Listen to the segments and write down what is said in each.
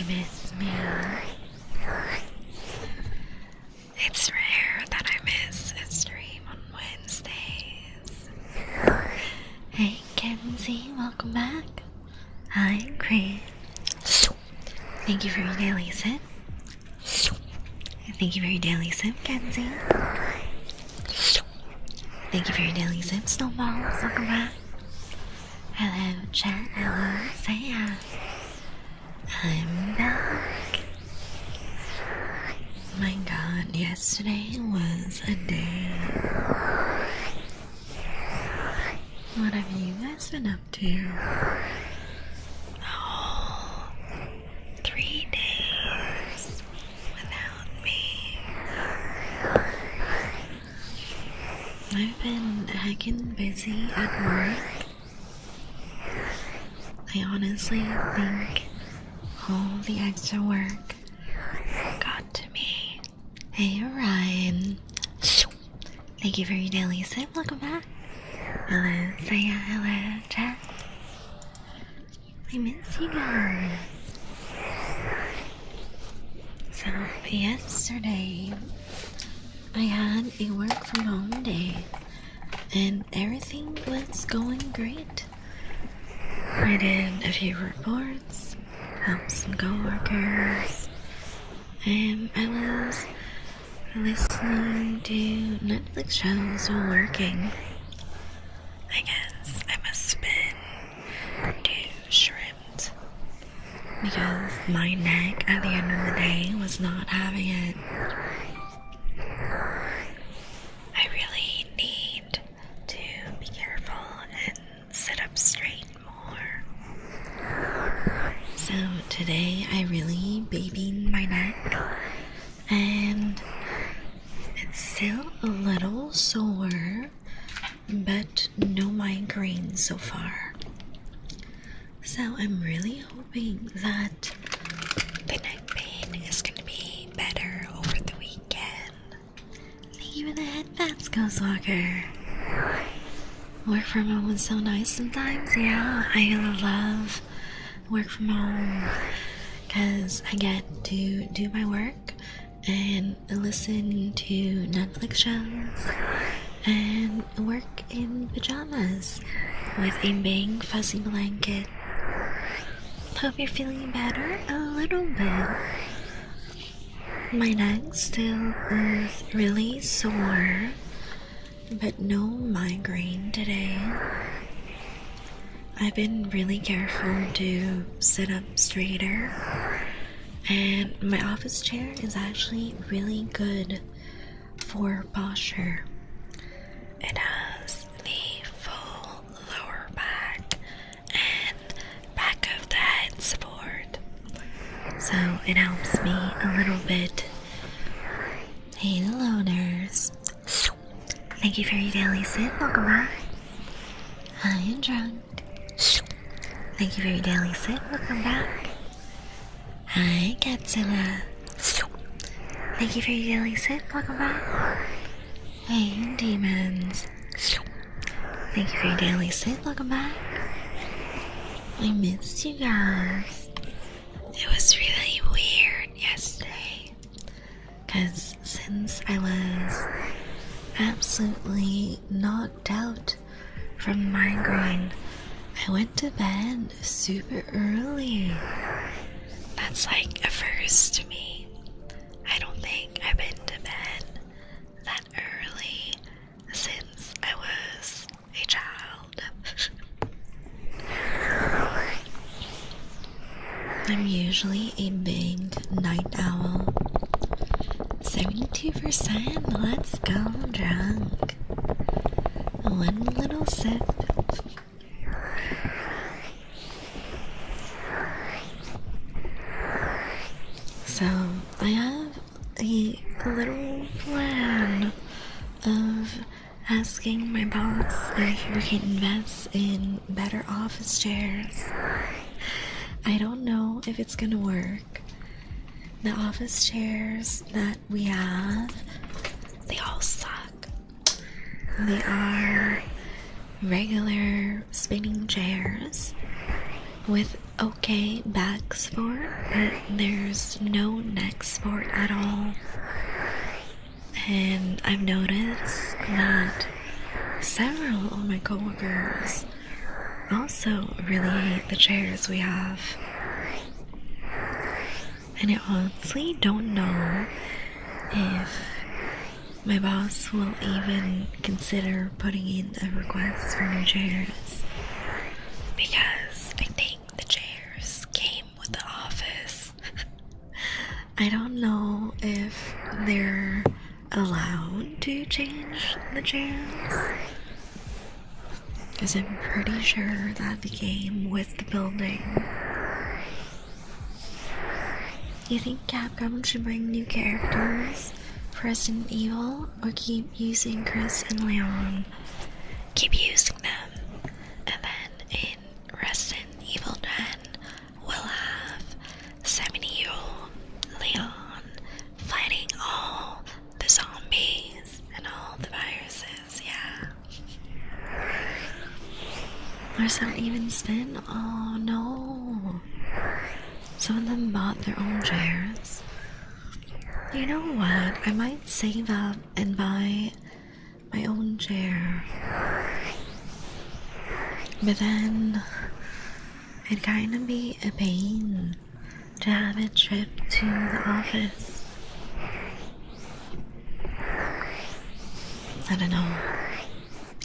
you miss me? It's rare that I miss a stream on Wednesdays. Hey Kenzie, welcome back. Hi Chris. Thank you for your daily sip. Thank you for your daily sip, Kenzie. Thank you for your daily sip, Snowballs. Welcome back. Hello, chat. Hello, Saya. I'm back. My god, yesterday was a day. What have you guys been up to? Oh, 3 days without me. I've been heckin' busy at work. I honestly think all the extra work got to me. Hey Ryan. Thank you for your daily sip. Welcome back. Hello, Saya. Hello, chat. I miss you guys. So, yesterday, I had a work from home day, and everything was going great. I did a few reports, helped some coworkers, and I was listening to Netflix shows while working. I guess I must have been too shrimped because my neck at the end of the day was not having it. I really need to be careful and sit up straight more. So today I really babied my neck, and it's still a little sore, but no migraine so far. So I'm really hoping that the neck pain is going to be better over the weekend. Thank you for the headbands, Ghost Walker. Work from home is so nice sometimes. Yeah, I love work from home because I get to do my work and listen to Netflix shows and work in pajamas with a big fuzzy blanket. Hope you're feeling better a little bit. My neck still is really sore, but no migraine today. I've been really careful to sit up straighter, and my office chair is actually really good for posture. It has the full lower back and back of the head support, so it helps me a little bit. Hey loners, thank you for your daily sip. Welcome back. I am drunk. Thank you for your daily sip. Welcome back. Hi Godzilla. Thank you for your daily sip. Welcome back. Hey demons. Thank you for your daily sip. Welcome back. I missed you guys. It was really weird yesterday, because since I was absolutely knocked out from migraine, I went to bed super early. That's like a first to me. I don't think I've been to bed that early since I was a child. I'm usually a big night owl. 72%, let's go drunk. One little sip. So, I have a little plan of asking my boss if we can invest in better office chairs. I don't know if it's gonna work. The office chairs that we have, they all suck. They are regular spinning chairs with okay back support, but there's no neck support at all. And I've noticed that several of my coworkers also really hate the chairs we have. And I honestly don't know if my boss will even consider putting in a request for new chairs, because I think the chairs came with the office. I don't know if they're allowed to change the chairs, because I'm pretty sure that they came with the building. You think Capcom should bring new characters for Resident Evil, or keep using Chris and Leon? Keep using them, and then in Resident Evil 10, we'll have 70-year-old Leon fighting all the zombies and all the viruses, yeah. Or some even spin? Oh no. Some of them bought their own chairs. You know what? I might save up and buy my own chair. But then it'd kind of be a pain to have it shipped to the office. I don't know.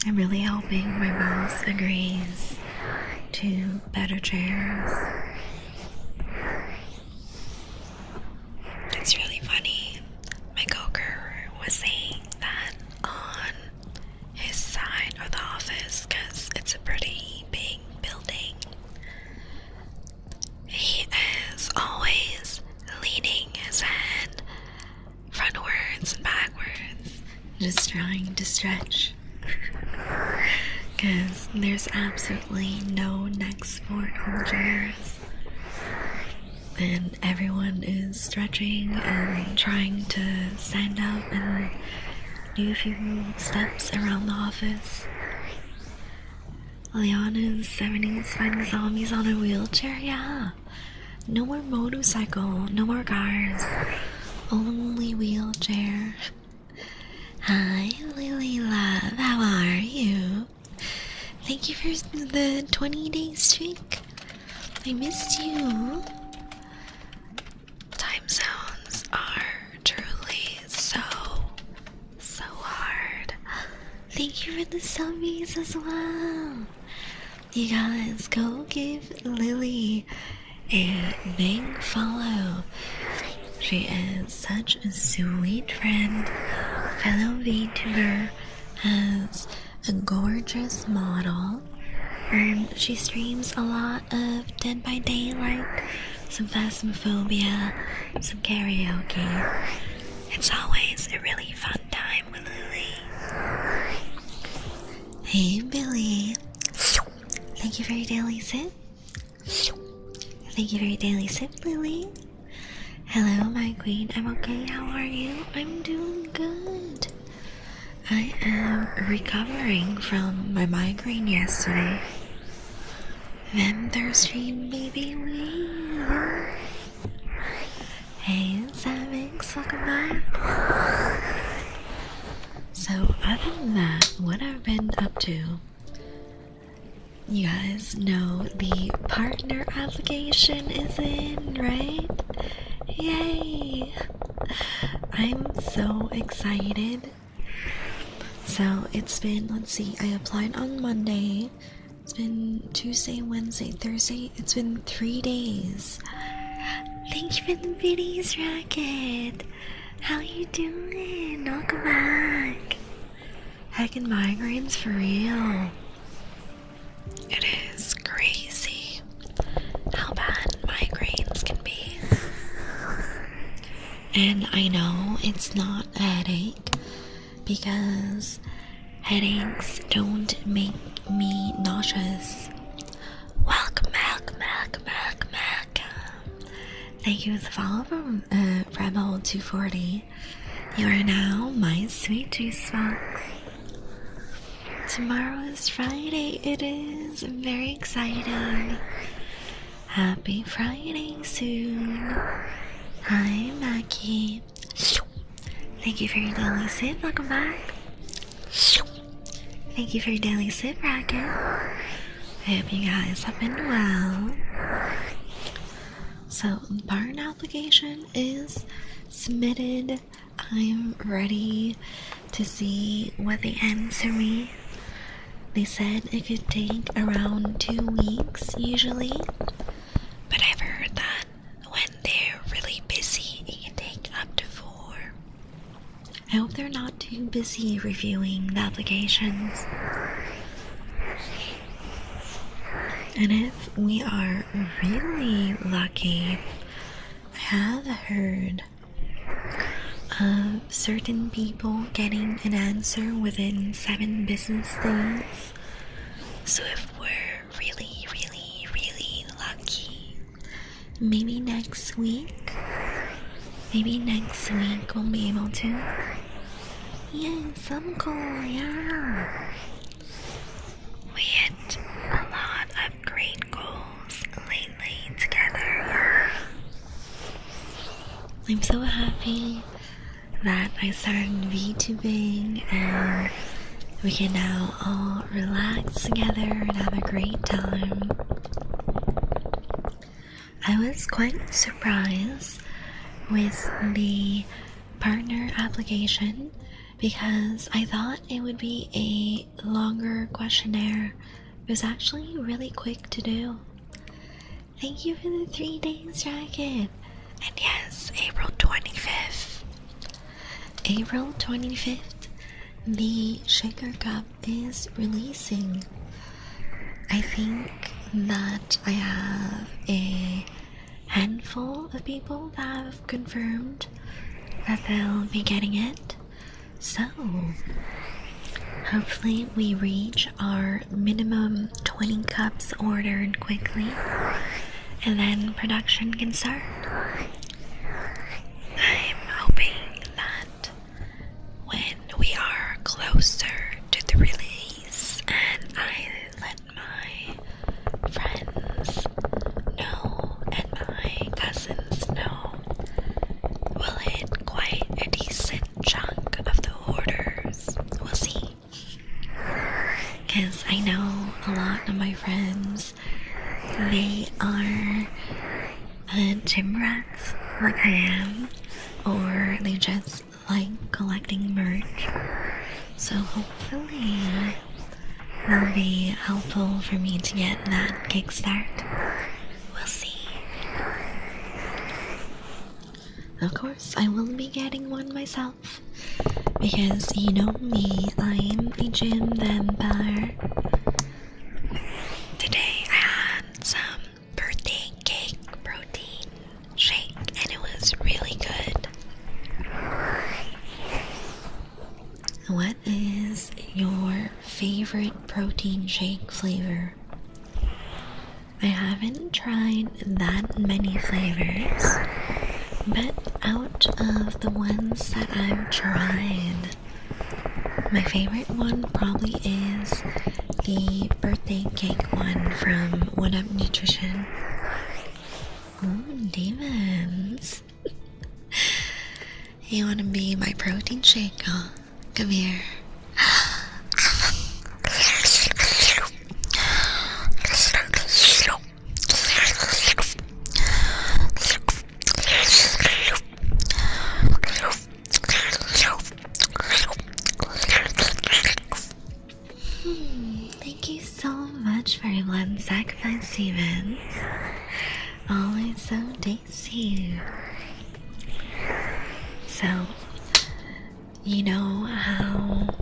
I'm really hoping my boss agrees to better chairs. It's really funny. My coworker was saying that on his side of the office, because it's a pretty big building, he is always leaning his head frontwards and backwards, just trying to stretch. Because there's absolutely no neck support on the chairs. And everyone is stretching and trying to stand up and do a few steps around the office. Leon is 70s fighting zombies on a wheelchair, yeah. No more motorcycle, no more cars, only wheelchair. Hi, Lily love, how are you? Thank you for the 20-day streak. I missed you. Time zones are truly so hard. Thank you for the subbies as well. You guys, go give Lily a big follow. She is such a sweet friend, fellow VTuber, has a gorgeous model, and she streams a lot of Dead by Daylight, some Phasmophobia, some karaoke. It's always a really fun time with Lily. Hey Billy, thank you for your daily sip. Thank you for your daily sip, Lily. Hello, my queen. I'm okay. How are you? I'm doing good. I am recovering from my migraine yesterday. Vendor stream, baby. Hey, Savix, welcome back. So, other than that, what I've been up to, you guys know the partner application is in, right? Yay! I'm so excited. So it's been, let's see, I applied on Monday. It's been Tuesday, Wednesday, Thursday. It's been 3 days. Thank you for the biddies, Racket. How you doing? Welcome back. Heckin' migraines for real. It is crazy how bad migraines can be. And I know it's not a headache, because headaches don't make me nauseous. Welcome. Thank you for the follow from Rebel240. You are now my sweet juice box. Tomorrow is Friday. It is. I'm very excited. Happy Friday soon. Hi, Mackie. Thank you for your daily sip. Welcome back. Thank you for your daily sip, Racket. I hope you guys have been well. So, barn application is submitted. I'm ready to see what they answer me. They said it could take around 2 weeks usually, but I've heard that when they're really busy, it can take up to 4. I hope they're not too busy reviewing the applications. And if we are really lucky, I have heard of certain people getting an answer within 7 business days. So if we're really, really, really lucky, maybe next week we'll be able to. Yes, I'm cool, yeah. We hit a lot of great goals lately together, yeah. I'm so happy that I started VTubing and we can now all relax together and have a great time. I was quite surprised with the partner application because I thought it would be a longer questionnaire. It was actually really quick to do. Thank you for the 3 days, Racket. And yes, April 25th. April 25th, the Shaker Cup is releasing. I think that I have a handful of people that have confirmed that they'll be getting it. So, hopefully we reach our minimum 20 cups ordered quickly, and then production can start. I'm hoping that when we are closer to the release and I let my friends know and my cousins know, we'll hit quite a decent chunk of the orders. We'll see. Because I know a lot of my friends, they are gym rats like I am, or they just like collecting merch. So hopefully that'll be helpful for me to get that kickstart. We'll see. Of course, I will be getting one myself, because you know me, I'm a gym vampire. Today I had some birthday cake protein shake and it was really good. What is your favorite protein shake flavor? I haven't tried that many flavors, but out of the ones that I've tried, my favorite one probably is the birthday cake one from One Up Nutrition. Ooh, demons. You wanna be my protein shake, huh? Come here. Thank you so much for your blood sacrifice, Stevens. Always so tasty. So, you know how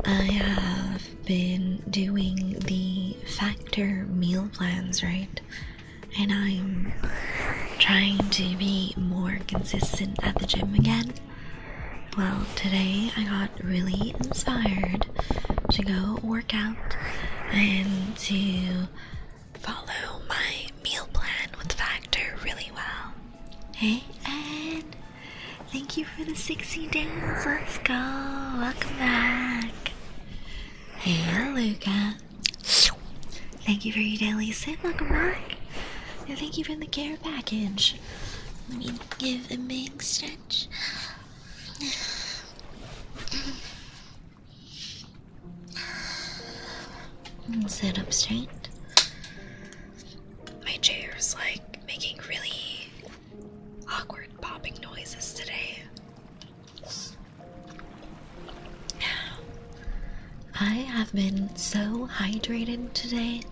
I have been doing the Factor meal plans, right? And I'm trying to be more consistent at the gym again. Well, today I got really inspired to go work out and to follow my meal plan with Factor really well. Hey, Ed! Thank you for the 60 days. Let's go. Welcome back. Hey, Luca. Thank you for your daily sip. Welcome back. Thank you for the care package. Let me give a big stretch. And sit up straight. My chair's like making really awkward popping noises today. I have been so hydrated today.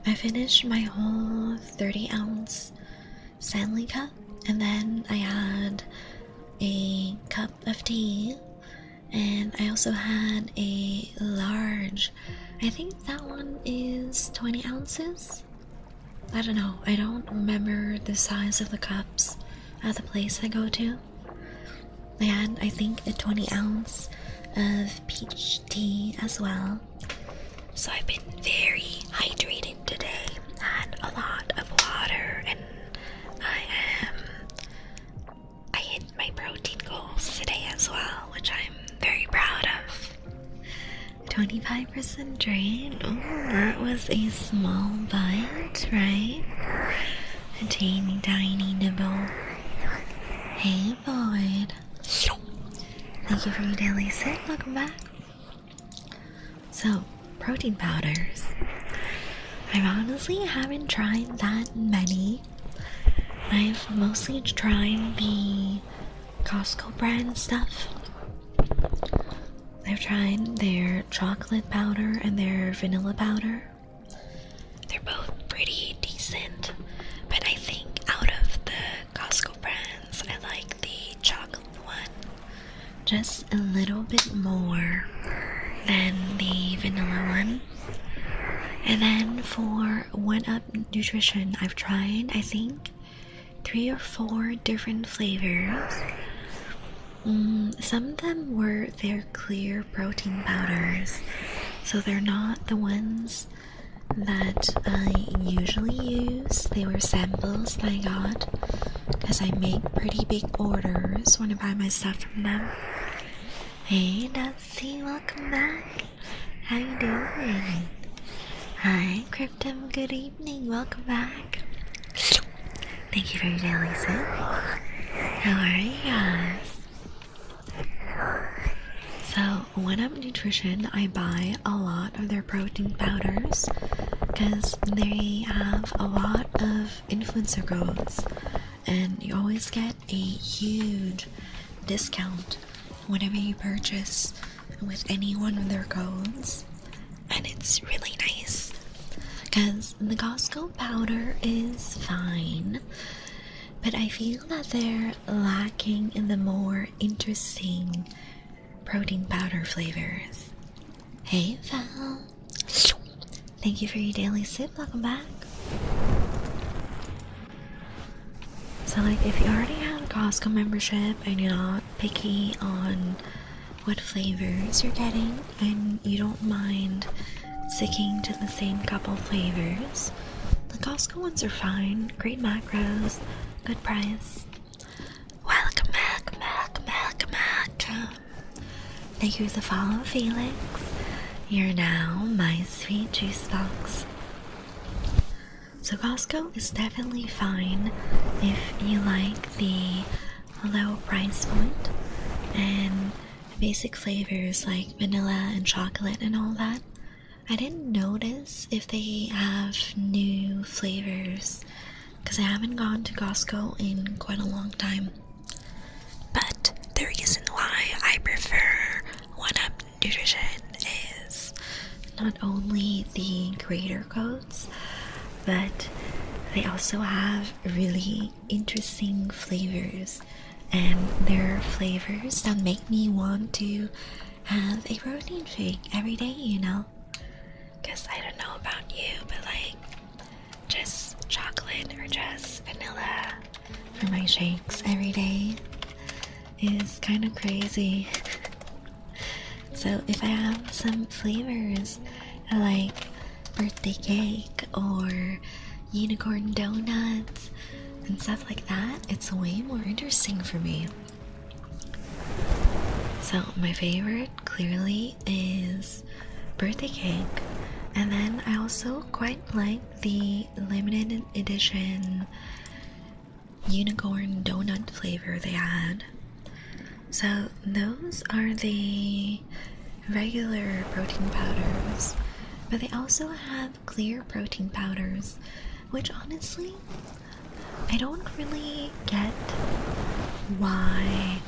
I finished my whole 30-ounce Stanley cup, and then I had a cup of tea, and I also had a large, I think that one is 20 ounces? I don't know, I don't remember the size of the cups at the place I go to. I had, I think, a 20 ounce of peach tea as well. So I've been very hydrated today. Had a lot of water, and I hit my protein goals today as well, which I'm very proud of. 25% drain. Oh, that was a small bite, right? A teeny tiny nibble. Hey, Boyd. Thank you for your daily sip. Welcome back. So, protein powders. I honestly haven't tried that many. I've mostly tried the Costco brand stuff. I've tried their chocolate powder and their vanilla powder. They're both pretty decent, but I think out of the Costco brands, I like the chocolate one just a little bit more than the vanilla one. And then for 1UP Nutrition, I've tried, I think, 3 or 4 different flavors. Some of them were their clear protein powders, so they're not the ones that I usually use. They were samples that I got because I make pretty big orders when I buy my stuff from them. Hey Dusty, welcome back. How you doing? Hi Cryptum, good evening, welcome back. Thank you for your daily sip. How are you guys? So, 1UP Nutrition, I buy a lot of their protein powders because they have a lot of influencer codes, and you always get a huge discount whenever you purchase with any one of their codes, and it's really nice because the Costco powder is fine, but I feel that they're lacking in the more interesting protein powder flavors. Hey Val, thank you for your daily sip, welcome back. So like, if you already have a Costco membership and you're not picky on what flavors you're getting and you don't mind sticking to the same couple flavors, the Costco ones are fine. Great macros, good price. Welcome back, welcome back. Thank you for the follow, Felix. You're now my sweet juice box. So Costco is definitely fine if you like the low price point and basic flavors like vanilla and chocolate and all that. I didn't notice if they have new flavors because I haven't gone to Costco in quite a long time. But the reason why I prefer 1UP Nutrition is not only the greater codes, but they also have really interesting flavors, and they're flavors that make me want to have a protein shake every day, you know? Because I don't know about you, but like, just chocolate or just vanilla for my shakes every day is kind of crazy. So if I have some flavors like birthday cake or unicorn donuts and stuff like that, it's way more interesting for me. So my favorite clearly is birthday cake, And then I also quite like the limited edition unicorn donut flavor they had. So those are the regular protein powders, but they also have clear protein powders, which honestly I don't really get why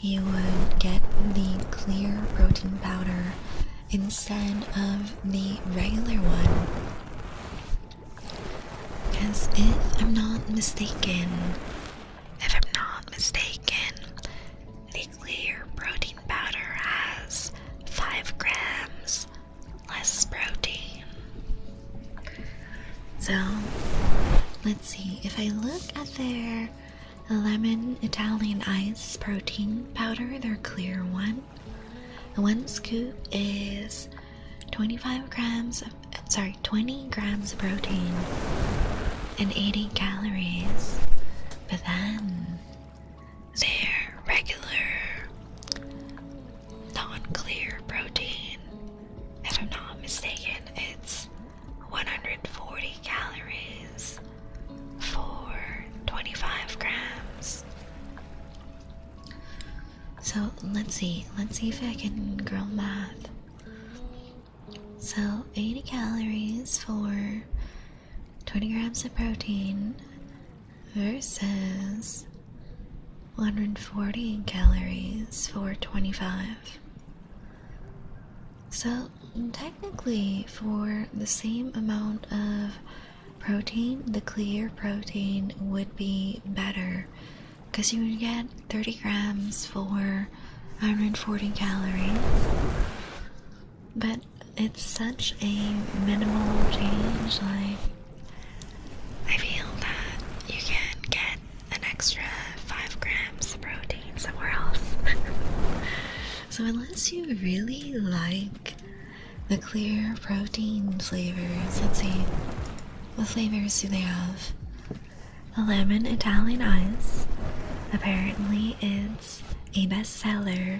you would get the clear protein powder instead of the regular one. Because if I'm not mistaken, the clear protein powder has 5 grams less protein. So, let's see. If I look at their lemon Italian ice protein powder, their clear one, 1 scoop is 20 grams of protein and 80 calories. But then their regular non-clear protein, if I'm not mistaken, it's 140 calories for 25 grams. So let's see if I can girl math. So 80 calories for 20 grams of protein versus 140 calories for 25. So technically for the same amount of protein, the clear protein would be better because you would get 30 grams for 140 calories. But it's such a minimal change, like I feel that you can get an extra 5 grams of protein somewhere else. So unless you really like the clear protein flavors, let's see, what flavors do they have? The lemon Italian ice, apparently it's a bestseller,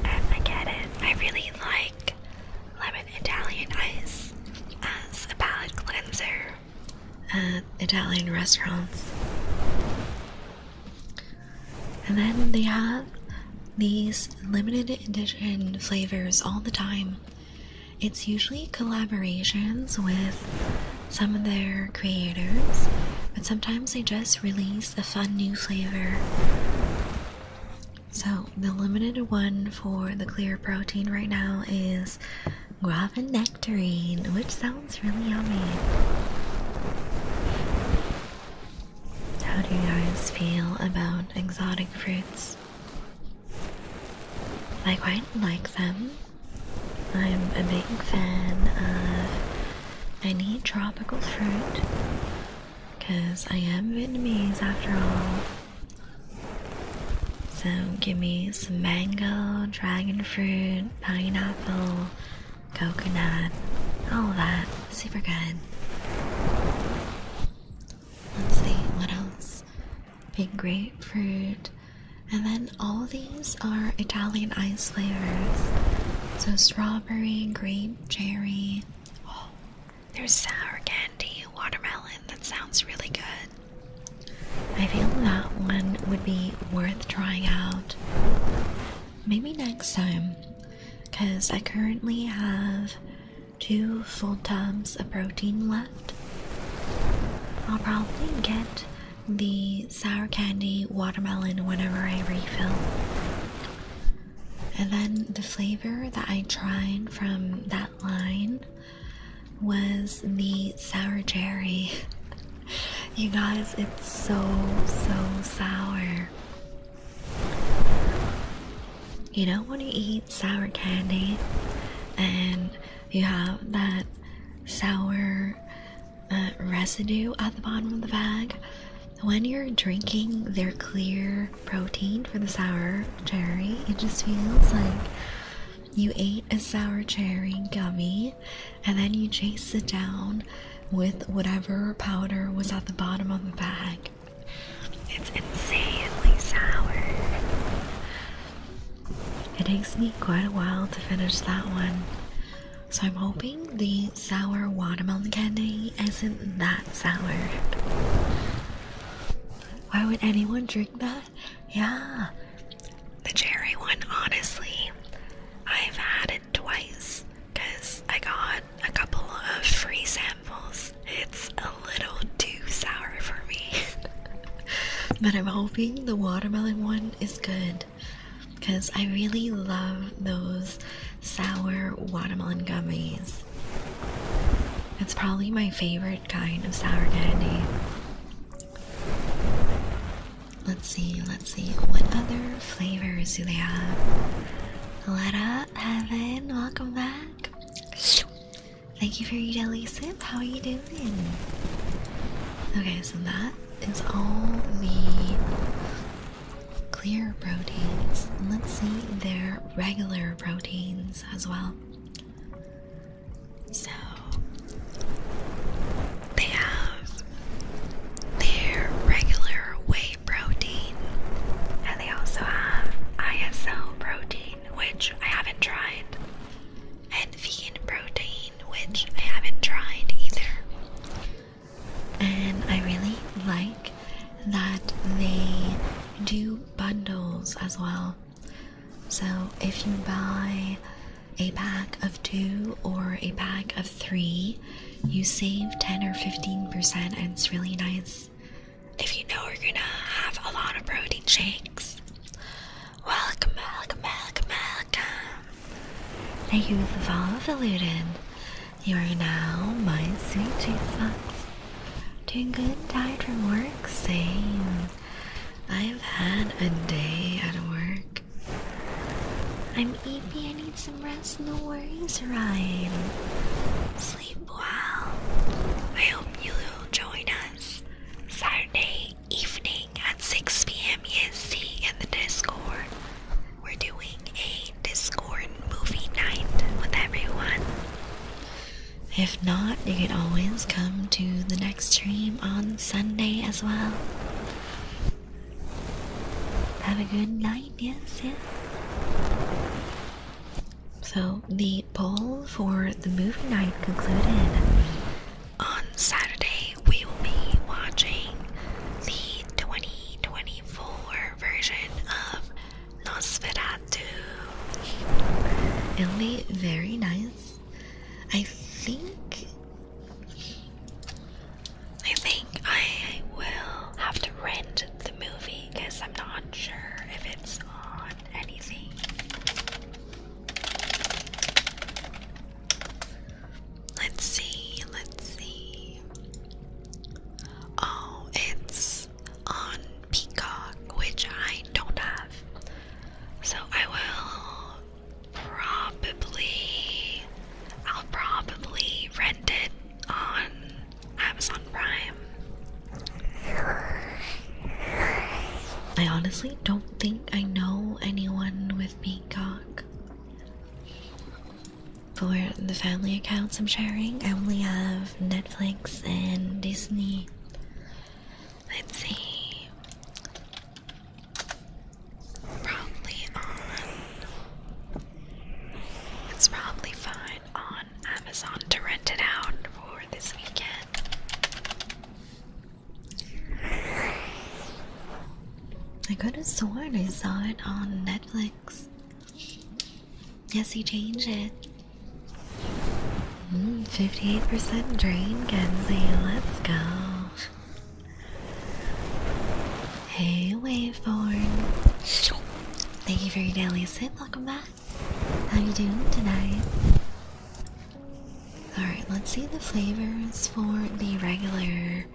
and I get it. I really like lemon Italian ice as a palate cleanser at Italian restaurants. And then they have these limited edition flavors all the time. It's usually collaborations with some of their creators, but sometimes they just release a fun new flavor. So the limited one for the clear protein right now is guava nectarine, which sounds really yummy. How do you guys feel about exotic fruits? I quite like them. I'm a big fan of any tropical fruit because I am Vietnamese after all. So give me some mango, dragon fruit, pineapple, coconut, all of that. Super good. Let's see, what else? Big grapefruit. And then all of these are Italian ice flavors. So strawberry, grape, cherry. Oh, there's sour candy, watermelon. That sounds really good. I feel that one would be worth trying out. Maybe next time, because I currently have 2 full tubs of protein left. I'll probably get the sour candy watermelon whenever I refill. And then the flavor that I tried from that line was the sour cherry. You guys, it's so sour. You know when you eat sour candy and you have that sour residue at the bottom of the bag? When you're drinking their clear protein for the sour cherry, it just feels like you ate a sour cherry gummy and then you chased it down with whatever powder was at the bottom of the bag. It's insanely sour. It takes me quite a while to finish that one. So I'm hoping the sour watermelon candy isn't that sour. Why would anyone drink that? Yeah. The cherry one, honestly, I've had it twice because I got a couple of free samples. It's a little too sour for me. But I'm hoping the watermelon one is good because I really love those sour watermelon gummies. It's probably my favorite kind of sour candy. Let's see. What other flavors do they have? Let up, Heaven. Welcome back. Thank you for your jelly sip. How are you doing? Okay, so that is all the clear proteins. Let's see their regular proteins as well. So they have their regular whey protein, and they also have ISO protein, which I haven't tried, and vegan protein, which I haven't tried either. And I really like that they do bundles as well. So if you buy a pack of 2 or a pack of 3, you save 10 or 15%, and it's really nice if you know you're gonna have a lot of protein shakes. Welcome. Thank you for the follow, Saluted. You are now my sweet cheese box. Doing good, tired from work? Same. I've had a day at work. I'm eepy, I need some rest, no worries, Ryan. Sleep well. I hope you'll join us Saturday evening at 6 p.m. EST in the Discord. We're doing a Discord movie night with everyone. If not, you can always come to the next stream on Sunday as well. Have a good night, yes. So, the poll for the movie night concluded. On Saturday, we will be watching the 2024 version of Nosferatu. It'll be very nice. I think I will have to rent the movie because I'm not sure if it's on anything. Let's see. Oh, it's on Peacock, which I don't have. So I'll probably rent it on Amazon Prime. I honestly don't think I know anyone with Peacock. For the family accounts I'm sharing, I only have Netflix and Disney. Let's see. It's probably fine on Amazon to rent it out for this weekend. I could have sworn I saw it on Netflix. Yes, he changed it. 58% drain, Kenzie. Let's go. Hey, Waveborn. Thank you for your daily sip. Welcome back. How you doing tonight? Alright, let's see the flavors for the regular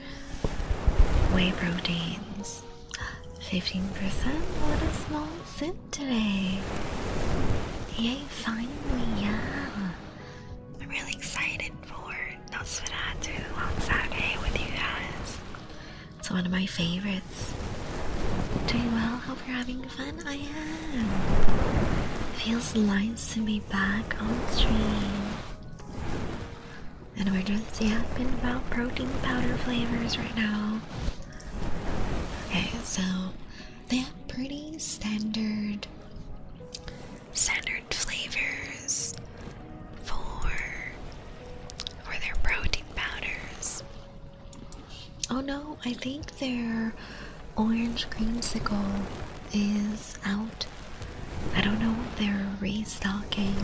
whey proteins. 15%? What a small sip today. Yay, finally, yeah. I'm really excited for Nosferatu on Saturday with you guys. It's one of my favorites. Doing well, hope you're having fun. I am. Feels nice to be back on stream. And we're just yapping about protein powder flavors right now. Okay, so they have pretty standard flavors for Oh no, I think their orange creamsicle is out. I don't know if they're restocking.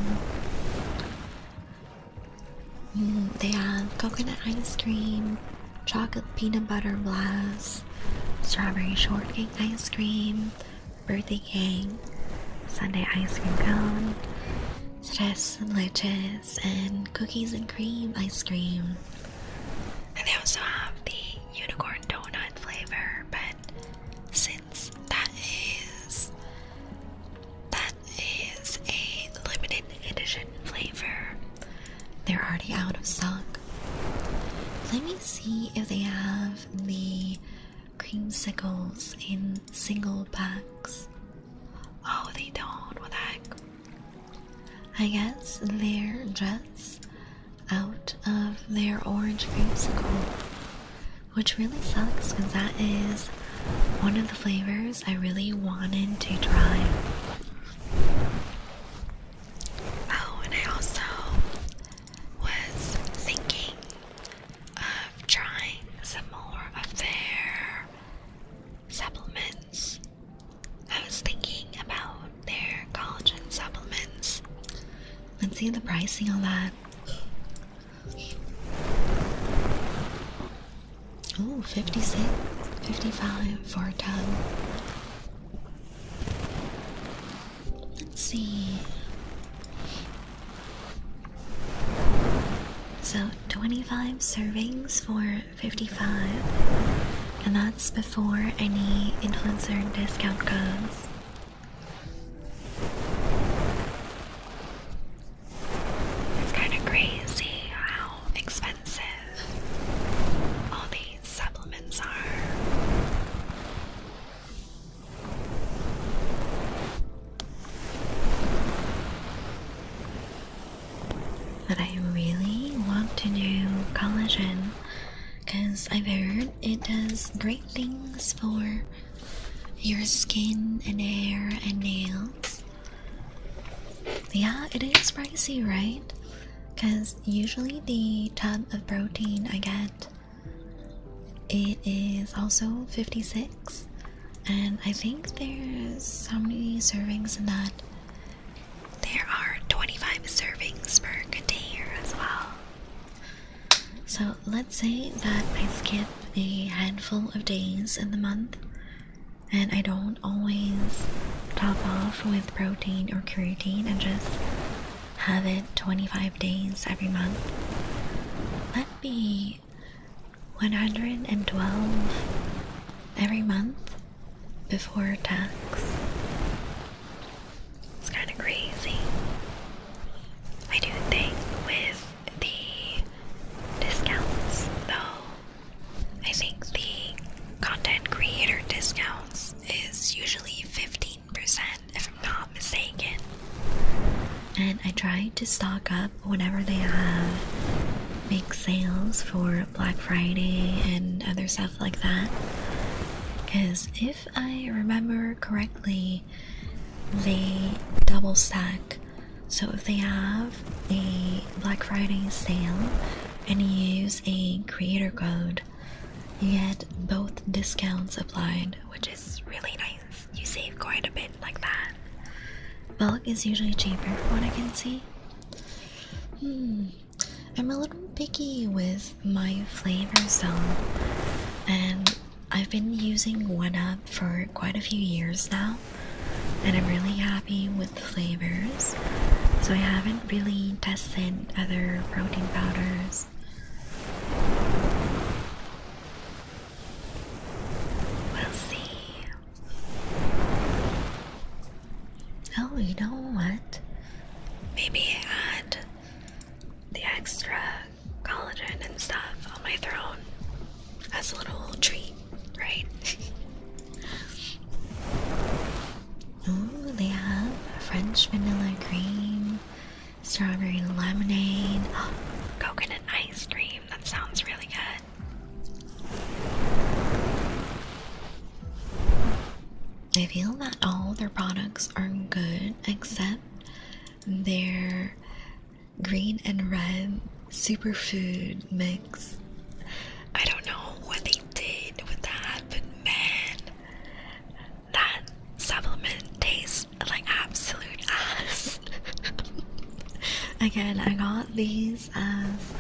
They have coconut ice cream, chocolate peanut butter blast, strawberry shortcake ice cream, birthday cake, sundae ice cream cone, tres leches, and cookies and cream ice cream. And they also have the unicorn donut flavor, but since that is a limited edition flavor, they're already out of stock. Let me see if they have the creamsicles in single packs. Oh, they don't. What the heck? I guess they're just out of their orange creamsicle, which really sucks because that is one of the flavors I really wanted to try. Oh, and I also was thinking of trying some more of their supplements. I was thinking about their collagen supplements. Let's see the pricing on that. Ooh, 56, 55 for a tub. Let's see. So 25 servings for 55, and that's before any influencer discount codes. It's kind of crazy how expensive all these supplements are. But I really want to do collagen because I've heard it does great things for your skin and hair and nails. Yeah, it is pricey, right? Because usually the tub of protein I get, it is also 56, and I think there's how many servings in that? There are 25 servings per container as well. So let's say that I skip a handful of days in the month and I don't always top off with protein or creatine and just have it 25 days every month. That'd be 112 every month before tax. It's kind of crazy. I do think with the discounts, though, I think the content creator discounts is usually 15% if I'm not mistaken. And I try to stock up whenever they have big sales for Black Friday and other stuff like that. Because if I remember correctly, they double stack. So if they have a Black Friday sale and you use a creator code, you get both discounts applied, which is really nice. You save quite a bit like that. Bulk is usually cheaper from what I can see. I'm a little picky with my flavors though, and I've been using 1UP for quite a few years now, and I'm really happy with the flavors, so I haven't really tested other protein powders. We'll see. Oh, you know what? Maybe add the extra collagen and stuff on my throne as a little treat, right? Ooh, they have French vanilla cream, strawberry lemonade, coconut ice cream. That sounds really good. I feel that all their products are good except their green and red superfood mix. I don't know what they do Again, I got these as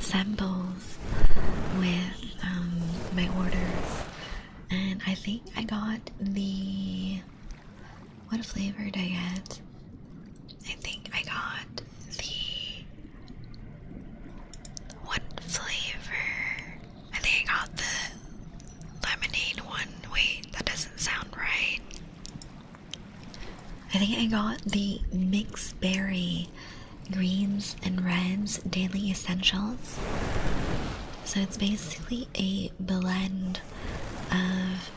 samples with my orders, and I think I got the, what flavor did I get? I think I got the, what flavor? I think I got the lemonade one. Wait, that doesn't sound right. I think I got the mixed berry greens and reds daily essentials. So it's basically a blend of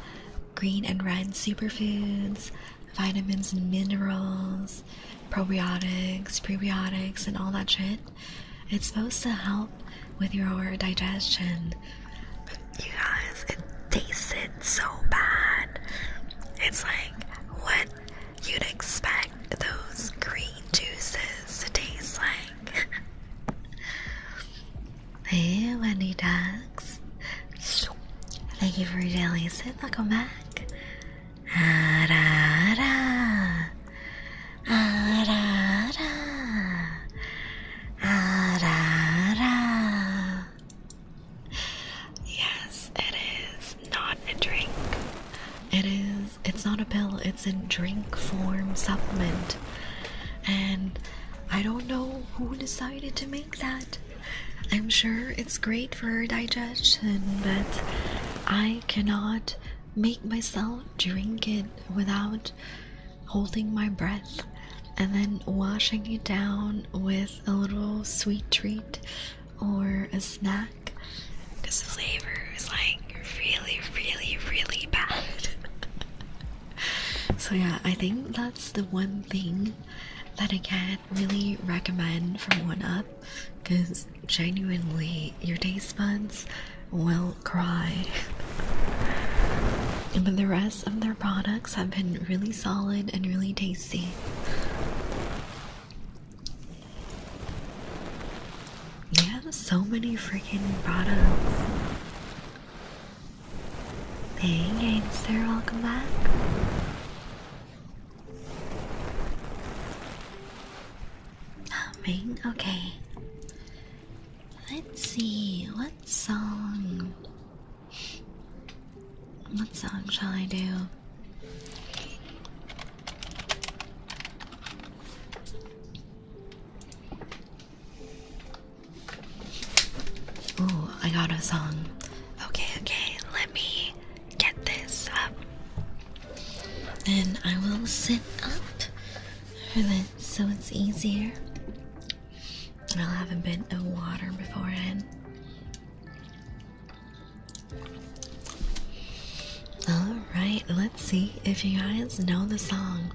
green and red superfoods, vitamins and minerals, probiotics, prebiotics, and all that shit. It's supposed to help with your digestion. But you guys, it tasted so bad. It's like what you'd expect those green juices to taste like. Hey, Wendy Ducks. Thank you for your daily sip. Welcome back. Ah-da-da. Ah-da-da. Ah-da-da. Yes, it is not a drink. It's not a pill, it's a drink form supplement. And I don't know who decided to make that. I'm sure it's great for digestion, but I cannot make myself drink it without holding my breath and then washing it down with a little sweet treat or a snack, because the flavor is like really, really, really bad. So yeah, I think that's the one thing that I can't really recommend from 1UP, because genuinely your taste buds will cry. But the rest of their products have been really solid and really tasty. They have so many freaking products. Hey Gangster, welcome back. Humming, okay. Let's see, what song shall I do? Oh, I got a song. Okay, let me get this up. And I will sit up for this so it's easier. And I'll have a bit of water beforehand. Alright, let's see if you guys know the song.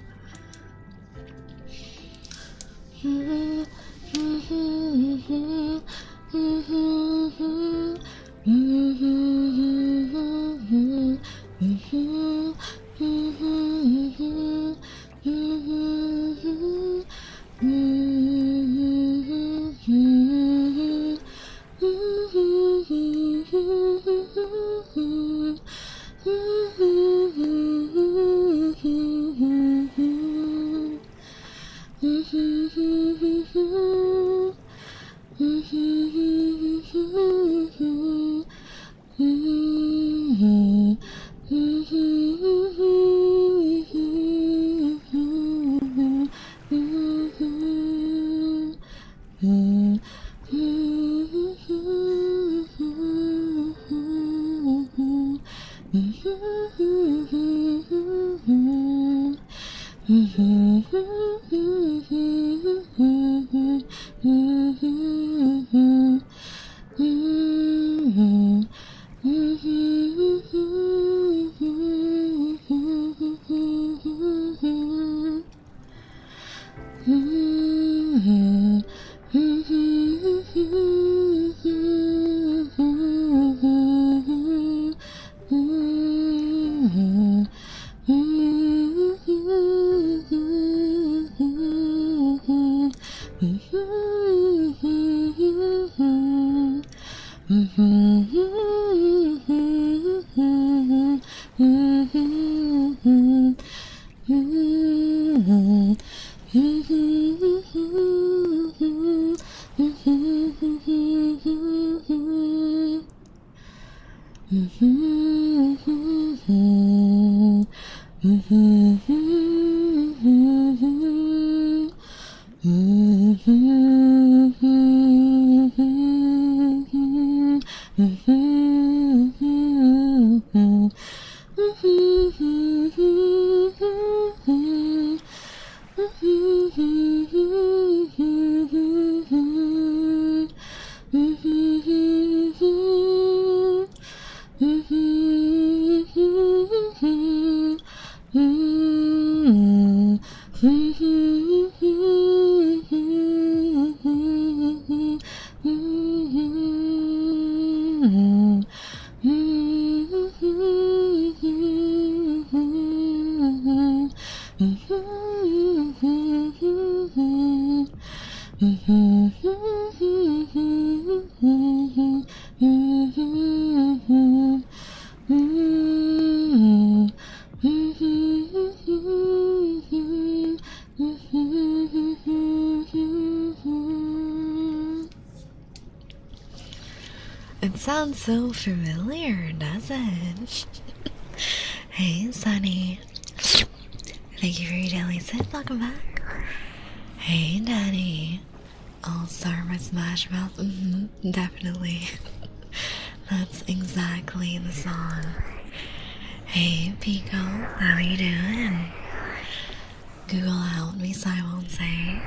It sounds so familiar, does it? Hey, Sunny. Thank you for your daily sip. Welcome back. Hey, Daddy. All-Star with Smash Mouth. Definitely. That's exactly the song. Hey, Pico. How you doing? Google help me so I won't say.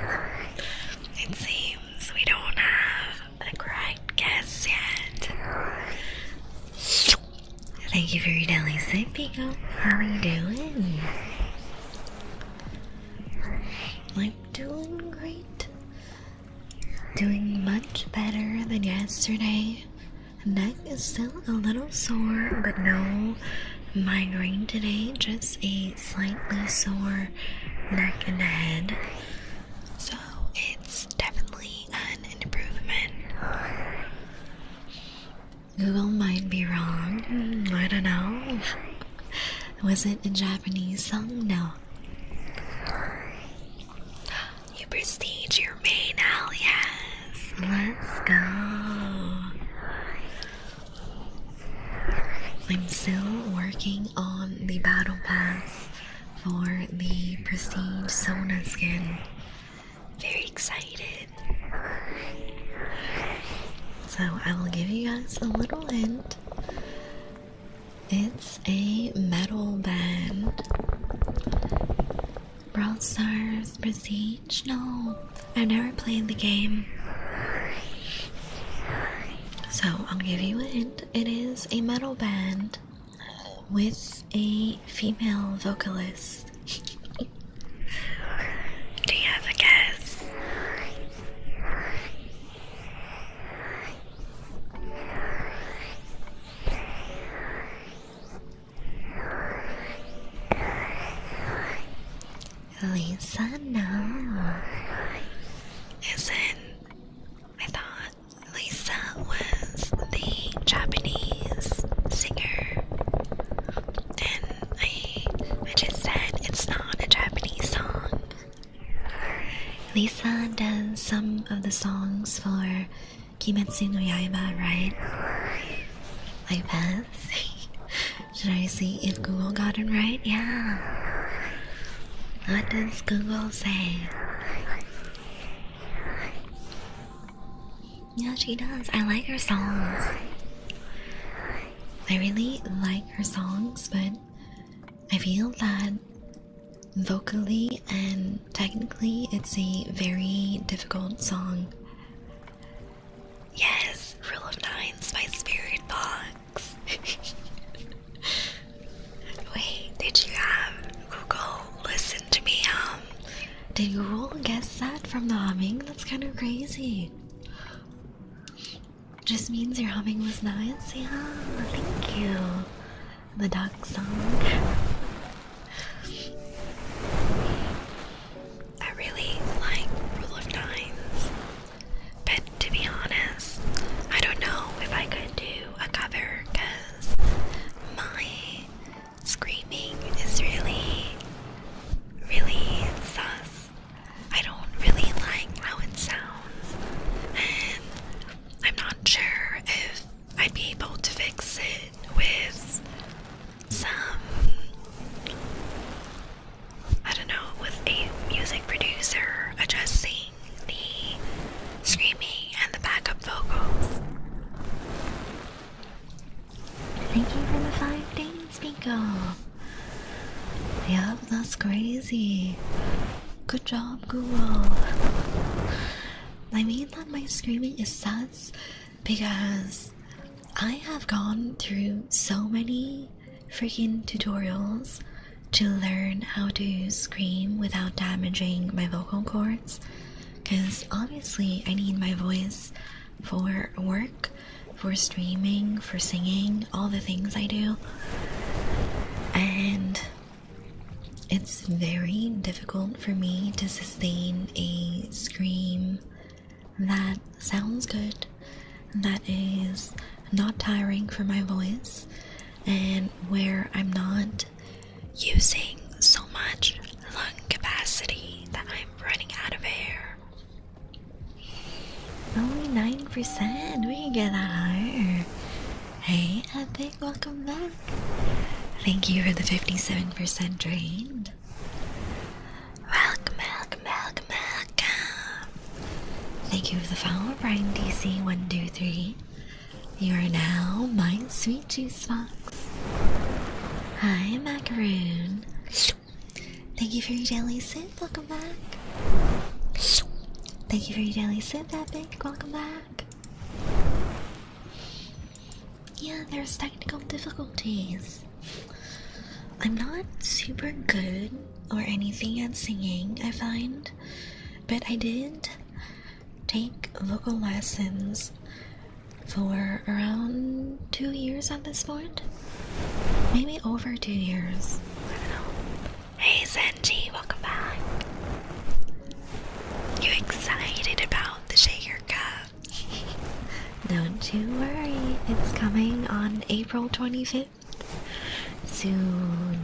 It seems we don't have a correct guess yet. Thank you for your daily sip, Pico. How are you doing? I'm doing great. Doing much better than yesterday. Neck is still a little sore, but no migraine today. Just a slightly sore neck and head. So it's definitely an improvement. Google might be wrong. I don't know. Was it a Japanese song? No. You prestige your main, hell yes. Let's go. I'm still working on the battle pass for the Prestige Sona skin. Very excited. So I will give you guys a little hint. It's a metal band. Brawl Stars, Prestige? No, I've never played the game. So I'll give you a hint. It is a metal band with a female vocalist. Do you have a guess? Lisa, no. Isn't. I thought Lisa was the Japanese singer. And I just said it's not a Japanese song. Lisa does some of the songs for Kimetsu no Yaiba, right? Like that? Should I see if Google got it right? Yeah. What does Google say? Yeah, she does. I like her songs. I really like her songs, but I feel that vocally and technically it's a very difficult song. Yes, Rule of Nines by Spirit Box. Wait, did you have Google listen to me hum? Did Google guess that from the humming? That's kind of crazy. Just means your humming was nice. Yeah, thank you. The duck song. I really like Rule of Nines, but to be honest, I don't know if I could do a cover because my screaming is really sus. I don't really like how it sounds, and I'm not sure if I'd be able to fix it with some Yep, that's crazy. Good job, Google. I mean that my screaming is sus because I have gone through so many freaking tutorials to learn how to scream without damaging my vocal cords. Because obviously, I need my voice for work, for streaming, for singing, all the things I do. And it's very difficult for me to sustain a scream that sounds good, that is not tiring for my voice, and where I'm not using so much lung capacity that I'm running out of air. Only 9%, we can get that higher. Hey Epic, welcome back. Thank you for the 57% drained. Welcome. Thank you for the follow, Brian DC123. You are now my sweet juice box. Hi, Macaroon. Thank you for your daily sip. Welcome back. Thank you for your daily sip, Epic. Welcome back. Yeah, there's technical difficulties. I'm not super good or anything at singing, I find, but I did take vocal lessons for around 2 years at this point. Maybe over 2 years. I don't know. Hey Senji, welcome back. You excited about the shaker cup? Don't you worry, it's coming on April 25th. Soon.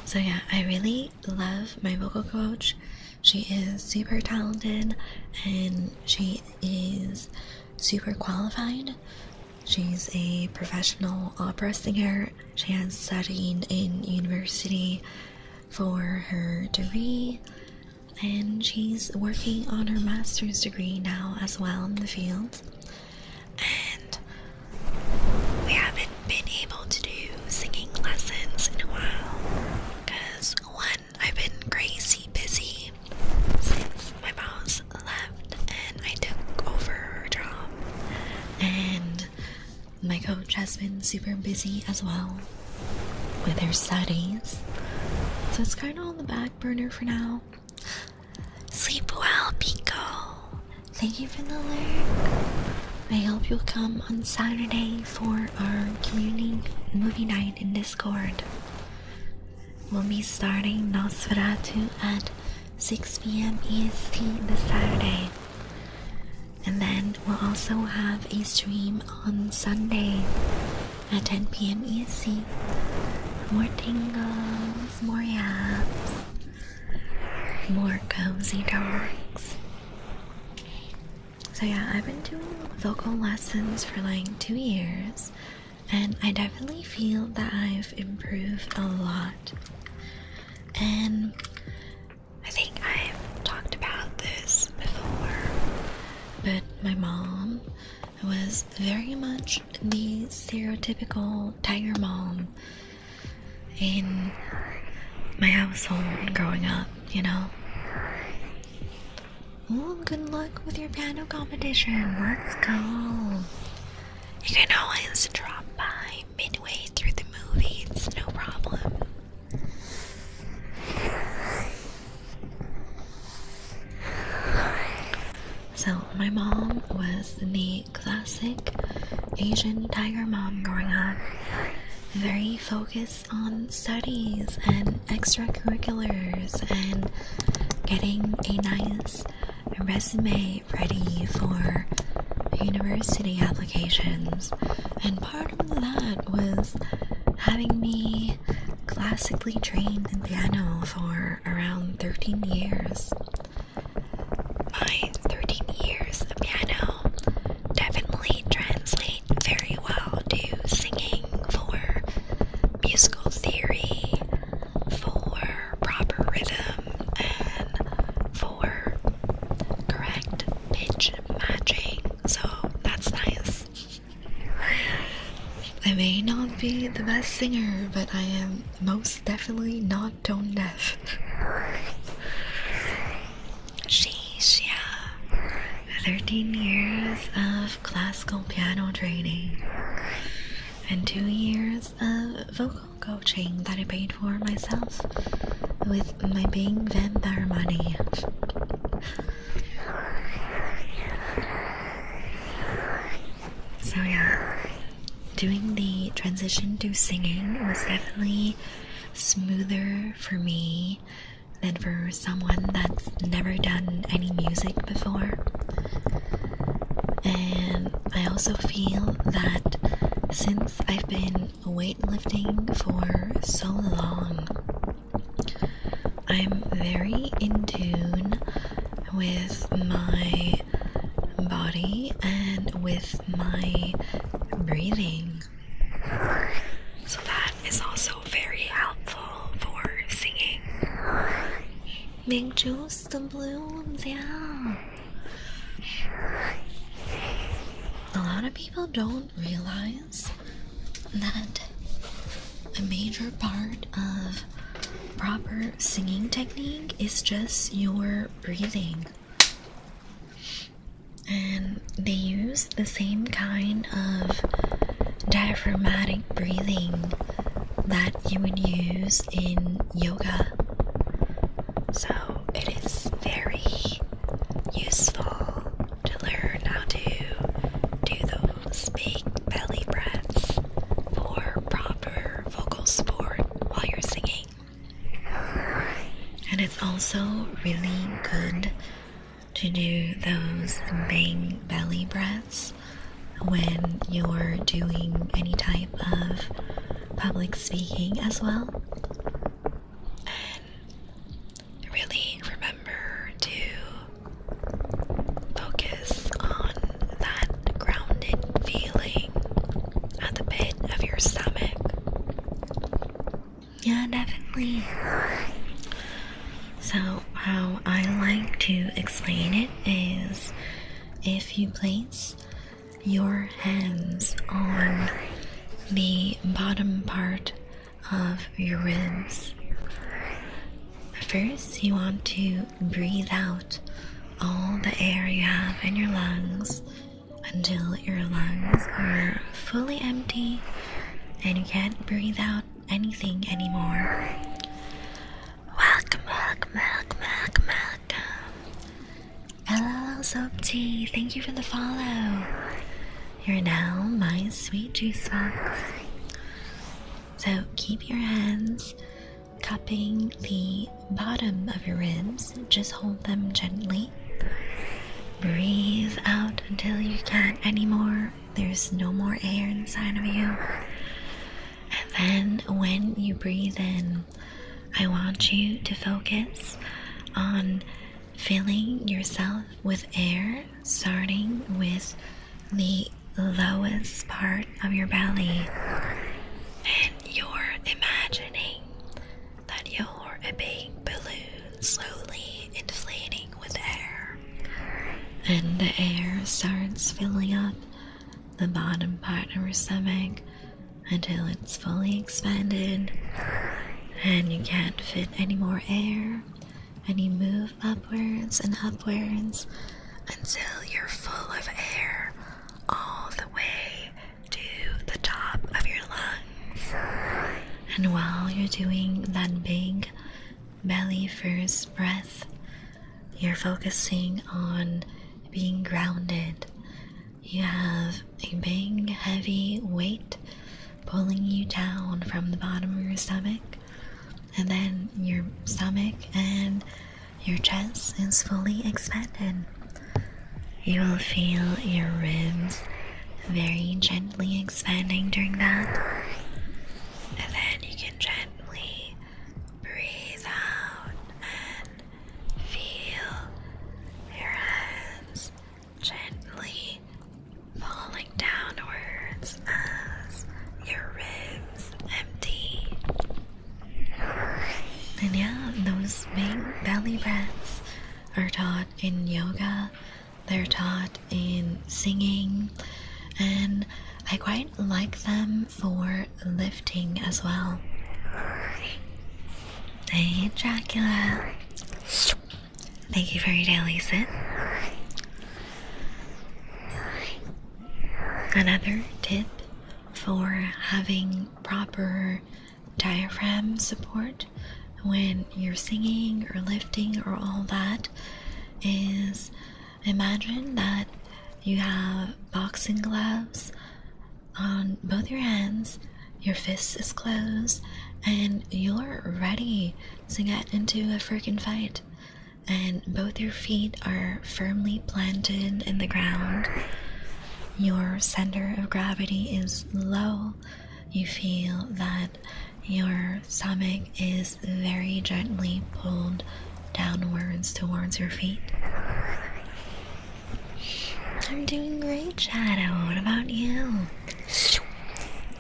So yeah, I really love my vocal coach. She is super talented and she is super qualified. She's a professional opera singer. She has studied in university for her degree, and she's working on her master's degree now as well in the field. And we haven't been able to do singing lessons in a while because one, I've been crazy busy since my boss left and I took over her job, and my coach has been super busy as well with her studies, so it's kind of on the back burner for now. Sleep well, Pico. Thank you for the alert. I hope you'll come on Saturday for our community movie night in Discord. We'll be starting Nosferatu at 6 p.m. EST this Saturday. And then we'll also have a stream on Sunday at 10 p.m. EST. More tingles, more yaps, more cozy talks. So yeah, I've been doing vocal lessons for like 2 years, and I definitely feel that I've improved a lot. And I think I've talked about this before, but my mom was very much the stereotypical tiger mom in my household growing up, you know? Ooh, good luck with your piano competition. Let's go. You can always drop by midway through the movie. It's no problem. So, my mom was the classic Asian tiger mom growing up. Very focused on studies and extracurriculars and getting a nice resume ready for university applications. And part of that was having me classically trained in piano for around 13 years. My 13 years of piano definitely translate very well to singing for musical theory, for proper rhythm, and for correct pitch matching. So that's nice. I made not be the best singer, but I am most definitely not tone deaf. Sheesh, yeah. 13 years of classical piano training and 2 years of vocal coaching that I paid for myself with my Bing vampire money. So yeah, doing the transition to singing was definitely smoother for me than for someone that's never done any music before. And I also feel that since I've been weightlifting for so long, I'm very in tune with my body and with my breathing. So that is also very helpful for singing. Big juice the balloons, yeah. A lot of people don't realize that a major part of proper singing technique is just your breathing. And they use the same kind of diaphragmatic breathing that you would use in yoga. So it is very useful to learn how to do those big belly breaths for proper vocal support while you're singing. And it's also really good to do those big belly breaths when you're doing any type of public speaking as well. And really remember to focus on that grounded feeling at the pit of your stomach. Yeah, definitely. So how I like to explain it is if you place your hands on the bottom part of your ribs, first you want to breathe out all the air you have in your lungs until your lungs are fully empty and you can't breathe out anything anymore. Welcome. Hello, Soap Tea. Thank you for the follow. You're now my sweet juice box. So keep your hands cupping the bottom of your ribs. Just hold them gently. Breathe out until you can't anymore. There's no more air inside of you. And then when you breathe in, I want you to focus on filling yourself with air, starting with the lowest part of your belly. And you're imagining that you're a big balloon slowly inflating with air. And the air starts filling up the bottom part of your stomach until it's fully expanded and you can't fit any more air, and you move upwards and upwards until you're full of air all the way to the top of your lungs. And while you're doing that big belly first breath, you're focusing on being grounded. You have a big heavy weight pulling you down from the bottom of your stomach, and then your stomach and your chest is fully expanded. You will feel your ribs very gently expanding during that, and then you can gently breathe out and feel your hands gently falling downwards as your ribs empty. And yeah, those big belly breaths are taught in yoga, they're taught in singing, and I quite like them for lifting as well. Hey, Dracula. Thank you for your daily sip. Another tip for having proper diaphragm support when you're singing or lifting or all that is imagine that you have boxing gloves on both your hands, your fist is closed, and you're ready to get into a freaking fight. And both your feet are firmly planted in the ground. Your center of gravity is low. You feel that your stomach is very gently pulled downwards towards your feet. I'm doing great, Shadow. What about you?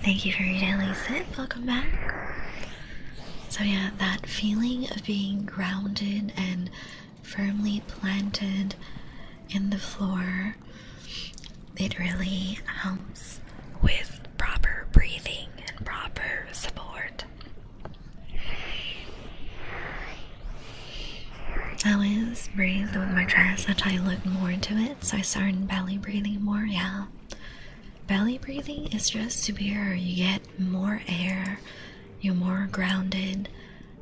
Thank you for your daily sip. Welcome back. So yeah, that feeling of being grounded and firmly planted in the floor, it really helps with proper breathing and proper support. I always breathed with my chest until I looked more into it, so I started belly breathing more. Yeah, belly breathing is just superior. You get more air, you're more grounded,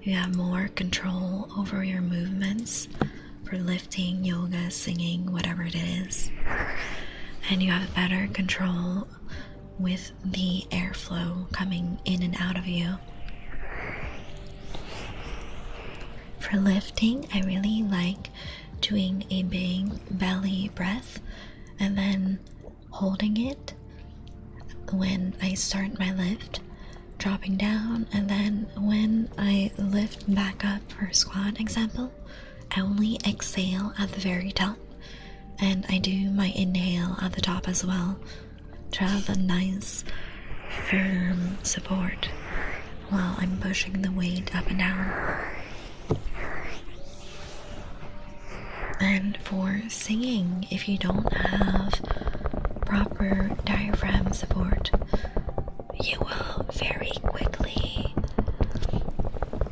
you have more control over your movements for lifting, yoga, singing, whatever it is. And you have better control with the airflow coming in and out of you. For lifting, I really like doing a big belly breath and then holding it when I start my lift, dropping down, and then when I lift back up for squat example, I only exhale at the very top, and I do my inhale at the top as well to have a nice firm support while I'm pushing the weight up and down. And for singing, if you don't have proper diaphragm support, you will very quickly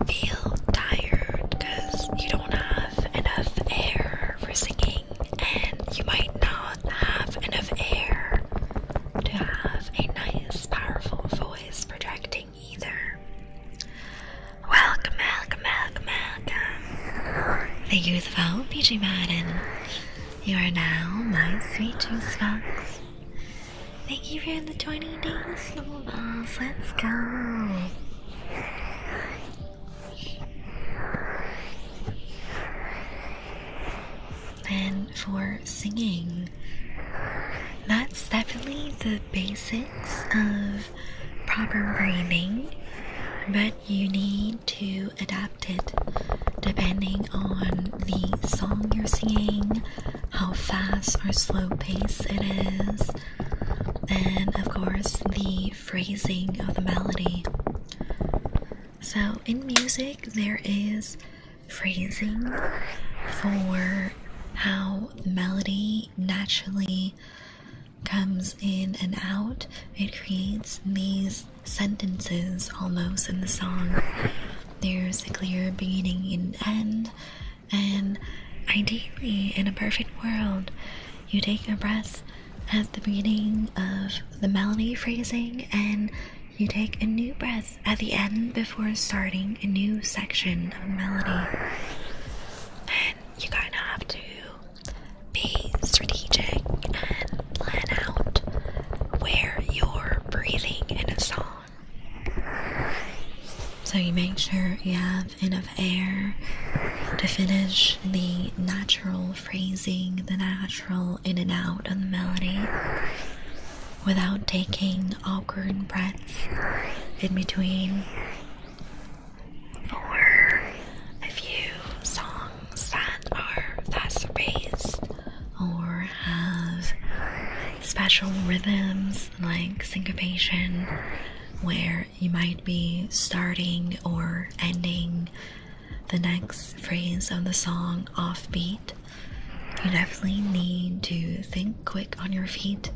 feel tired because you don't have enough air for singing, and you might not have enough air to have a nice, powerful voice projecting either. Welcome, welcome, welcome, welcome. Thank you for the vote, PG Madden. You are now my sweet juice box. Thank you for the 20 days, Snowballs. Let's go. And for singing, that's definitely the basics of proper breathing, but you need to adapt it depending on the song you're singing, how fast or slow pace it is, and of course the phrasing of the melody. So in music there is phrasing for how the melody naturally comes in and out. It creates these sentences almost in the song. There's a clear beginning and end, and ideally in a perfect world you take a breath at the beginning of the melody phrasing and you take a new breath at the end before starting a new section of the melody. And you kind of have to be strategic and plan out where you're breathing in a song. So you make sure you have enough air to finish the natural phrasing, the natural in and out of the melody, without taking awkward breaths in between. For a few songs that are faster paced or have special rhythms like syncopation, where you might be starting or ending the next phrase of the song offbeat, you definitely need to think quick on your feet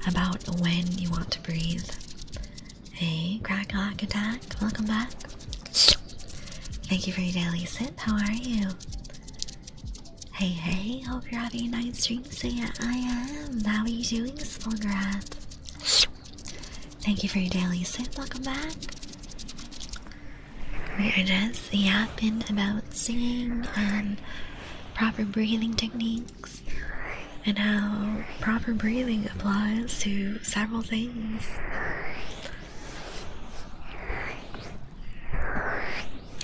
about when you want to breathe. Hey, Crack Attack, welcome back. Thank you for your daily sip. How are you? Hey, hope you're having a nice stream. So yeah, I am. How are you doing, Spolgrat? Thank you for your daily sip. Welcome back. We are just yapping about singing and proper breathing techniques and how proper breathing applies to several things.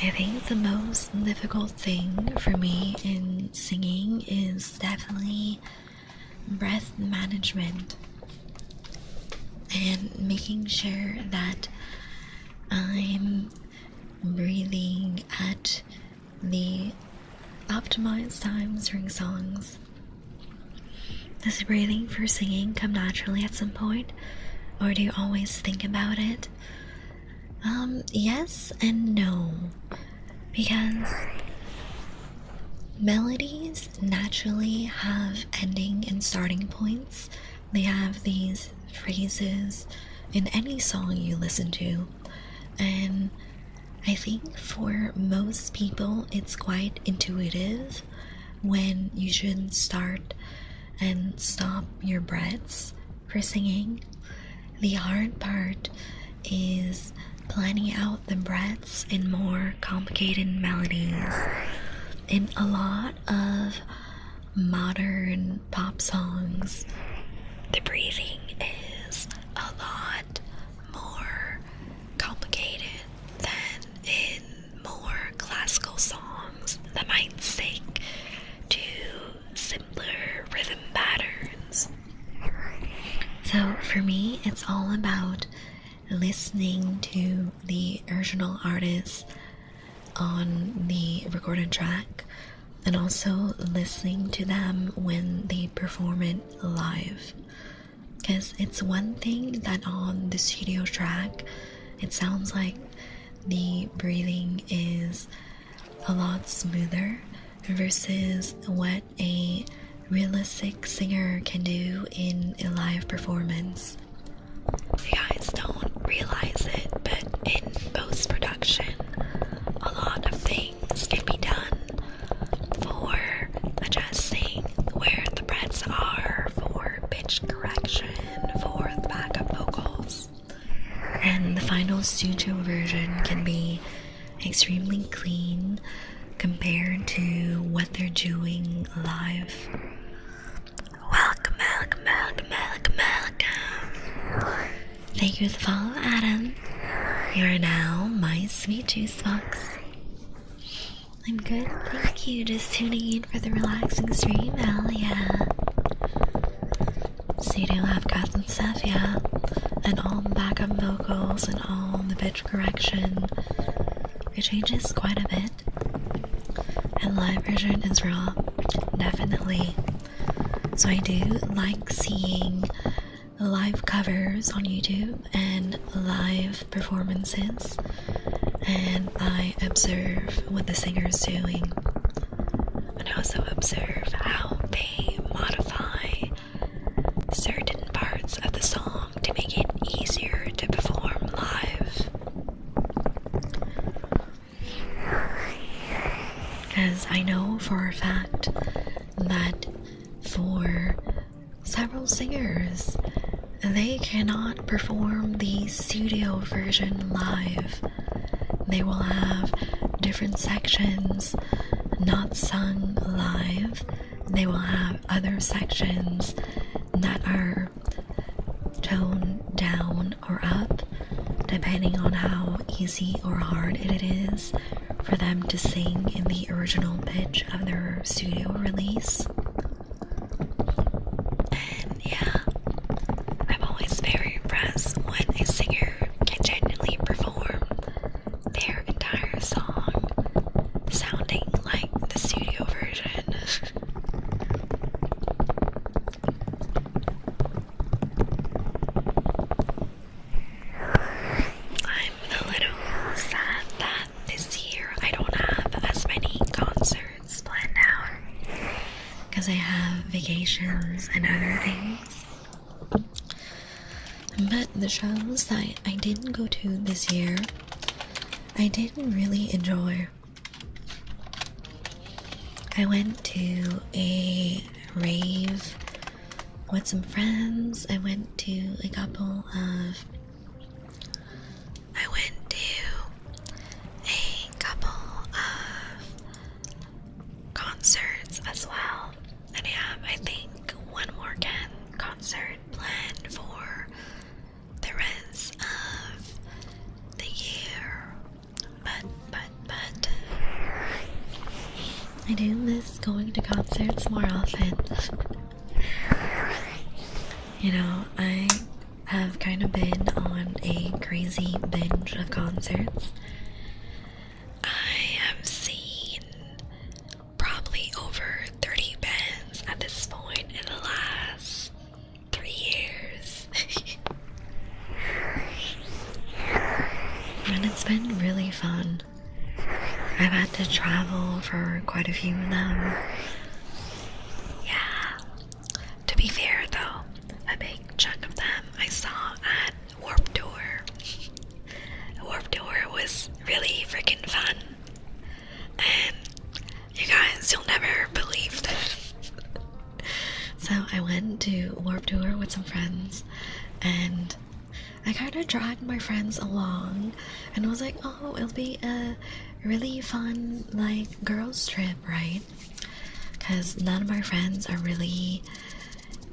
I think the most difficult thing for me in singing is definitely breath management and making sure that I'm breathing at the optimized times during songs. Does breathing for singing come naturally at some point, or do you always think about it? Yes and no, because melodies naturally have ending and starting points. They have these phrases in any song you listen to, and I think for most people it's quite intuitive when you should start and stop your breaths for singing. The hard part is planning out the breaths in more complicated melodies. In a lot of modern pop songs, the breathing is a lot more complicated than in more classical songs that might stick to simpler rhythm patterns. So for me, it's all about listening to the original artist on the recorded track and also listening to them when they perform it live, because it's one thing that on the studio track it sounds like the breathing is a lot smoother versus what a realistic singer can do in a live performance. You guys don't realize it, but in post-production, a lot of things can be done for adjusting where the breaths are, for pitch correction, for the backup vocals. And the final studio version can be extremely clean compared to what they're doing live. Welcome. Thank you for the follow, Adam. You are now my sweet juice box. I'm good, thank you. Just tuning in for the relaxing stream. Hell yeah. Studio lab cuts and stuff, yeah. And all the backup vocals and all the pitch correction. It changes quite a bit. And live version is raw, definitely. So I do like seeing live covers on YouTube and live performances, and I observe what the singer's doing and also observe how they modify certain parts of the song to make it easier to perform live. Because I know for a fact that for several singers, they cannot perform the studio version live. They will have different sections not sung live. They will have other sections that are toned down or up, depending on how easy or hard it is for them to sing in the original pitch of their studio release. And yeah, I'm always very impressed when a singer can genuinely perform their entire song sounding like the studio version. I'm a little sad that this year I don't have as many concerts planned out because I have vacations and other things. But the shows that I didn't go to this year, I didn't really enjoy. I went to a rave with some friends. I went to a couple of concerts as well. And I have, I think, one more concert planned for the rest of the year. But I do miss going to concerts more often. You know, I have kind of been on a crazy binge of concerts. I have seen probably over 30 bands at this point in the last 3 years. And it's been really fun. I've had to travel for quite a few of them. Yeah. To be fair though, a big chunk of them I saw at Warped Tour. Warped Tour was really freaking fun. And you guys, you'll never believe this. So I went to Warped Tour with some friends, and I kind of dragged my friends along, and was like, oh, it'll be a really fun, like, girls trip, right? Because none of my friends are really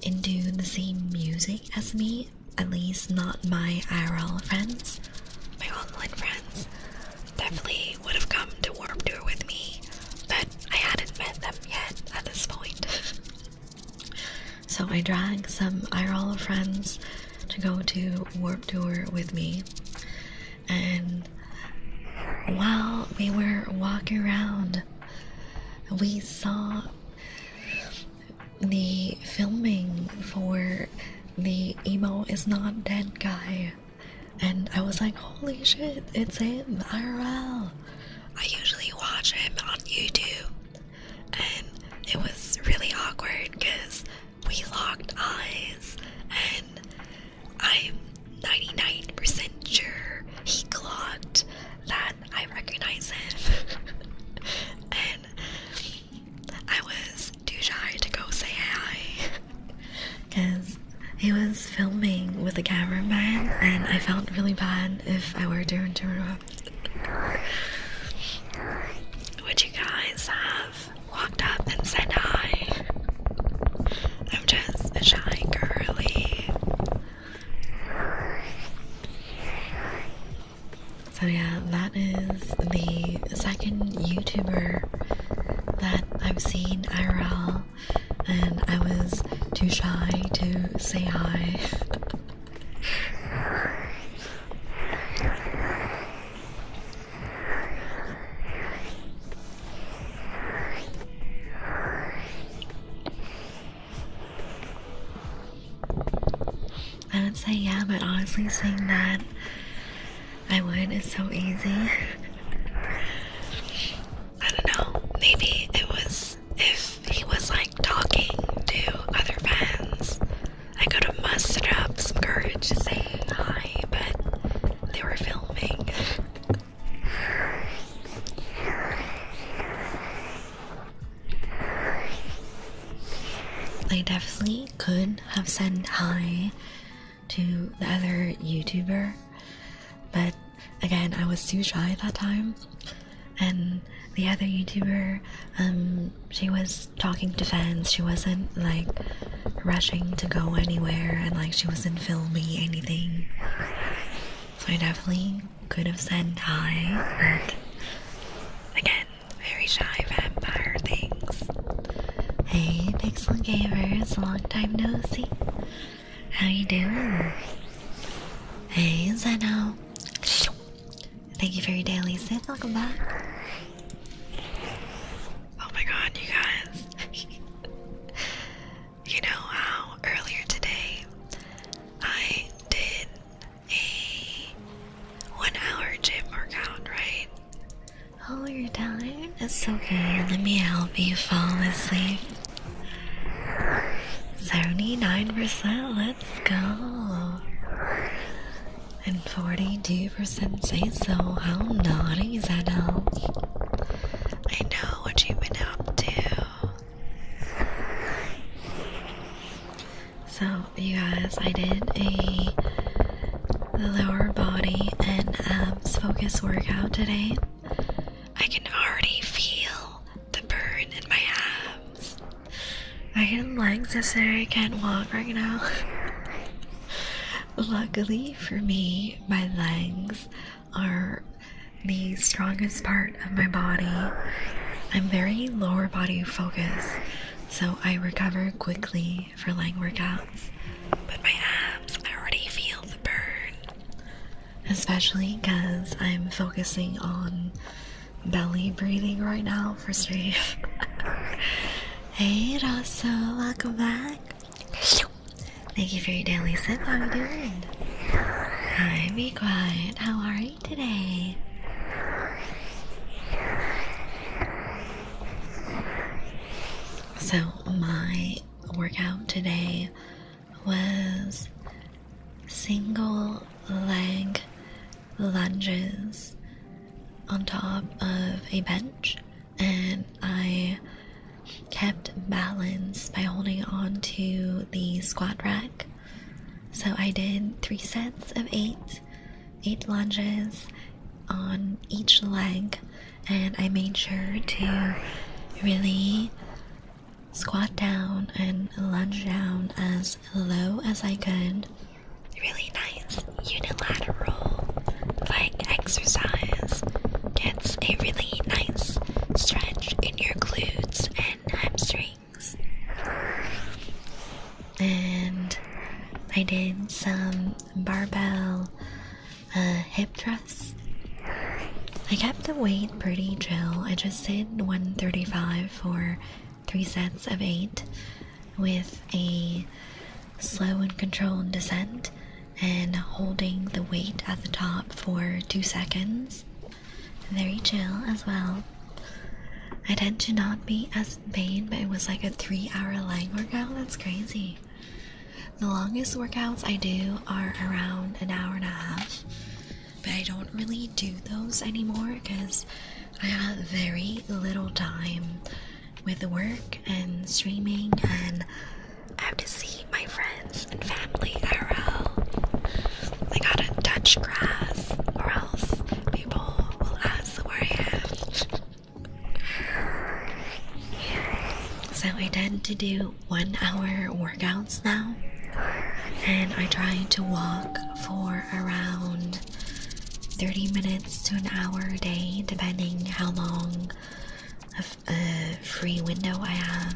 into the same music as me, at least not my IRL friends. My online friends definitely would have come to Warped Tour with me, but I hadn't met them yet at this point. So I dragged some IRL friends to go to Warped Tour with me, and while we were walking around, we saw the filming for the Emo Is Not Dead guy, and I was like, holy shit, it's him, IRL. I usually watch him on YouTube, and it was really awkward because we locked eyes, and I'm 99% sure he clocked that I recognize him. And I was too shy to go say hi because he was filming with the cameraman, and I felt really bad if I were to interrupt. Would you guys have walked up and said hi? I'm just a shy girly. So yeah, that is the second YouTuber that I've seen IRL, and I was too shy to say hi. I would say yeah, but honestly saying that I would is so easy. I don't know, maybe it was if he was like talking to other fans, I could have mustered up some courage to say hi, but they were filming. I definitely could have said hi to the other YouTuber, but again, I was too shy that time. And the other YouTuber, she was talking to fans. She wasn't like rushing to go anywhere, and like she wasn't filming anything. So I definitely could have said hi, but again, very shy vampire things. Hey, Pixel Gamers, long time no see. How you doing? Hey, Zeno. Thank you for your daily sip. Welcome back. Oh my god, you guys. You know how earlier today I did a 1 hour gym workout, right? Oh, you're tired? It's okay. Let me help you fall asleep. 79%. Let's go. And 42% say so. How naughty is that, Elf? I know what you've been up to. So, you guys, I did a lower body and abs focus workout today. I can already feel the burn in my abs. I had legs yesterday, I can't walk right now. Luckily for me, my legs are the strongest part of my body. I'm very lower body focused, so I recover quickly for leg workouts. But my abs, I already feel the burn. Especially because I'm focusing on belly breathing right now for stream. Hey Rosso, welcome back. Thank you for your daily sip. How are you doing? Hi, be quiet. How are you today? So, my workout today was single leg lunges on top of a bench, and I kept balance by holding on to the squat rack. So I did 3 sets of 8 lunges on each leg, and I made sure to really squat down and lunge down as low as I could. Really nice unilateral leg exercise. Gets a really nice stretch in your glutes and hamstrings. And I did some barbell hip thrusts. I kept the weight pretty chill. I just did 135 for 3 sets of 8 with a slow and controlled descent and holding the weight at the top for 2 seconds. Very chill as well. I tend to not be as in pain, but it was like a 3-hour leg workout. That's crazy. The longest workouts I do are around an hour and a half, but I don't really do those anymore because I have very little time with work and streaming, and I have to see my friends and family IRL. I gotta touch grass or else people will ask where I am. So I tend to do 1-hour workouts now, and I try to walk for around 30 minutes to an hour a day, depending how long of a free window I have.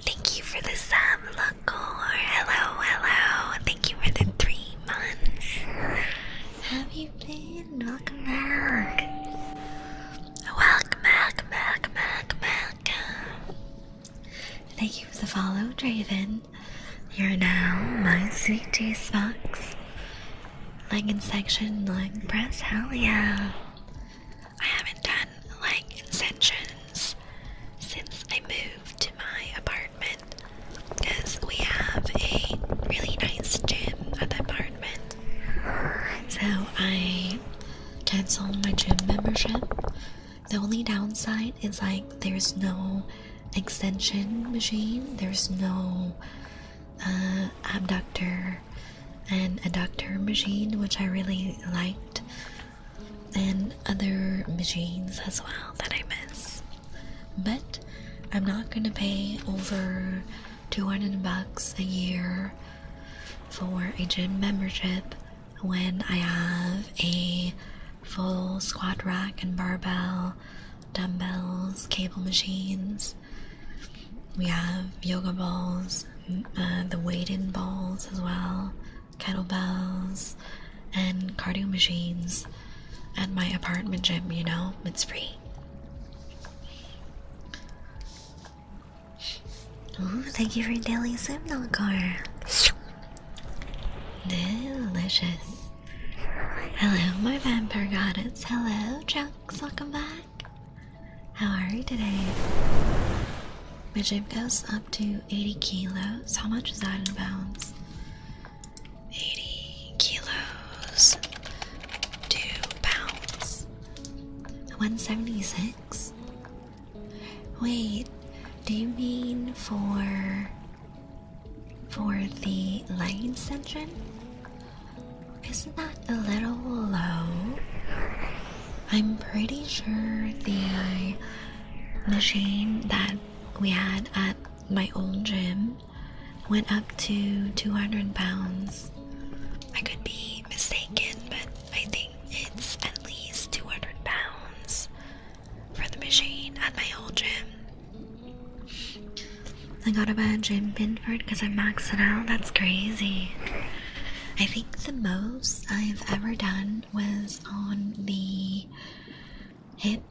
Thank you for the sub, Luckor. Hello, hello. Thank you for the 3 months. How have you been? Welcome back. Welcome back. Thank you for the follow, Draven. You're now my sweet taste box. Leg extension, leg press, hell yeah. I haven't done leg extensions since I moved to my apartment because we have a really nice gym at the apartment. So I canceled my gym membership. The only downside is like there's no extension machine, there's no abductor and adductor machine, which I really liked, and other machines as well that I miss. But I'm not gonna pay over $200 a year for a gym membership when I have a full squat rack and barbell, dumbbells, cable machines. We have yoga balls, the weighted balls as well, kettlebells, and cardio machines at my apartment gym, you know, it's free. Ooh, thank you for your daily sim, Nalcar. Delicious. Hello, my vampire goddess. Hello, Chunks. Welcome back. How are you today? My gym goes up to 80 kilos. How much is that in pounds? 80 kilos. lose 2 pounds. 176? Wait, do you mean for the leg extension? Isn't that a little low? I'm pretty sure the machine that we had at my old gym went up to 200 pounds. I could be mistaken, but I think it's at least 200 pounds for the machine at my old gym. I got a bad gym pin for it because I maxed it out. That's crazy. I think the most I've ever done was on the hip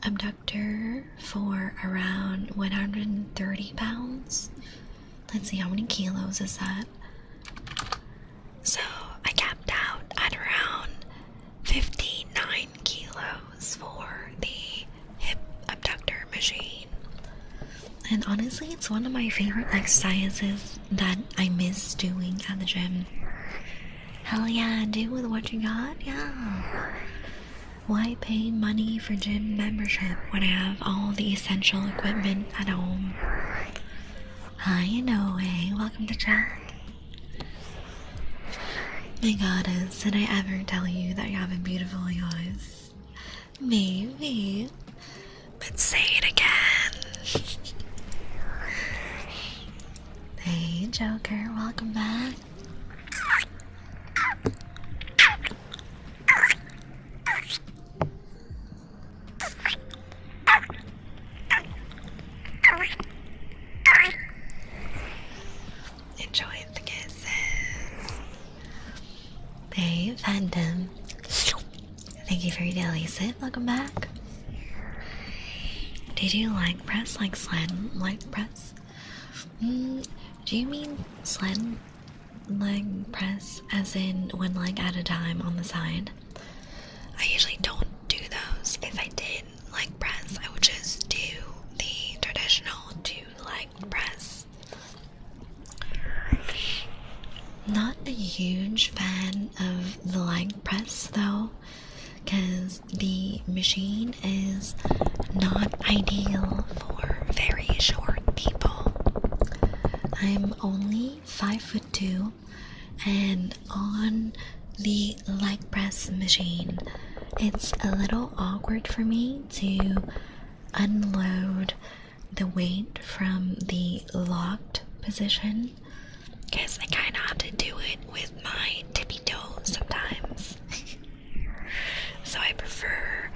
abductor for around 130 pounds. Let's see, how many kilos is that? So I capped out at around 59 kilos for the hip abductor machine. And honestly, it's one of my favorite exercises that I miss doing at the gym. Hell yeah, do with what you got, yeah. Why pay money for gym membership when I have all the essential equipment at home? Hi, Inoue, welcome to chat. My goddess, did I ever tell you that you have a beautiful voice? Maybe, but say it again. Hey, Joker, welcome back. Enjoy the kisses. Hey, Phantom. Thank you for your daily sip. Welcome back. Did you leg press like sled leg press? Do you mean sled leg press as in one leg at a time on the side? I usually don't do those. If I did leg press, I would just do the traditional 2-leg press. Not a huge fan of the leg press though, because the machine is not ideal for very short people. I'm only 5'2", and on the leg press machine, it's a little awkward for me to unload the weight from the locked position, because I kind of have to do it with my tippy toes sometimes. So I prefer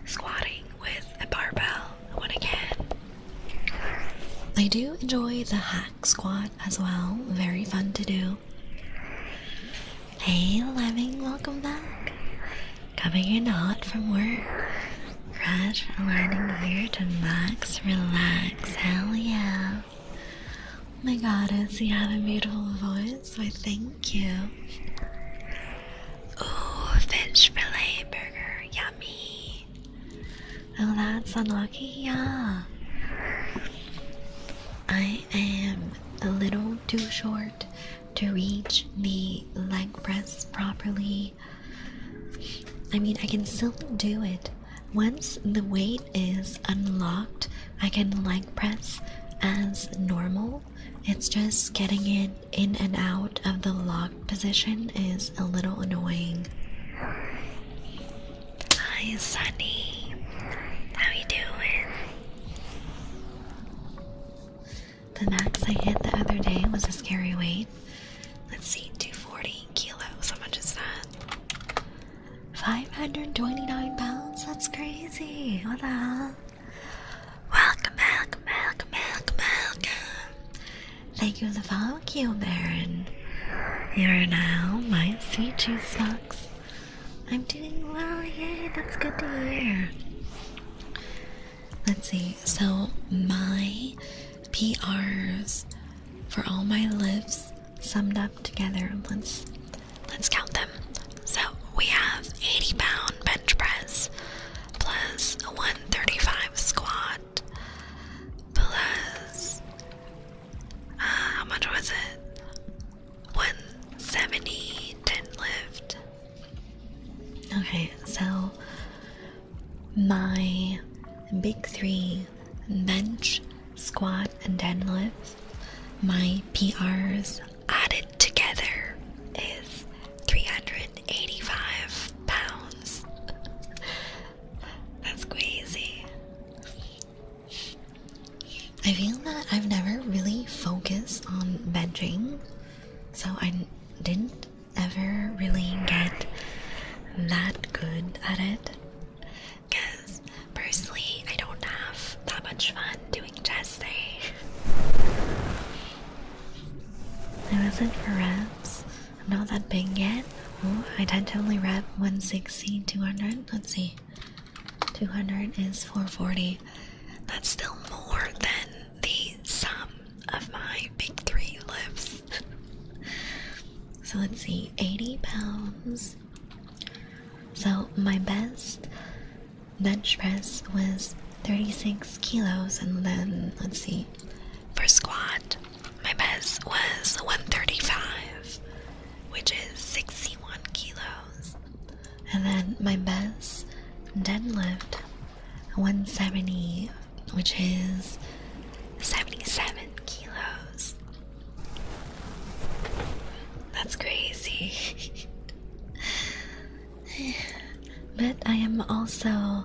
squatting with a barbell when I can. I do enjoy the hack squat as well, very fun to do. Hey Lemming, welcome back. Coming in hot from work. Crash aligning here to max relax, hell yeah. Oh my goddess, you have a beautiful voice, why thank you. Ooh, fish fillet burger, yummy. Oh, that's unlucky, yeah. I am a little too short to reach the leg press properly. I mean, I can still do it. Once the weight is unlocked, I can leg press as normal. It's just getting it in and out of the locked position is a little annoying. Hi, Sunny. How you doing? The max I hit the other day was a scary weight. Let's see, 240 kilos. How much is that? 529 pounds? That's crazy. What the hell? Welcome, welcome, welcome, welcome, welcome. Thank you for the follow, Q Baron. You are now my sweet juice box. I'm doing well, yay, that's good to hear. Let's see, so my PRs for all my lifts summed up together, let's count them. So we have 80-pound bench press plus a 135 squat plus how much was it? 170 deadlift my big three bench, squat, and deadlift, my PRs added together is 385 pounds. That's crazy. I feel that I've never really focused on benching, so I didn't ever really get that good at it. Because personally, I don't have that much fun doing chest day. I wasn't for reps. I'm not that big yet. Ooh, I tend to only rep 160, 200. Let's see. 200 is 440. That's still more than the sum of my big three lifts. So let's see. 80 pounds. So my best bench press was 36 kilos, and then let's see, for squat my best was 135, which is 61 kilos, and then my best deadlift 170, which is 77 kilos. That's crazy. But I'm also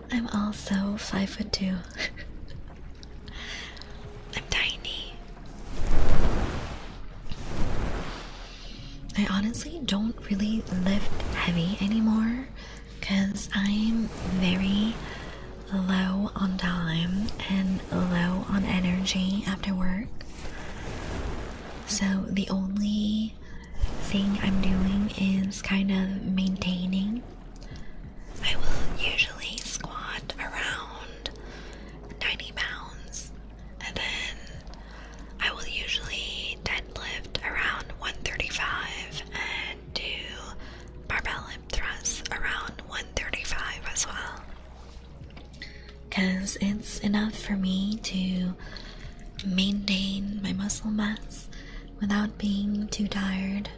5'2". I'm tiny. I honestly don't really lift heavy anymore because I'm very low on time and low on energy after work. So the only thing I'm doing is kind of maintaining. I will usually squat around 90 pounds, and then I will usually deadlift around 135 and do barbell hip thrusts around 135 as well. Because it's enough for me to maintain my muscle mass without being too tired.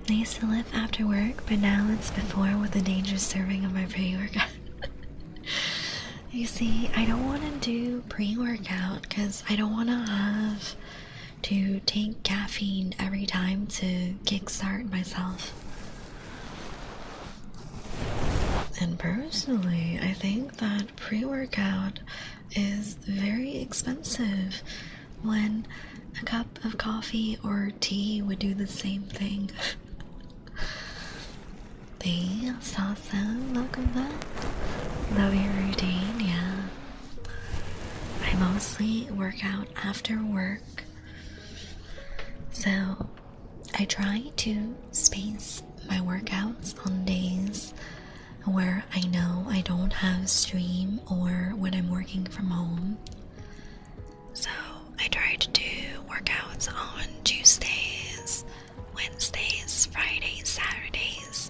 I used to lift after work, but now it's before with a dangerous serving of my pre-workout. You see, I don't want to do pre-workout because I don't want to have to take caffeine every time to kickstart myself. And personally, I think that pre-workout is very expensive when a cup of coffee or tea would do the same thing. Hey, Sasa, welcome back. Love your routine, yeah. I mostly work out after work, so I try to space my workouts on days where I know I don't have stream or when I'm working from home. So I try to do workouts on Tuesdays, Wednesdays, Fridays, Saturdays,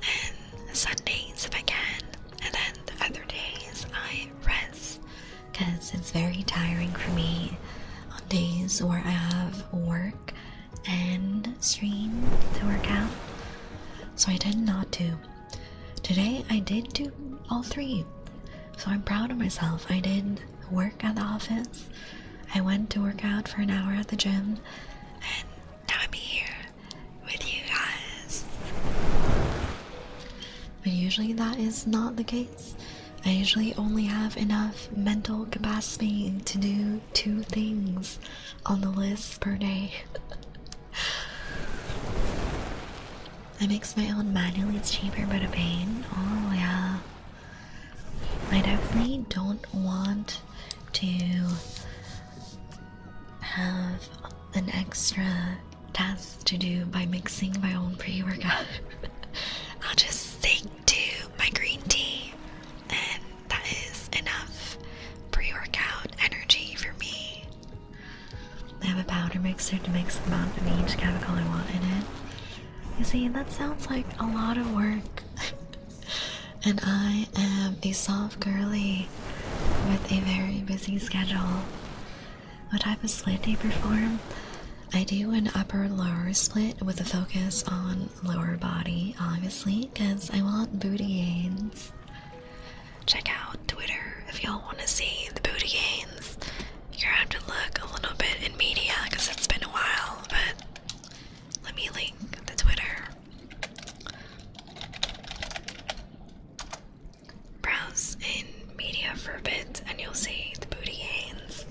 and Sundays if I can, and then the other days I rest because it's very tiring for me on days where I have work and stream to work out, so I tend not to. Today I did do all three, so I'm proud of myself. I did work at the office, I went to work out for an hour at the gym, and now I'm here with you guys. But usually that is not the case. I usually only have enough mental capacity to do 2 things on the list per day. I mix my own manually, it's cheaper but a pain. Oh yeah. I definitely don't want to have an extra task to do by mixing my own pre-workout. I'll just stick to my green tea, and that is enough pre-workout energy for me. I have a powder mixer to mix the amount of each chemical I want in it. You see, that sounds like a lot of work. And I am a soft girly with a very busy schedule. What type of split do you perform? I do an upper lower split with a focus on lower body, obviously, because I want booty gains. Check out Twitter if y'all want to see the booty gains. You're gonna have to look a little bit in media because it's been a while, but let me link the Twitter. Browse in media for a bit and you'll see the booty gains.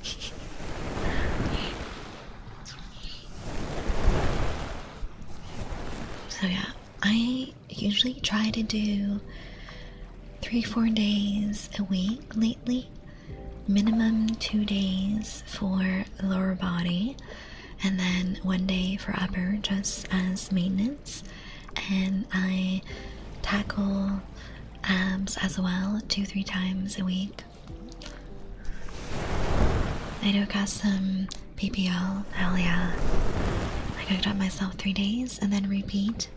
So yeah, I usually try to do 3-4 days a week lately. Minimum 2 days for lower body, and then 1 day for upper, just as maintenance. And I tackle abs as well 2-3 times a week. I do custom PPL, hell yeah. I cooked up myself 3 days and then repeat,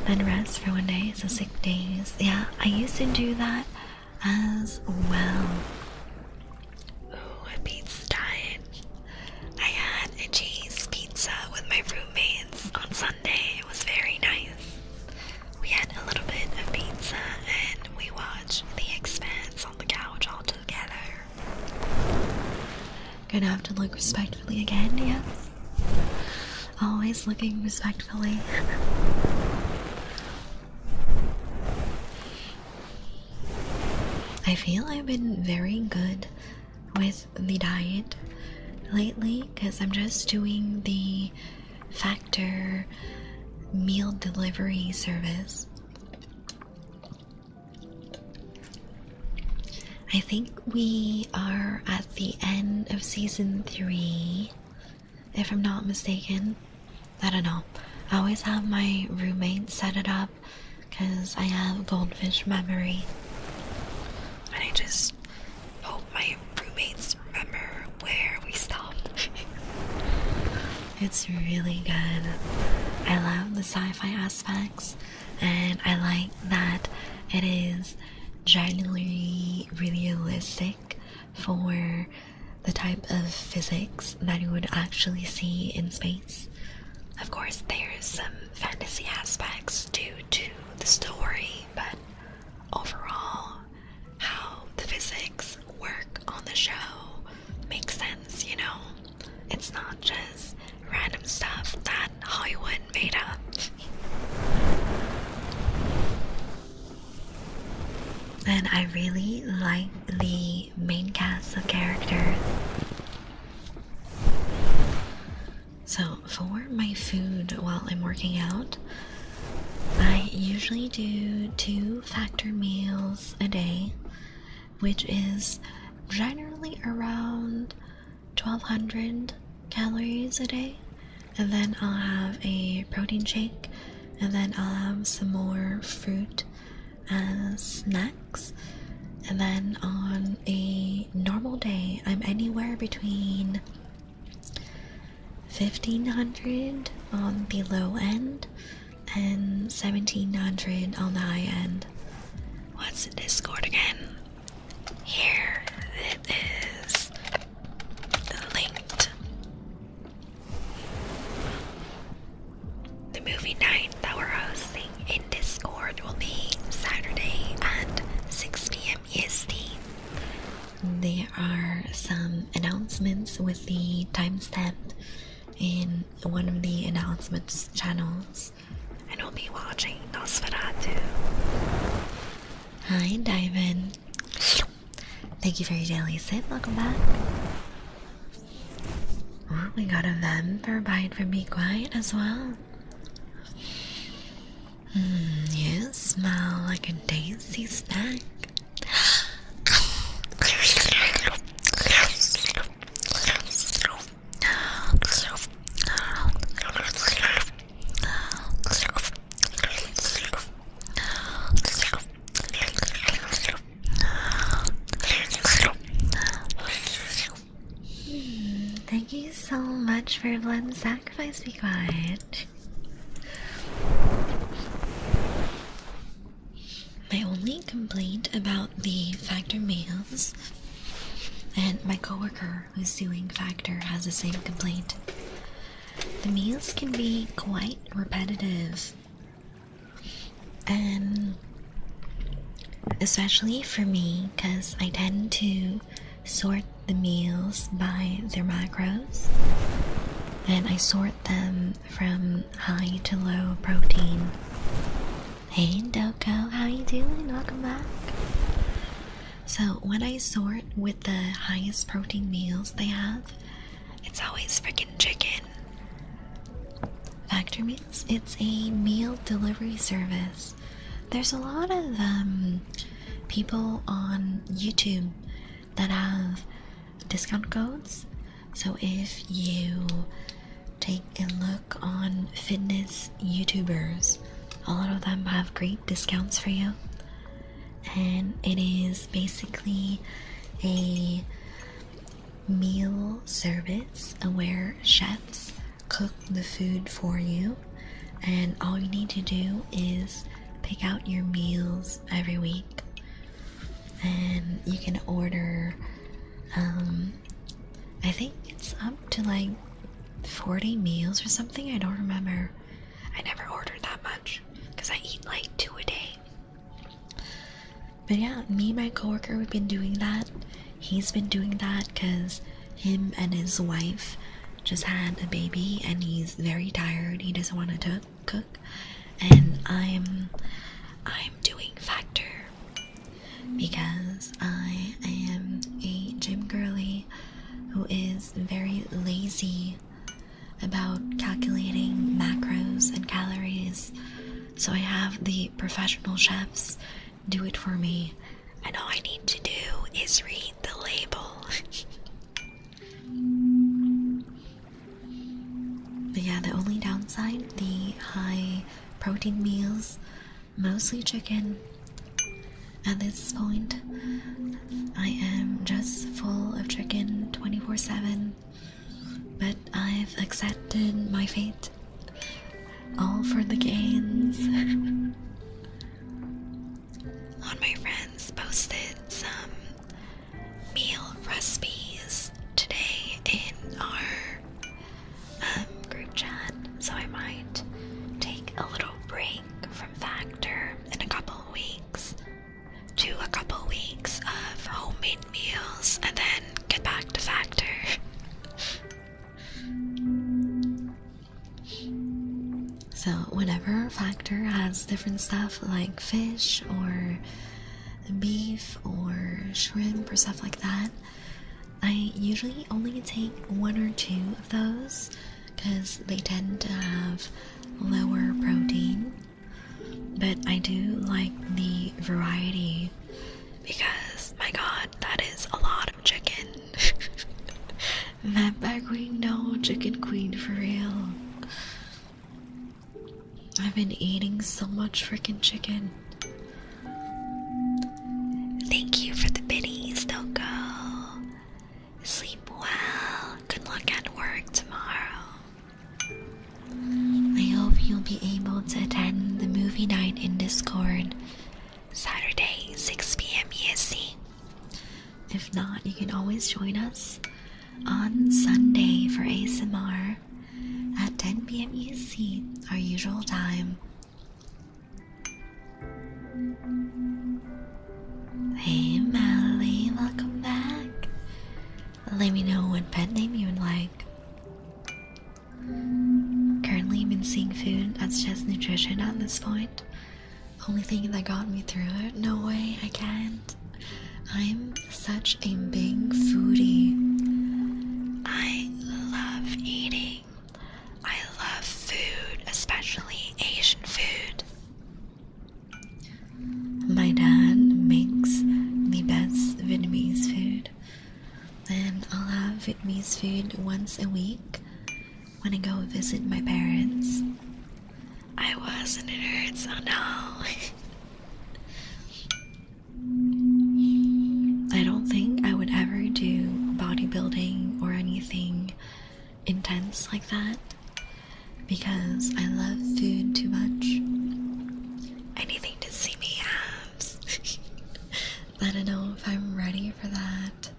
then rest for 1 day, so 6 days. Yeah, I used to do that as well. Ooh, a pizza diet. I had a cheese pizza with my roommates on Sunday. It was very nice. We had a little bit of pizza and we watched The Expanse on the couch all together. Gonna have to look respectfully again, yes. Always looking respectfully. I feel I've been very good with the diet lately because I'm just doing the Factor meal delivery service. I think we are at the end of season 3, if I'm not mistaken. I don't know. I always have my roommate set it up because I have goldfish memory. And I just hope my roommates remember where we stopped. It's really good. I love the sci-fi aspects, and I like that it is genuinely realistic for the type of physics that you would actually see in space. Of course, there's some fantasy aspects due to the story, but overall, how the physics work on the show makes sense, you know? It's not just random stuff that Hollywood made up. And I really like the main cast of characters. So for my food while I'm working out, I usually do 2 Factor meals a day, which is generally around 1200 calories a day. And then I'll have a protein shake, and then I'll have some more fruit as snacks. And then on a normal day, I'm anywhere between 1500 on the low end and 1700 on the high end. What's the Discord again? Here it is linked. The movie night that we're hosting in Discord will be Saturday at 6 p.m. EST. There are some announcements with the timestamp in one of the announcements channels, and we'll be watching Nosferatu. Hi, Diamond. Thank you for your daily sip. Welcome back. Oh, we got a vampire from Be Quiet as well. You smell like a tasty snack. Thank you so much for Blood Sacrifice, Be Quiet. My only complaint about the Factor meals, and my coworker who's doing Factor has the same complaint, the meals can be quite repetitive, and especially for me, because I tend to sort the meals by their macros, and I sort them from high to low protein. Hey Doko, how you doing? Welcome back. So when I sort with the highest protein meals they have, it's always freaking chicken. Factor Meals, it's a meal delivery service. There's a lot of people on YouTube that have discount codes. So if you take a look on fitness YouTubers, a lot of them have great discounts for you. And it is basically a meal service where chefs cook the food for you, and all you need to do is pick out your meals every week, and you can order I think it's up to like 40 meals or something. I don't remember. I never ordered that much because I eat like 2 a day. But yeah, me and my coworker, we've been doing that. He's been doing that because him and his wife just had a baby and he's very tired. He doesn't want to cook. And I'm doing Factor because I am a gym girly who is very lazy about calculating macros and calories. So I have the professional chefs do it for me, and all I need to do is read the label. But yeah, the only downside, the high protein meals, mostly chicken. At this point, I am just full of chicken 24/7, but I've accepted my fate. All for the gains. One of my friends posted some meal recipes today in our group chat, so I might take a little break from Factor in a couple of weeks to a couple of weeks of homemade meals and then get back to Factor. So whenever Factor has different stuff like fish or beef or shrimp or stuff like that, I usually only take 1 or 2 of those because they tend to have lower protein. But I do like the variety because, my god, that is a lot of chicken. Vampire Queen, no, Chicken Queen for real. I've been eating so much freaking chicken. Thank you for the biddies, Doko. Sleep well. Good luck at work tomorrow. I hope you'll be able to attend the movie night in Discord Saturday, 6 p.m. EST. If not, you can always join us on Sunday for ASMR at 10 p.m. EST, our usual time. Hey Melly, welcome back. Let me know what pet name you would like. Currently been seeing food that's just nutrition at this point. Only thing that got me through it. No way, I can't. I'm such a big foodie. I love eating. I love food, especially Asian food. My dad makes the best Vietnamese food, and I'll have Vietnamese food once a week when I go visit my parents. I was and it hurts, oh no. I don't think I would ever do bodybuilding or anything intense like that because I love food too much. Anything to see me abs. I don't know if I'm ready for that.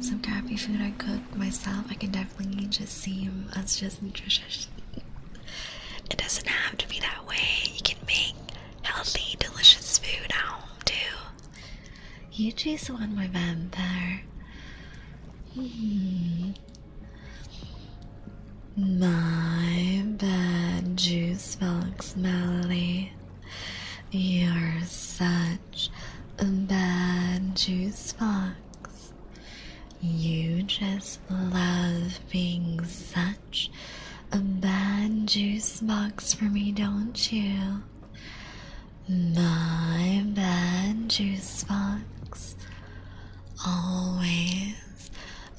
Some crappy food I myself, I can definitely just seem as just nutritious. It doesn't have to be that way. You can make healthy, delicious food at home too. You just want my vampire. My bad juice box Melody. You're such a bad juice box. You just love being such a bad juice box for me, don't you? My bad juice box. Always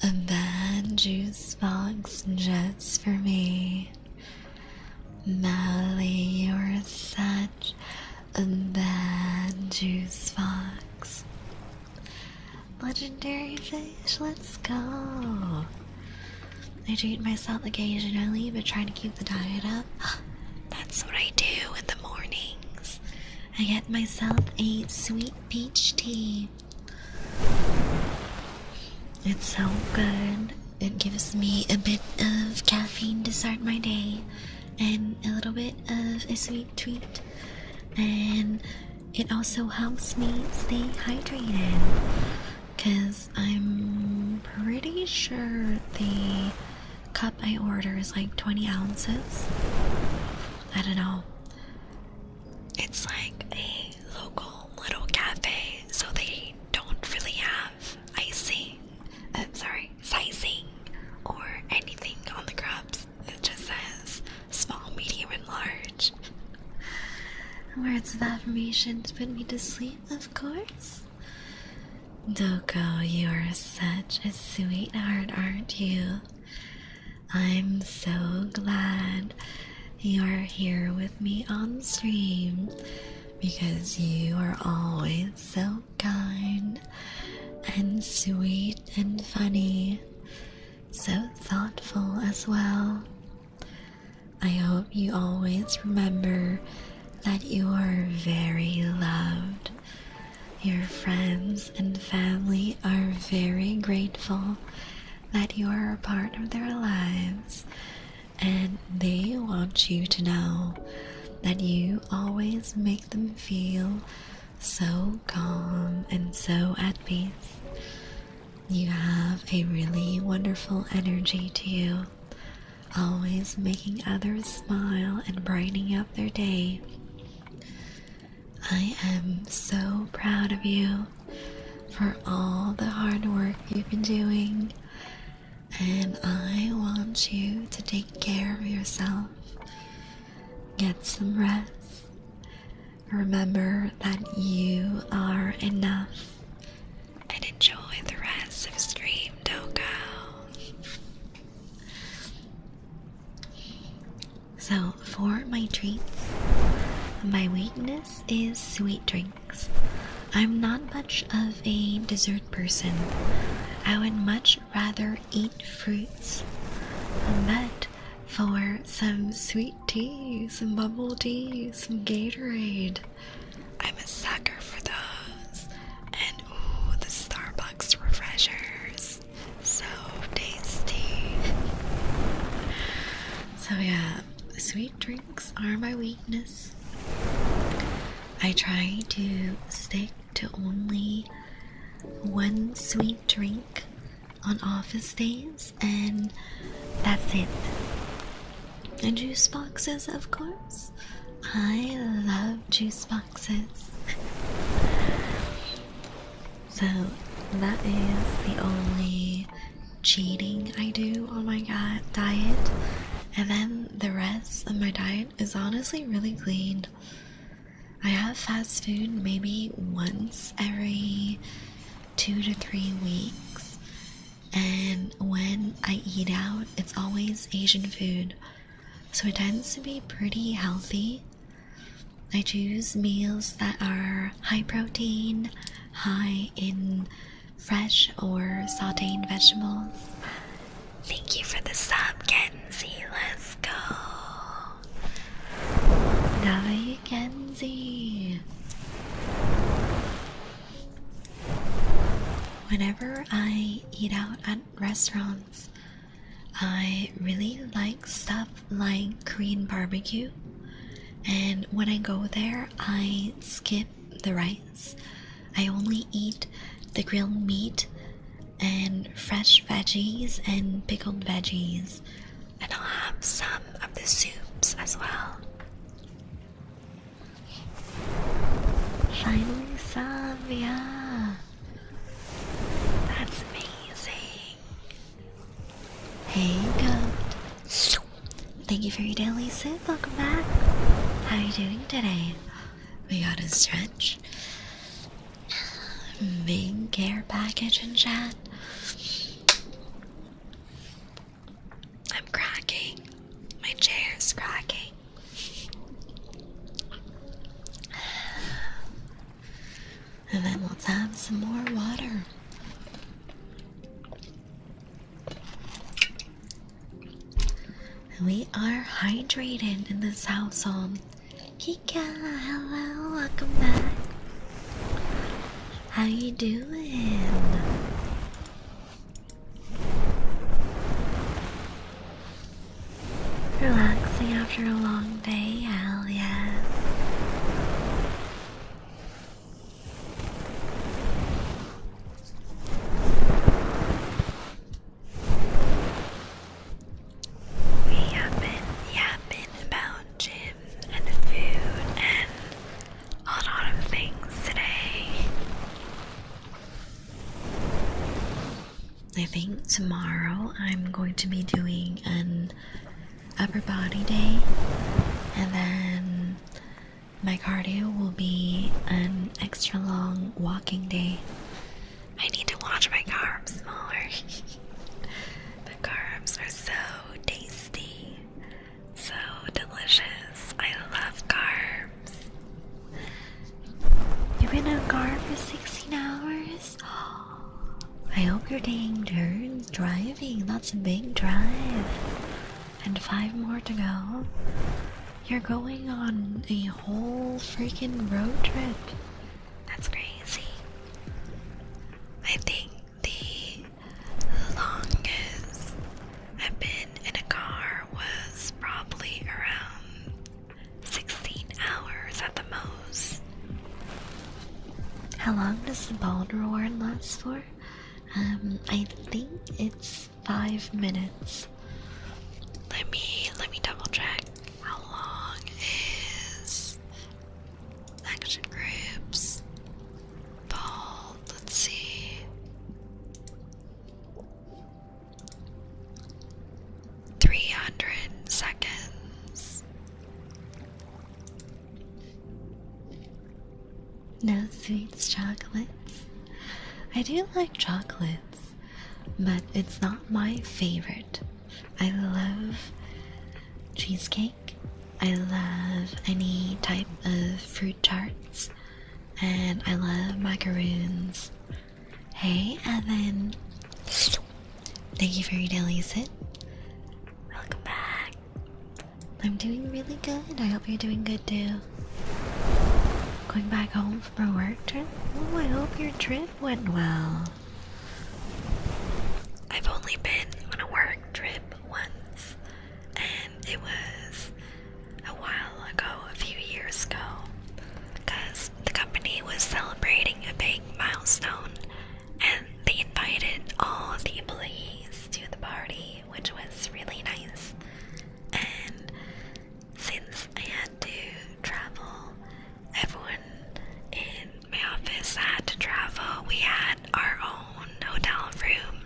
a bad juice box just for me. Melly, you're such a bad juice box. Legendary fish, let's go. I treat myself occasionally, but try to keep the diet up. That's what I do in the mornings. I get myself a sweet peach tea. It's so good. It gives me a bit of caffeine to start my day and a little bit of a sweet treat. And it also helps me stay hydrated because I'm pretty sure the cup I order is like 20 ounces. I don't know. It's like a local little cafe, so they don't really have sizing or anything on the cups. It just says small, medium, and large. Words of affirmation to put me to sleep, of course. Doko, you are such a sweetheart, aren't you? I'm so glad you are here with me on stream because you are always so kind and sweet and funny, so thoughtful as well. I hope you always remember that you are very loved. Your friends and family are very grateful that you are a part of their lives, and they want you to know that you always make them feel so calm and so at peace. You have a really wonderful energy to you, always making others smile and brightening up their day. I am so proud of you for all the hard work you've been doing, and I want you to take care of yourself. Get some rest. Remember that you are enough, and enjoy the rest of Stream Doko. So, for my treats, my weakness is sweet drinks. I'm not much of a dessert person. I would much rather eat fruits. But for some sweet tea, some bubble tea, some Gatorade, I'm a sucker for those. And ooh, the Starbucks refreshers. So tasty. So yeah, sweet drinks are my weakness. I try to stick to only one sweet drink on office days, and that's it. And juice boxes, of course. I love juice boxes. So that is the only cheating I do on my diet, and then the rest of my diet is honestly really clean. I have fast food maybe once every 2 to 3 weeks, and when I eat out, it's always Asian food, so it tends to be pretty healthy. I choose meals that are high protein, high in fresh or sauteed vegetables. Thank you for the sub, Kenzie. Let's go. W Kenzie. whenever I eat out at restaurants, I really like stuff like Korean barbecue. And when I go there, I skip the rice. I only eat the grilled meat and fresh veggies and pickled veggies. And I'll have some of the soups as well. Finally some, yeah. That's amazing. Hey, goat. Thank you for your daily sip. Welcome back. How are you doing today? We got a stretch. Big care package in chat. I'm cracking. My chair's cracking. And then let's have some more water. We are hydrated in this household. Kika, hello, welcome back. How you doing? Relaxing after a long day, hell yes. We have been yapping about gym and food and a lot of things today. I think tomorrow I'm going to be doing an upper body day, and then my cardio will be an extra long walking day. I need to watch my carbs more. The carbs are so tasty, so delicious. I love carbs. You've been on carb for 16 hours? I hope you're taking turns driving. That's a big drive. And 5 more to go. You're going on a whole freaking road trip. That's crazy. I think the longest I've been in a car was probably around 16 hours at the most. How long does the bald reward last for? I think it's 5 minutes. Let me double check. How long is action groups? Bald, let's see. 300 seconds. No sweets, chocolates. I do like chocolates, but it's not my favorite. I love cheesecake. I love any type of fruit tarts, and I love macaroons. Hey, Evan. Thank you for your daily sit. Welcome back. I'm doing really good. I hope you're doing good too. Going back home from a work trip? Oh, I hope your trip went well. I've only been on a work trip once, and it was a while ago, a few years ago, because the company was celebrating a big milestone, and they invited all of the employees to the party, which was really nice. And since I had to travel, everyone in my office had to travel. We had our own hotel room,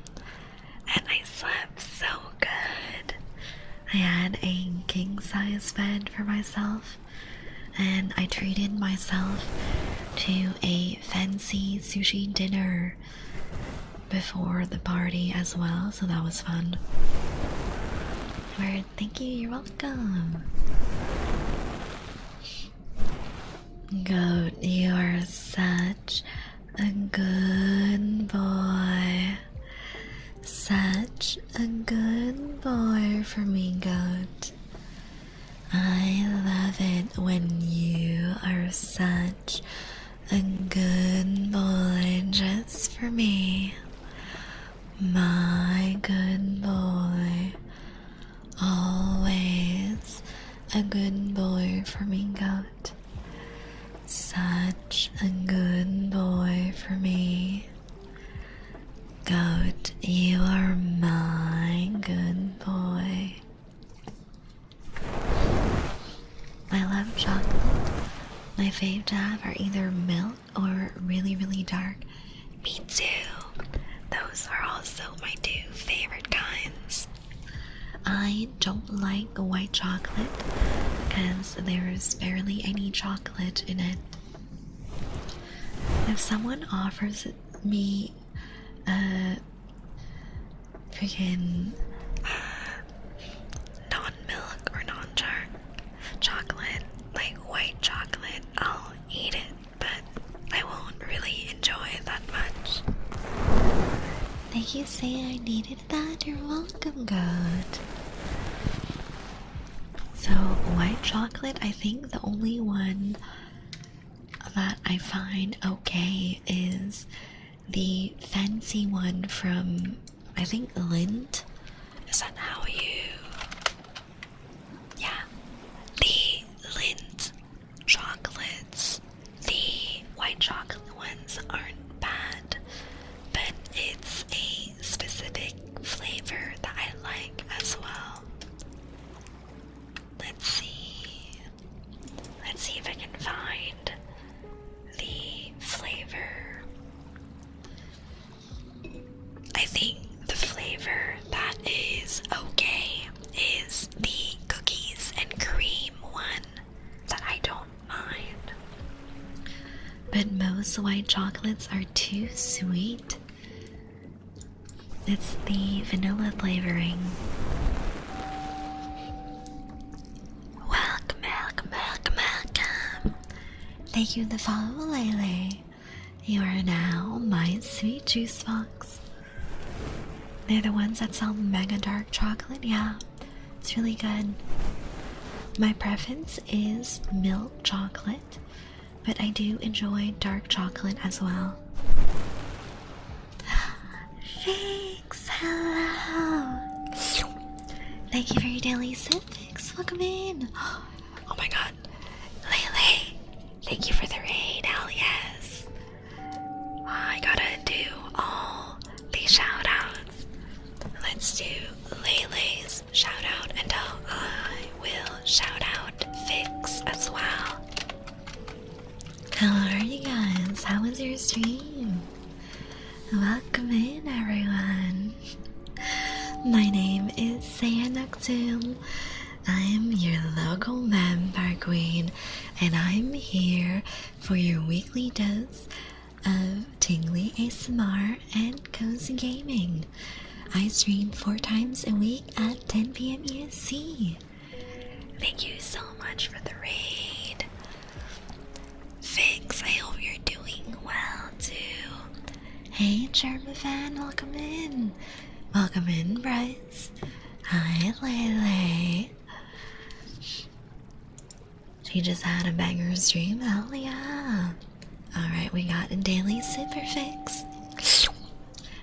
and I slept so good. I had a king-size bed for myself, and I treated myself to a fancy sushi dinner before the party as well, so that was fun. Word, thank you, you're welcome. Goat, you are such a good boy. Such a good boy for me, Goat. I love it when you are such a good boy just for me. a good boy for me, goat. Such a good boy for me. Goat, you are my good boy. I love chocolate. My fave to have are either milk or really, really dark. Me too. Those are also my two favorite kinds. I don't like white chocolate because there's barely any chocolate in it. If someone offers me freaking non-milk or non-dark chocolate, like white chocolate, I'll eat it, but I won't really enjoy it that much. Thank you, say I needed that. You're welcome, God. So, white chocolate, I think the only one that I find okay is the fancy one from, I think, Lindt. Is that how you... Yeah. The Lindt chocolates. The white chocolate ones aren't bad, but it's a specific flavor that I like as well. Let's see. Let's see if I can find the flavor. I think the flavor that is okay is the cookies and cream one that I don't mind. But most white chocolates are too sweet. It's the vanilla flavoring. Welcome. Thank you for the follow, Lele. You are now my sweet juice box. They're the ones that sell mega dark chocolate. Yeah, it's really good. My preference is milk chocolate, but I do enjoy dark chocolate as well. Thanks, hello. Thank you for your daily sip. Thanks, welcome in. Oh my god, Lele, thank you for the raid. Hell yes. I gotta do all the shout outs. Let's do Lele's shout out, and I will shout out Fix as well. How are you guys? How was your stream? Welcome in, everyone. My name is Saya Noctul. I'm your local vampire queen, and I'm here for your weekly dose of tingly ASMR and cozy gaming. I stream 4 times a week at 10 p.m. EST. Thank you so much for the raid. Fix, I hope you're doing well too. Hey, German fan, welcome in. Welcome in, Bryce. Hi, Lele. She just had a banger stream. Hell yeah. Alright, we got a daily sip for Fix.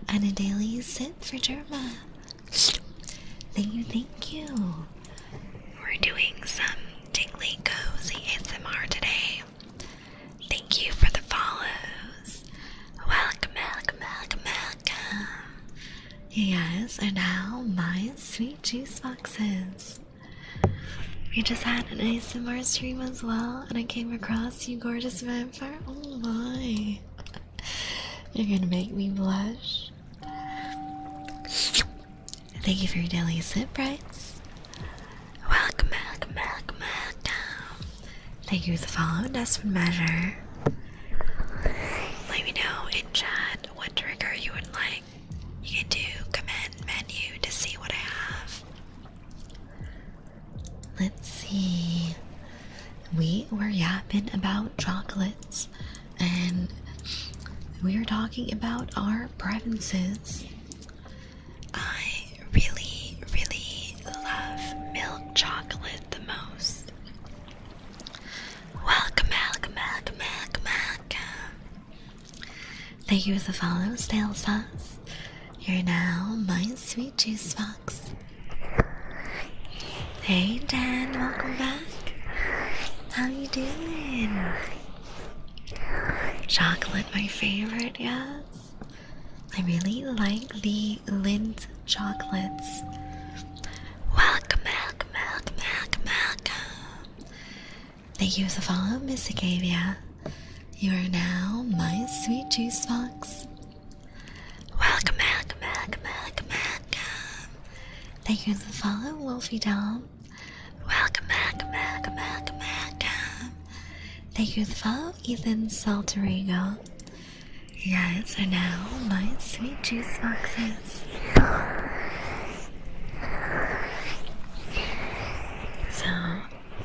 And a daily sip for Germa. Thank you. We're doing some tingly cozy ASMR today. Thank you for the follows. Welcome. You guys are now my sweet juice boxes. We just had an ASMR stream as well, and I came across you, gorgeous vampire. Oh my. You're gonna make me blush. Thank you for your daily sip, Bryce. Welcome. Thank you for the follow, Desperate Measure. Let me know in chat what trigger you would like. You can do command menu to see what I have. Let's see. We were yapping about chocolates, and we were talking about our preferences. I really love milk chocolate the most. Welcome. Thank you for the follow, Stale Sauce. You're now my sweet juice box. Hey Dan, welcome back. How you doing? Chocolate, my favorite, yes. I really like the Lindt chocolates. Welcome. Thank you for the follow, Miss Acavia. You are now my sweet juice box. Welcome. Thank you for the follow, Wolfie Dom. Welcome. Thank you for the follow, Ethan Salterigo. You guys are now my sweet juice boxes. So,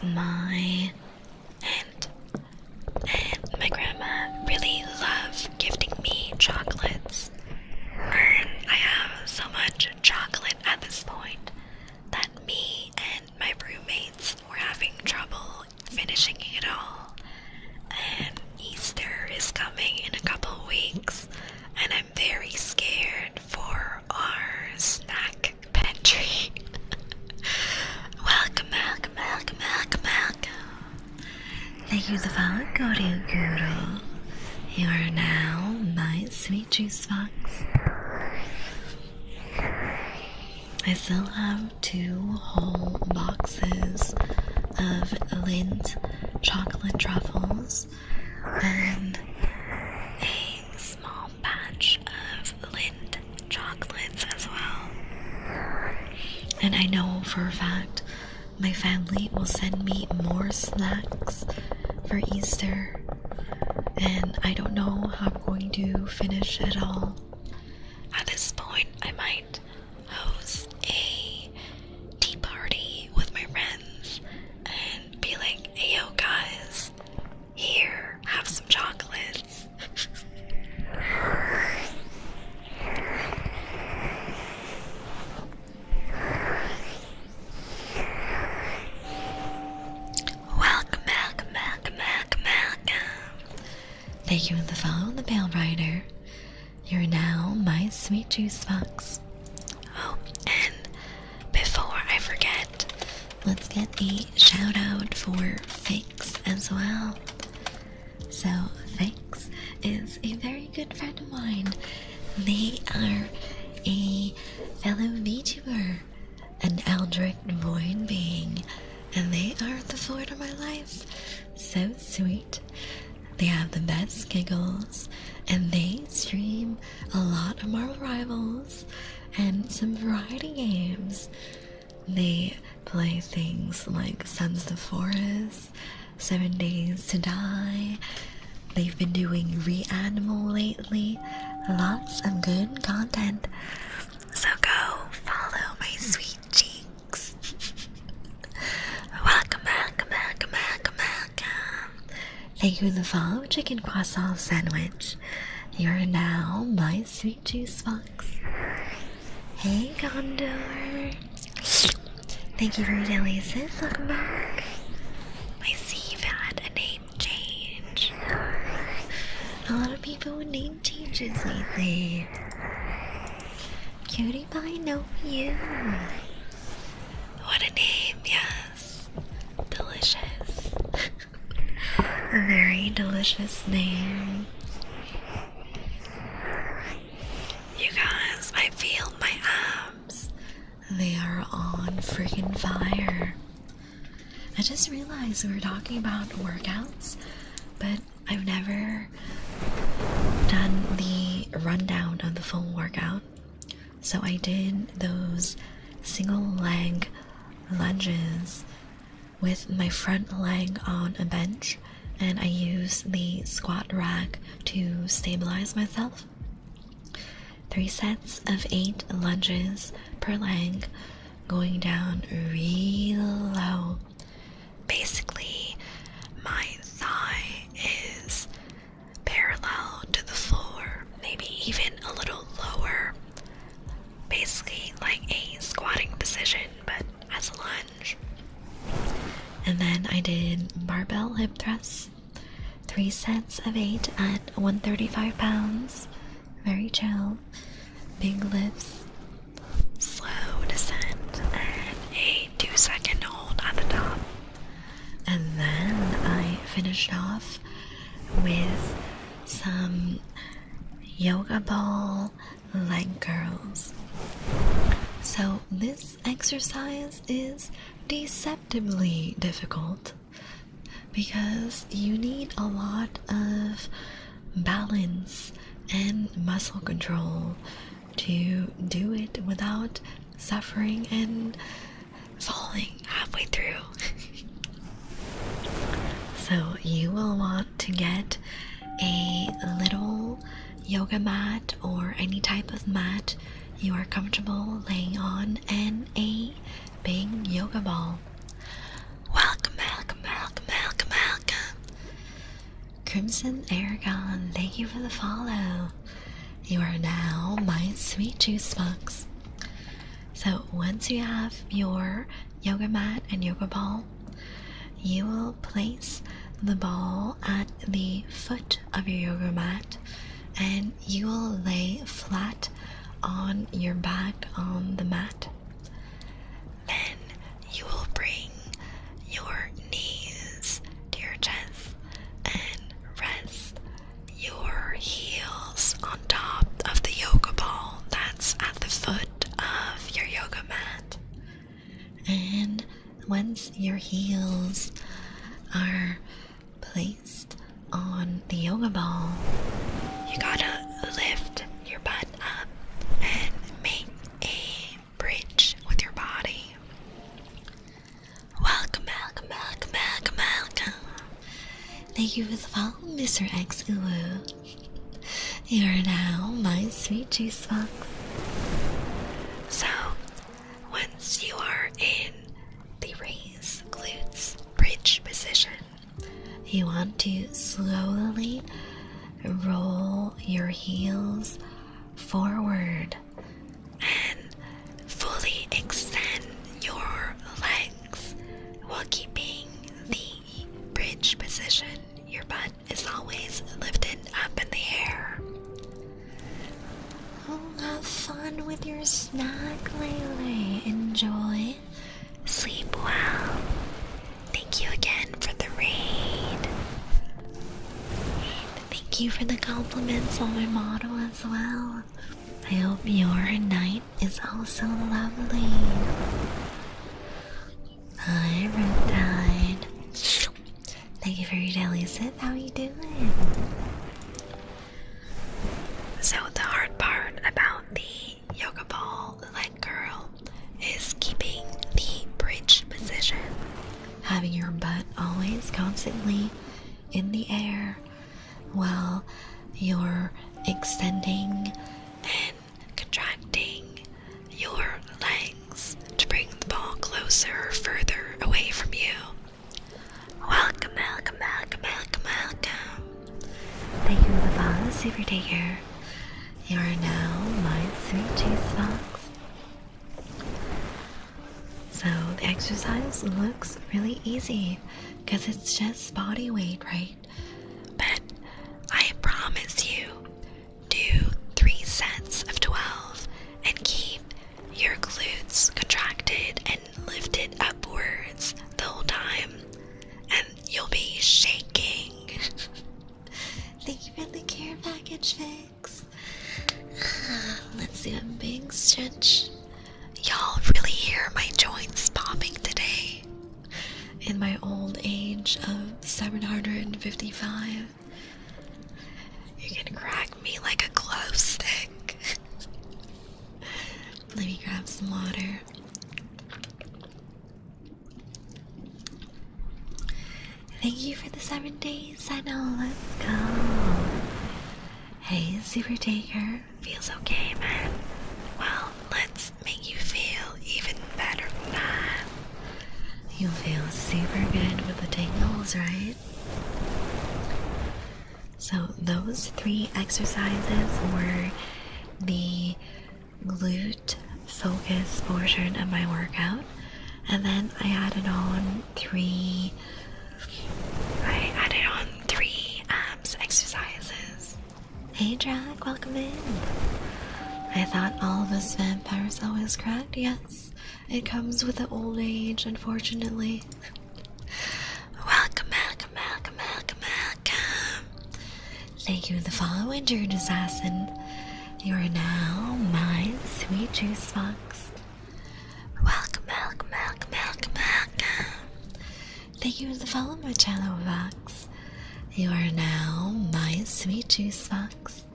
my grandma really love gifting me chocolates. And I have so much chocolate at this point that me and my roommates were having trouble finishing it all. And Easter is coming in a couple weeks, and I'm very scared for our snack pantry. Welcome. Thank you, the follow, Guru. You are now my sweet juice box. I still have 2 whole boxes of Lindt chocolate truffles and a small batch of Lindt chocolates as well. And I know for a fact my family will send me more snacks for Easter, and I don't know how I'm going to finish it all. At this point, I might host a tea party with my friends and be like, hey yo guys, here, have some chocolates. Welcome back. Thank you for the follow, the Pale Rider. You're now my sweet juice box. Oh, and before I forget, let's get a shout out for Fix as well. So, Fix is a very good friend of mine. They are a fellow VTuber, an Eldritch Void being, and they are the Ford of my life. So sweet. They have the best giggles, and they stream a lot of Marvel Rivals and some variety games. They play things like Sons of the Forest, 7 Days to Die. They've been doing Reanimal lately. Lots of good content. So go follow my sweet cheeks. Welcome back. Thank you for the follow, Chicken Croissant Sandwich. You're now my sweet juice box. Hey Gondor. Thank you for your daily assist. Welcome back. I see you've had a name change. A lot of people with name changes lately. Cutie Pie, know you. What a name, yes. Delicious. A very delicious name. You guys might feel my abs. They are on freaking fire. I just realized we were talking about workouts, but I've never done the rundown of the full workout. So I did those single leg lunges with my front leg on a bench, and I used the squat rack to stabilize myself. 3 sets of 8 lunges per leg, going down real low. Basically, my thigh is parallel to the floor, maybe even a little lower. Basically like a squatting position, but as a lunge. And then I did barbell hip thrusts, 3 sets of 8 at 135 pounds. Very chill. Big lifts, slow descent, and a 2-second hold. And then I finished off with some yoga ball leg curls. So this exercise is deceptively difficult because you need a lot of balance and muscle control to do it without suffering and falling halfway through. So you will want to get a little yoga mat or any type of mat you are comfortable laying on, and a big yoga ball. Welcome. Crimson Aragon, thank you for the follow. You are now my sweet juice box. So once you have your yoga mat and yoga ball, you will place the ball at the foot of your yoga mat, and you will lay flat on your back on the mat. Then you will bring your knees to your chest and rest your heels on top of the yoga ball that's at the foot of your yoga mat. And once your heels are placed on the yoga ball, you gotta lift your butt up and make a bridge with your body. Welcome. Thank you for the follow, Mr. X Uwu. You are now my sweet juice box. So, once you are in the raise glutes bridge position, you want to slowly roll your heels forward and fully extend your legs while keeping the bridge position. Your butt is always lifted up in the air. Oh, have fun with your snack, Lele. Enjoy. Sleep well. Thank you again for the raid. Thank you for the compliments on my model as well. I hope your night is also lovely. Hi, Riptide. Thank you for your daily sip. How are you doing? So the hard part about the yoga ball leg curl is keeping the bridge position. Having your butt always constantly in the air while you're extending and contracting your legs to bring the ball closer or further away from you. Welcome. Thank you for the follow, Super Taker. You are now my sweet juice box. So the exercise looks really easy because it's just body weight, right? But I promise you, do 3 sets of 12 and keep your glutes contracted and lifted upwards the whole time, and you'll be shaking. Thank you for the care package fix. Let's do a big stretch. Y'all really hear my joints popping today in my old age of 755. You can crack me like a glow stick. Let me grab some water. Thank you for the 7 days. I know, let's go. Hey, Super Taker. Feels okay, man. Well, let's make you feel even better than that. You'll feel super good with the tingles, right? So those 3 exercises were the glute focus portion of my workout, and then I added on 3 abs exercises. Hey Drag, welcome in. I thought all of us vampires always cracked. Yes, it comes with the old age, unfortunately. Thank you, the follow injured assassin. You are now my sweet juice fox. Welcome, welcome, welcome, welcome, welcome. Thank you, the follow Marcello fox. You are now my sweet juice fox.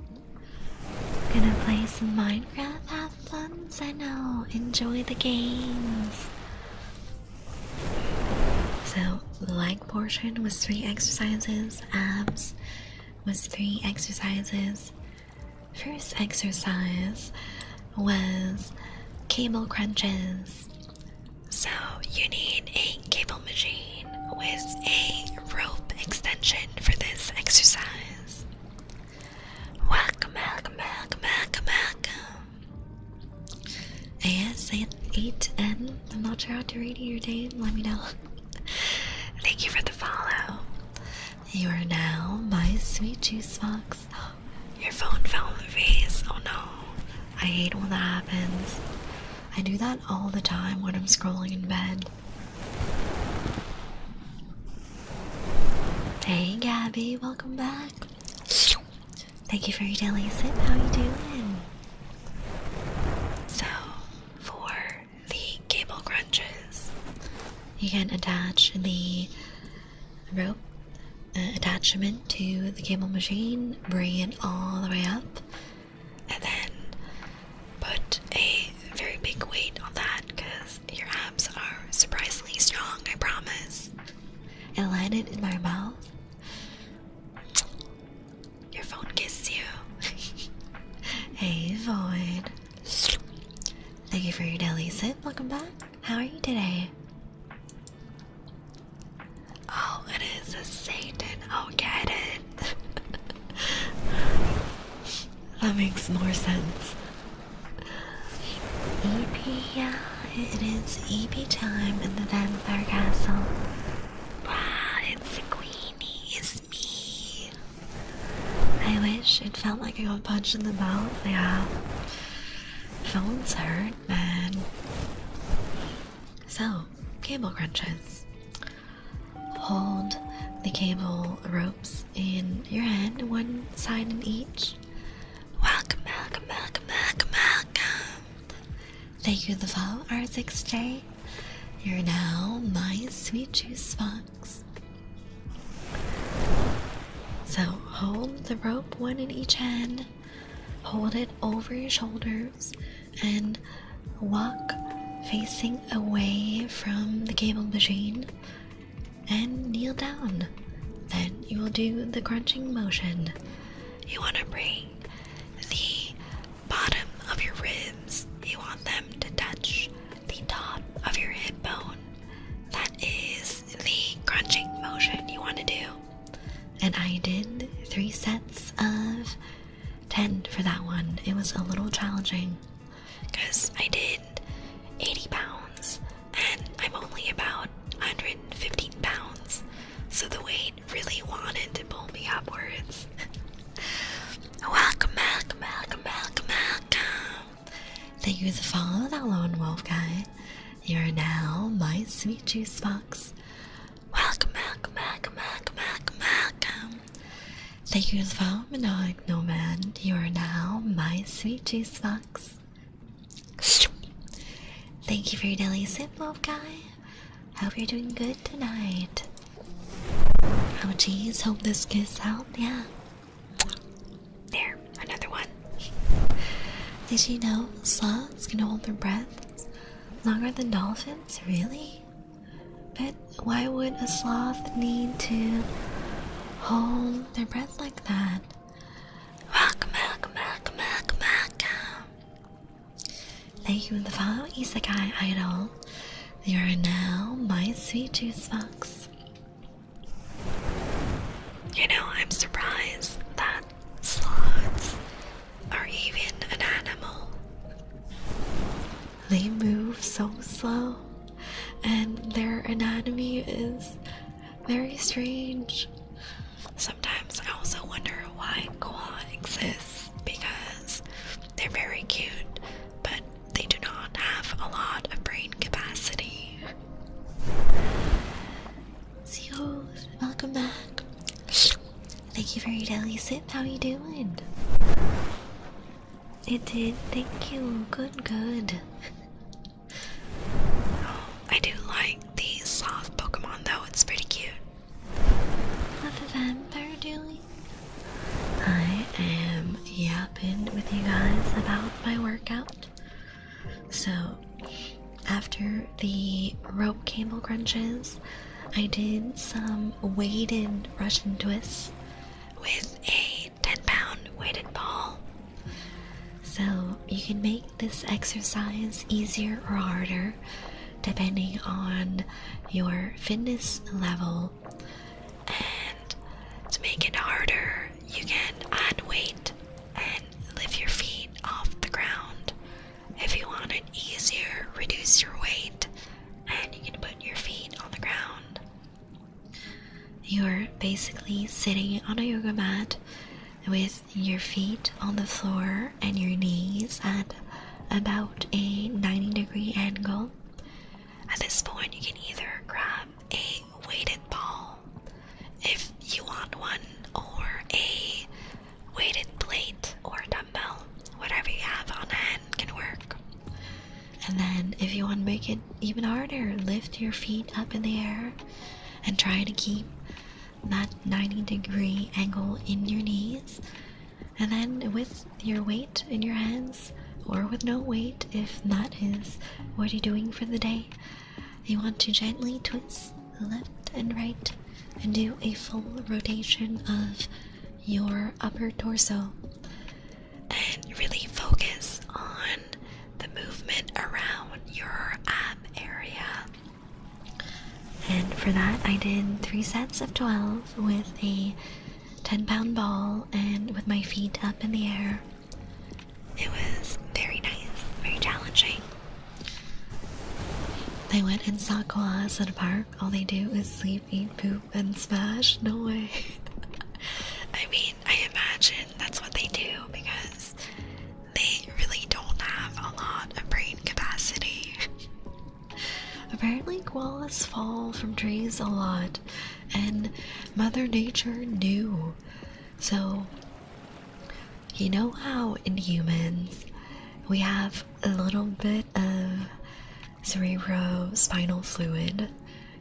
Gonna play some Minecraft, have fun, I know, enjoy the games. So, the leg portion was 3 exercises, abs was 3 exercises. First exercise was cable crunches. So, you need a cable machine with a rope extension for this exercise. Welcome, welcome, welcome, welcome, welcome. AS 8N, I'm not sure how to read your name, let me know. Thank you for the follow. You are now my sweet juice fox. Your phone fell on the face. Oh no. I hate when that happens. I do that all the time when I'm scrolling in bed. Hey Gabby, welcome back. Thank you for your daily sip. How you doing? So, for the cable crunches, you can attach the rope attachment to the cable machine, bring it all the way up, and then put a very big weight on that because your abs are surprisingly strong, I promise. And land it in my mouth. Your phone kissed you. Hey Void. Thank you for your daily sip. Welcome back. How are you today? Oh, it is a Satan. Oh, get it. That makes more sense. EP, yeah, it is EP time in the Vampire Castle. Wow, it's the Queenie, it's me. I wish it felt like I got punched in the mouth. Yeah. Phones hurt, man. So, cable crunches. Hold the cable ropes in your hand, one side in each. Welcome, welcome, welcome, welcome, welcome. Thank you, the follow R6J. You're now my sweet juice fox. So hold the rope, one in each hand. Hold it over your shoulders and walk facing away from the cable machine. And kneel down. Then you will do the crunching motion. You want to bring the bottom of your ribs, you want them to touch the top of your hip bone. That is the crunching motion you want to do. And I did 3 sets of 10 for that one. It was a little challenging because I did 80 pounds and I'm only about 115 pounds, so the weight really wanted to pull me upwards. Welcome, welcome, welcome, welcome, welcome. Thank you for the follow, that lone wolf guy. You are now my sweet juice fox. Welcome, welcome, welcome, welcome, welcome, welcome. Thank you for the follow, Manoic Nomad. You are now my sweet juice fox. Thank you for your daily sip, wolf guy. Hope you're doing good tonight. Oh geez, hope this kiss helped, yeah. There, another one. Did you know sloths can hold their breath longer than dolphins? Really? But why would a sloth need to hold their breath like that? Welcome, welcome, welcome, welcome, welcome. Thank you for the follow, Isekai Idol. You are now my sweet juice fox. You know, I'm surprised that sloths are even an animal. They move so slow, and their anatomy is very strange. Sometimes I also wonder why koala exists, because they're very cute, but they do not have a lot of brain capacity. Seahoos, welcome back. Thank Thank you for your daily sip. How you doing? It did. Thank you. Good, good. I do like the soft Pokemon though, it's pretty cute. What the vampire doing? I am yapping with you guys about my workout. So, after the rope cable crunches, I did some weighted Russian twists With a 10-pound weighted ball. So you can make this exercise easier or harder depending on your fitness level. And to make it harder, you can add weight and lift your feet off the ground. If you want it easier, reduce your weight and you can put your feet on the ground. You're basically sitting on a yoga mat with your feet on the floor and your knees at about a 90-degree angle. At this point, you can either grab a weighted ball if you want one, or a weighted plate or dumbbell. Whatever you have on hand can work. And then if you want to make it even harder, lift your feet up in the air and try to keep that 90-degree angle in your knees. And then with your weight in your hands, or with no weight if that is what you're doing for the day, you want to gently twist left and right and do a full rotation of your upper torso. And really focus on the movement around your ab area. And for that, I did 3 sets of 12 with a 10-pound ball and with my feet up in the air. It was very nice, very challenging. I went and saw koalas at a park. All they do is sleep, eat, poop, and smash. No way. I mean, I imagine that's what they do because they really don't have a lot of brain capacity. Apparently koalas fall from trees a lot, and Mother Nature knew. So, you know how in humans we have a little bit of cerebrospinal fluid,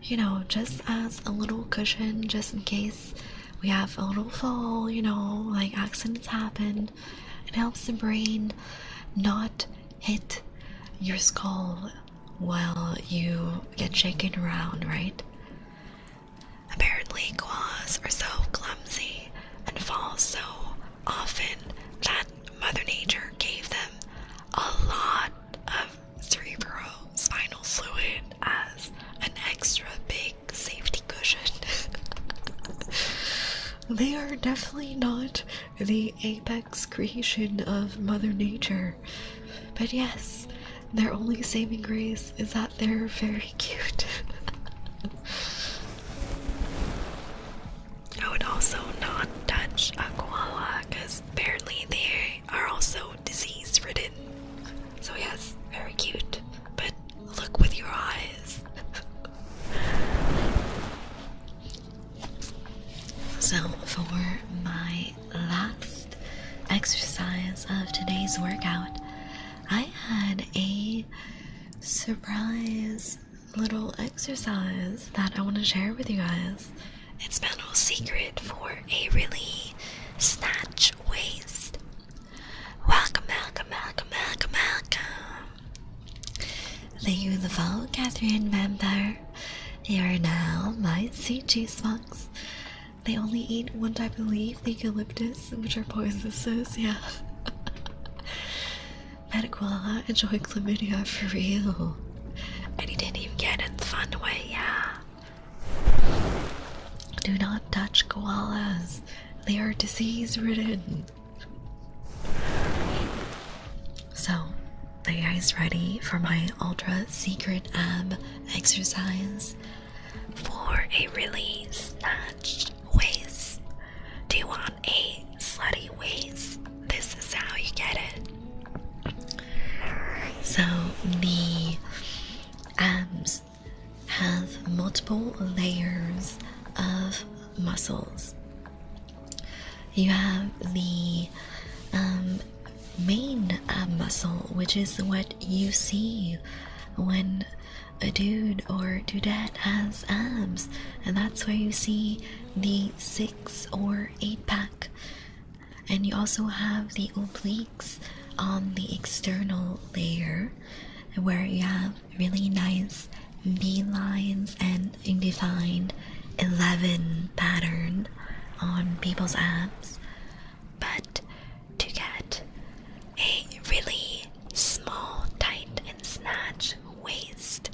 you know, just as a little cushion, just in case we have a little fall, you know, like accidents happen. It helps the brain not hit your skull while you get shaken around, right? Apparently, koalas are so clumsy and fall so often that Mother Nature gave them a lot of cerebrospinal fluid as an extra big safety cushion. They are definitely not the apex creation of Mother Nature. But yes, their only saving grace is that they're very cute. I would also not touch a koala because apparently they are also disease ridden. So yes, very cute, but look with your eyes. So for my last exercise of today's workout, I had a surprise little exercise that I want to share with you guys. It's no secret for a really snatch waist. Welcome, welcome, welcome, welcome, welcome. Thank you for the follow, Catherine Vampire. You are now my CG Smucks. They only eat one type of leaf, the eucalyptus, which are poisonous, yeah. Petaquilla, enjoy chlamydia for real. And he didn't even get it the fun way, yeah. Do not touch koalas. They are disease-ridden. So, are you guys ready for my ultra secret ab exercise? For a really snatched waist. Do you want a slutty waist? This is how you get it. So, the abs have multiple layers of muscles. you have the main ab muscle, which is what you see when a dude or dudette has abs, and that's where you see the 6 or 8 pack. And you also have the obliques on the external layer, where you have really nice V lines and a defined 11 pattern on people's abs. But to get a really small, tight, and snatch waist,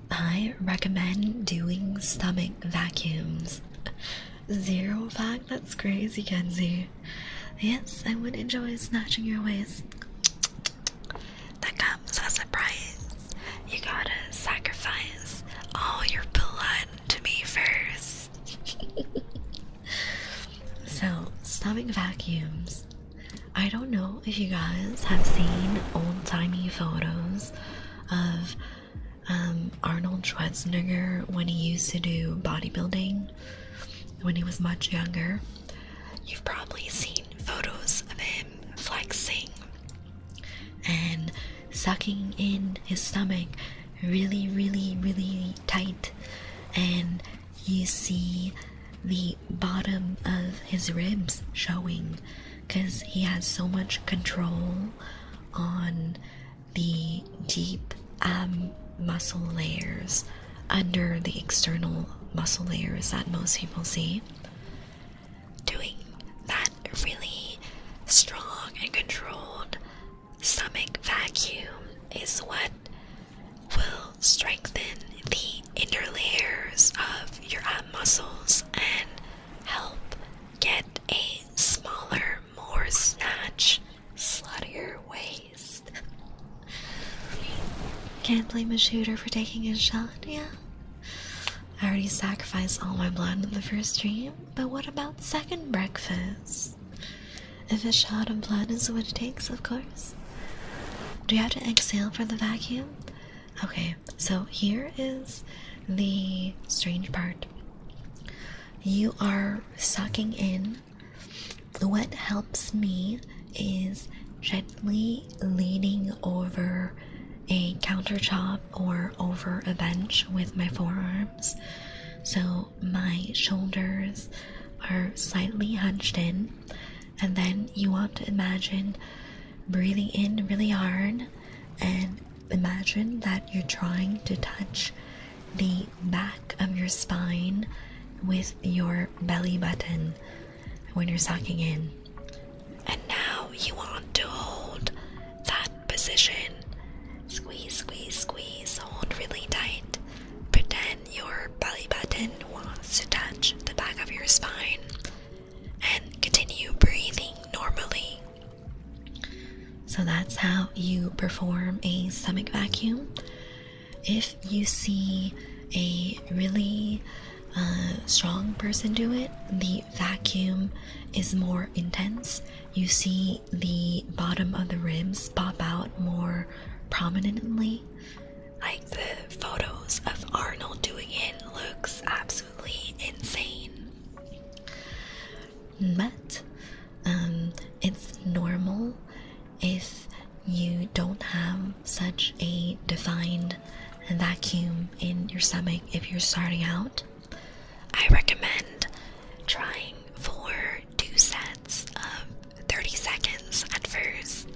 I recommend doing stomach vacuums. 0 pack? That's crazy, Kenzie. Yes, I would enjoy snatching your waist. That comes as a price. You gotta sacrifice all your blood to me first. So, stomach vacuums. I don't know if you guys have seen old-timey photos of Arnold Schwarzenegger when he used to do bodybuilding when he was much younger. You've probably seen photos of him flexing and sucking in his stomach really, really, really tight, and you see the bottom of his ribs showing because he has so much control on the deep ab muscle layers under the external muscle layers that most people see. Doing that really strong and controlled stomach vacuum is what will strengthen the inner layers of your ab muscles and help get a smaller, more snatch, sluttier waist. Can't blame a shooter for taking a shot, yeah. I already sacrificed all my blood in the first stream, but what about second breakfast? If a shot of blood is what it takes, of course. Do you have to exhale for the vacuum? Okay, so here is the strange part. You are sucking in. What helps me is gently leaning over a countertop or over a bench with my forearms, so my shoulders are slightly hunched in, and then you want to imagine breathing in really hard and imagine that you're trying to touch the back of your spine with your belly button when you're sucking in. And now you want to hold that position. Squeeze, squeeze, squeeze, hold really tight. Pretend your belly button wants to touch the back of your spine. And continue breathing normally. So that's how you perform a stomach vacuum. If you see a really strong person do it, the vacuum is more intense. You see the bottom of the ribs pop out more prominently. Like the photos of Arnold doing it looks absolutely insane. But it's normal if you don't have such a defined vacuum in your stomach if you're starting out. I recommend trying for 2 sets of 30 seconds at first,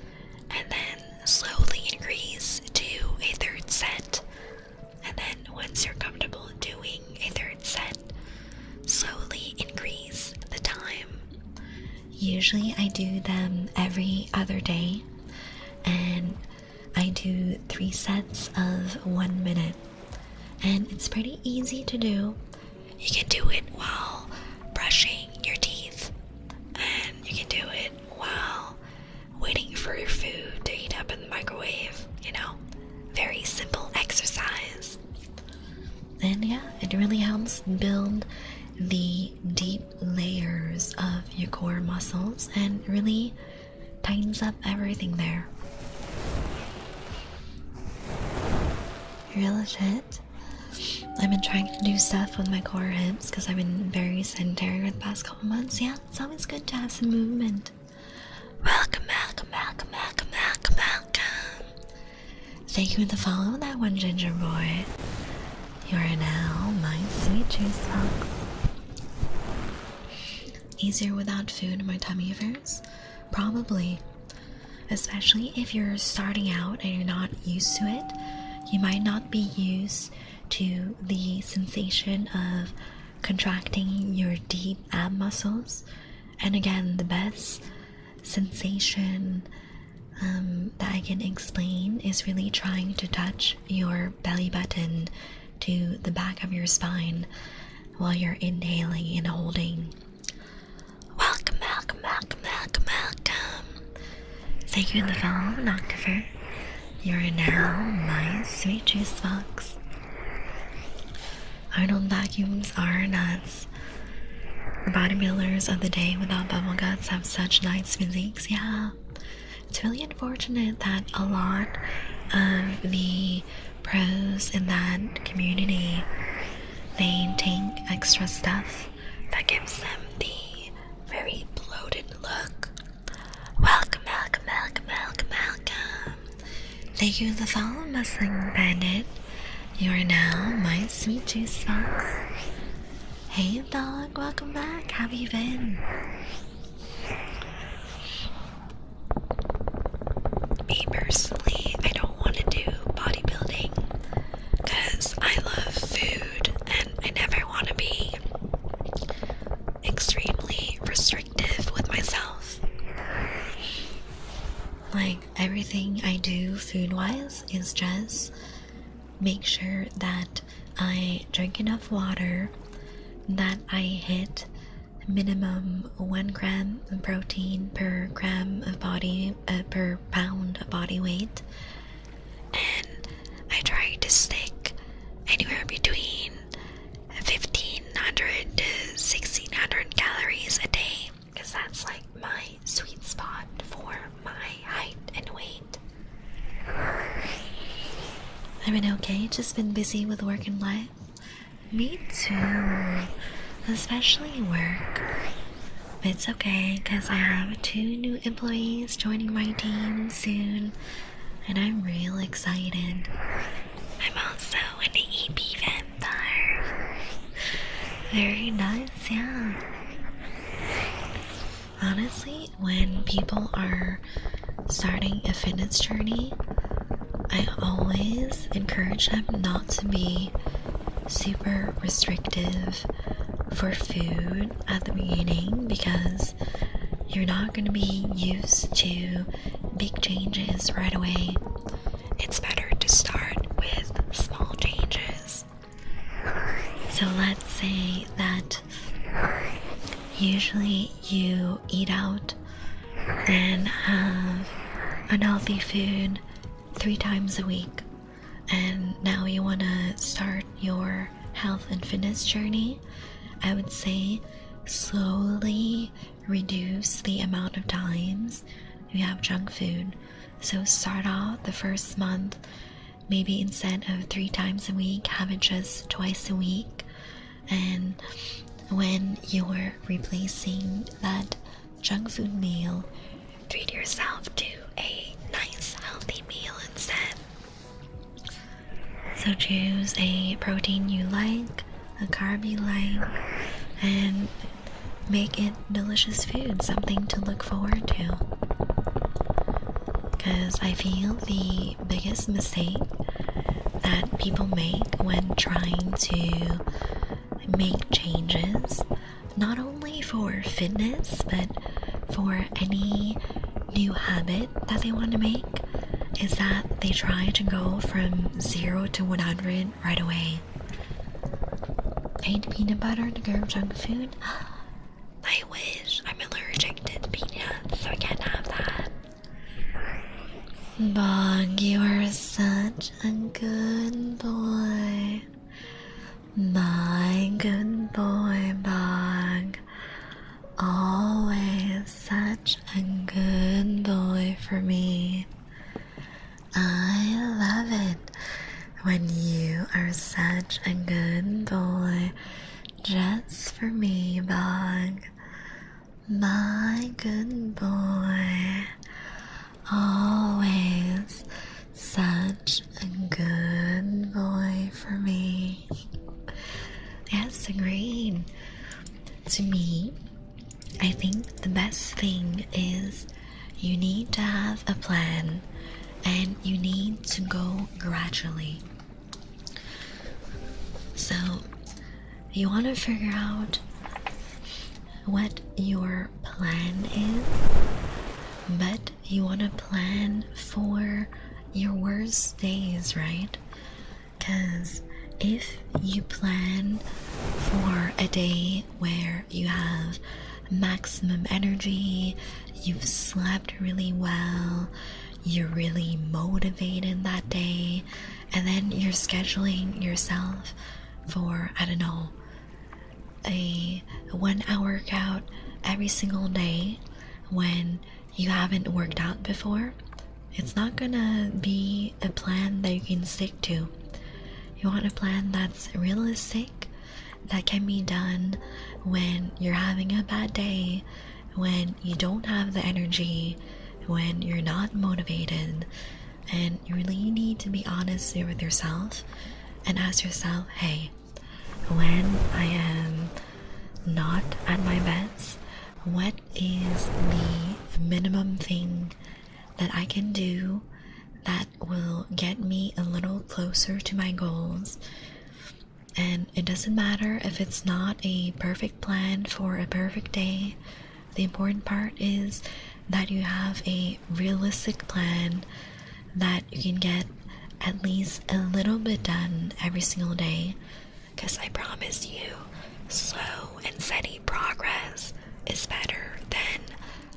and then slowly increase to a 3rd set. And then once you're comfortable doing a 3rd set, slowly increase the time. Usually I do them every other day, and I do 3 sets of 1 minute, and it's pretty easy to do. You can do it while brushing your teeth, and you can do it while waiting for your food to heat up in the microwave. You know, very simple exercise. And yeah, it really helps build the deep layers of your core muscles and really tightens up everything there. You're legit. I've been trying to do stuff with my core hips because I've been very sedentary the past couple months. Yeah, it's always good to have some movement. Welcome, welcome, welcome, welcome, welcome, welcome. Thank you for the follow, that one ginger boy. You are now my sweet juice box. Easier without food in my tummy affairs? Probably. Especially if you're starting out and you're not used to it. You might not be used to the sensation of contracting your deep ab muscles. And again, the best sensation that I can explain is really trying to touch your belly button to the back of your spine while you're inhaling and holding. Welcome, welcome, welcome, welcome, welcome. Thank you for the follow, Noctifer. You're now my sweet juice box. Arnold vacuums are nuts. The bodybuilders of the day without bubble guts have such nice physiques. Yeah, it's really unfortunate that a lot of the pros in that community, they take extra stuff that gives them the very bloated look. Welcome, welcome, welcome, welcome, welcome. Thank you for the follow, Muslim Bandit. You are now my sweet juice box. Hey dog, welcome back. How have you been? Me personally, I don't want to do bodybuilding because I love food and I never want to be extremely restrictive with myself. Like, everything I do food-wise is just make sure that I drink enough water, that I hit minimum 1 gram of protein per gram of per pound of body weight, and I try to stick anywhere between 1,500 to 1,600 calories a day, because that's like my sweet spot for my height and weight. I've been okay, just been busy with work and life. Me too, especially work. It's okay, because I have 2 new employees joining my team soon, and I'm real excited. I'm also an EP vampire. Very nice, yeah. Honestly, when people are starting a fitness journey, I always encourage them not to be super restrictive for food at the beginning, because you're not going to be used to big changes right away. It's better to start with small changes. So let's say that usually you eat out and have unhealthy food 3 times a week, and now you want to start your health and fitness journey. I would say slowly reduce the amount of times you have junk food. So start out the first month, maybe instead of 3 times a week, have it just twice a week. And when you're replacing that junk food meal, treat yourself to a nice healthy meal instead. So choose a protein you like, a carb you like, and make it delicious food, something to look forward to. Because I feel the biggest mistake that people make when trying to make changes, not only for fitness but for any new habit that they want to make, is that they try to go from 0 to 100 right away. Hate peanut butter to go junk food? I wish. I'm allergic to peanuts, so I can't have that. Bog, you are such a good boy. My good boy, Bog. Always such a good boy for me. I love it when you are such a good My good boy. Always such a good boy for me. Yes, agreed. To me, I think the best thing is you need to have a plan and you need to go gradually. So, you want to figure out what your plan is, but you want to plan for your worst days, right? Because if you plan for a day where you have maximum energy, you've slept really well, you're really motivated that day, and then you're scheduling yourself for, I don't know, a 1 hour workout every single day when you haven't worked out before, it's not gonna be a plan that you can stick to. You want a plan that's realistic, that can be done when you're having a bad day, when you don't have the energy, when you're not motivated, and you really need to be honest with yourself and ask yourself, hey, when I am not at my best, what is the minimum thing that I can do that will get me a little closer to my goals? And it doesn't matter if it's not a perfect plan for a perfect day. The important part is that you have a realistic plan that you can get at least a little bit done every single day. Because I promise you, slow and steady progress is better than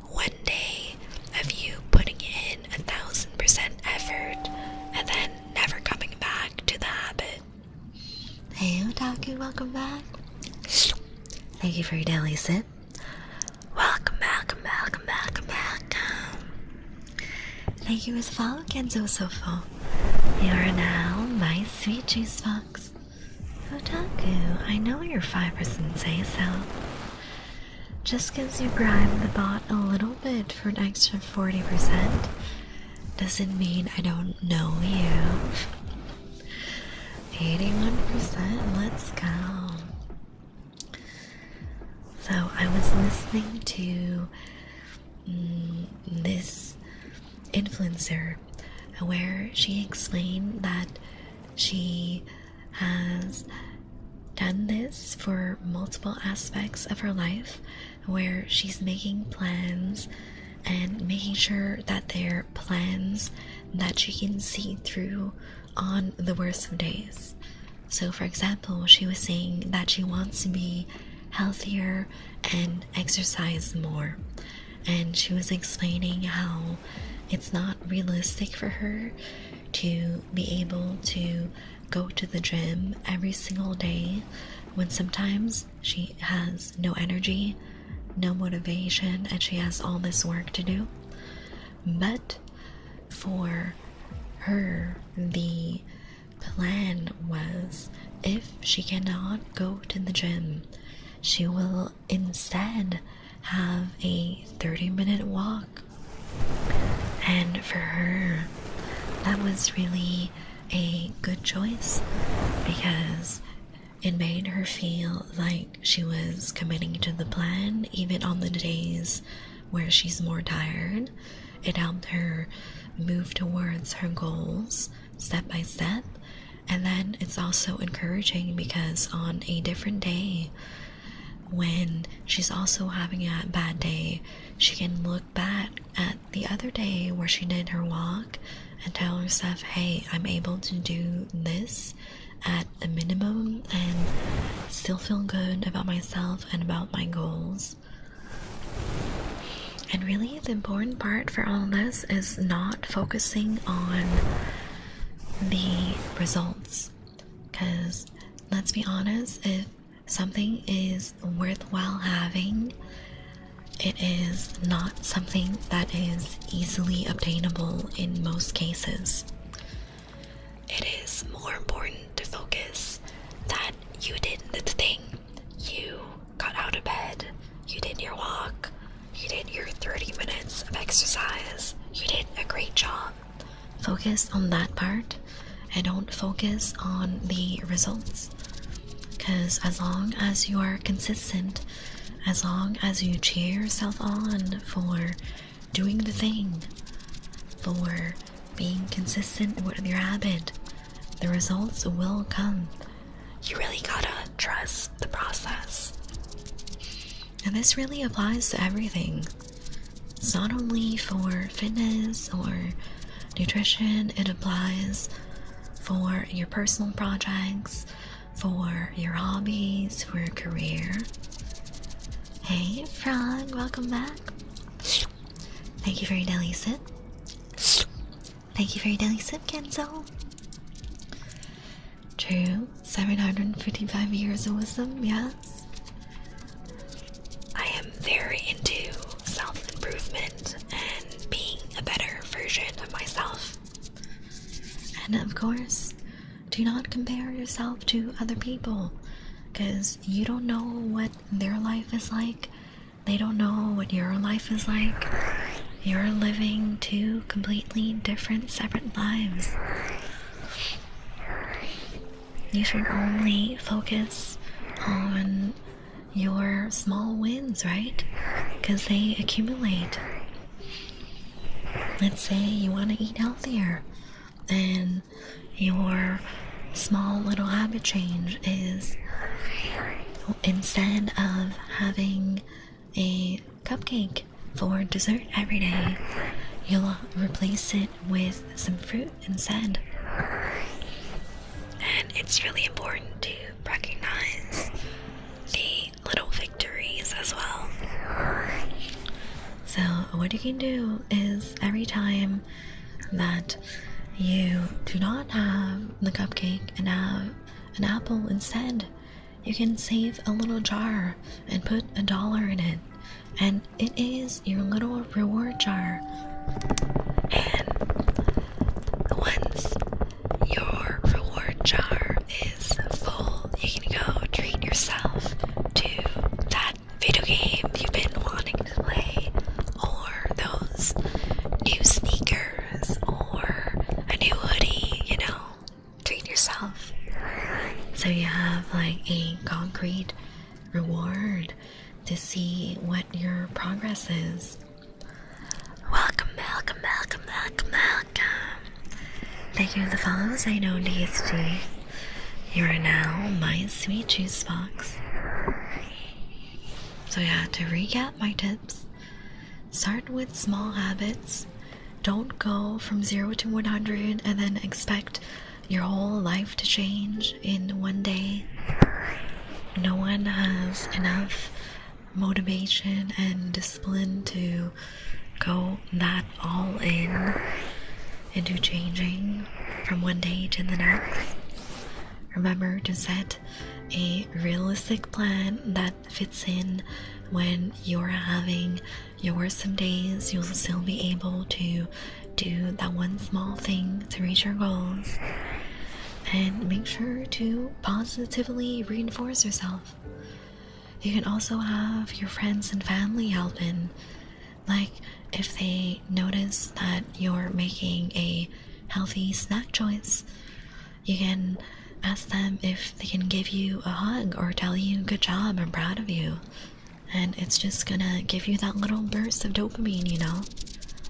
one day of you putting in 1,000% effort and then never coming back to the habit. Hey Otaku, welcome back. Thank you for your daily sip. Welcome. Thank you as follow, Kenzo Sofo. You are now my sweet juice box. Otaku, I know your 5% say so. Just because you grind the bot a little bit for an extra 40% doesn't mean I don't know you. 81%, let's go. So I was listening to this influencer where she explained that she has done this for multiple aspects of her life, where she's making plans and making sure that they're plans that she can see through on the worst of days. So for example, she was saying that she wants to be healthier and exercise more, and she was explaining how it's not realistic for her to be able to go to the gym every single day when sometimes she has no energy, no motivation, and she has all this work to do. But for her, the plan was, if she cannot go to the gym, she will instead have a 30-minute walk. And for her, that was really a good choice because it made her feel like she was committing to the plan even on the days where she's more tired. It helped her move towards her goals step by step. And then it's also encouraging because on a different day, when she's also having a bad day, she can look back at the other day where she did her walk and tell herself, hey, I'm able to do this at a minimum and still feel good about myself and about my goals. And really the important part for all of this is not focusing on the results, because let's be honest, if something is worthwhile having, it is not something that is easily obtainable in most cases. It is more important to focus that you did the thing. You got out of bed, you did your walk, 30 minutes of exercise. You did a great job. Focus on that part and don't focus on the results. Because as long as you are consistent, as long as you cheer yourself on for doing the thing, for being consistent with your habit, the results will come. You really gotta trust the process. And this really applies to everything. It's not only for fitness or nutrition, it applies for your personal projects, for your hobbies, for your career. Hey, Frog, welcome back. Thank you for your daily sip. Thank you for your daily sip, Kenzo. True, 755 years of wisdom, yes. I am very into self-improvement and being a better version of myself. And of course, do not compare yourself to other people, because you don't know what their life is like. They don't know what your life is like. You're living two completely different, separate lives. You should only focus on your small wins, right? Because they accumulate. Let's say you want to eat healthier, and your small little habit change is, instead of having a cupcake for dessert every day, you'll replace it with some fruit instead. And it's really important to recognize the little victories as well. So what you can do is, every time that you do not have the cupcake and have an apple instead, you can save a little jar and put $1 in it, and it is your little reward jar. And once your reward jar is full, you can go treat yourself to that video game you've been wanting to play, or those new sneakers, or a new hoodie, you know. Treat yourself. So you have like a concrete reward to see what your progress is. Welcome, welcome, welcome, welcome, welcome. Thank you for the follows. I know DSG. You are now my sweet juice box. So yeah, to recap my tips, start with small habits. Don't go from 0 to 100 and then expect your whole life to change in one day. No one has enough motivation and discipline to go that all in into changing from one day to the next. Remember to set a realistic plan that fits in. When you're having your worst days, you'll still be able to do that one small thing to reach your goals. And make sure to positively reinforce yourself. You can also have your friends and family help in. Like, if they notice that you're making a healthy snack choice, you can ask them if they can give you a hug or tell you, "Good job, I'm proud of you." And it's just gonna give you that little burst of dopamine, you know?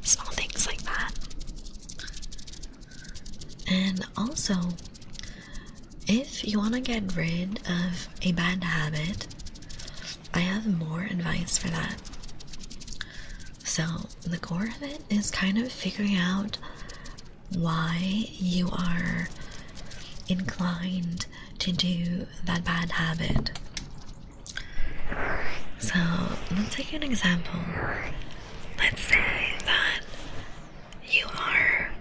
Small things like that. And also, if you want to get rid of a bad habit, I have more advice for that. So, the core of it is kind of figuring out why you are inclined to do that bad habit. So, let's take an example. Let's say that you are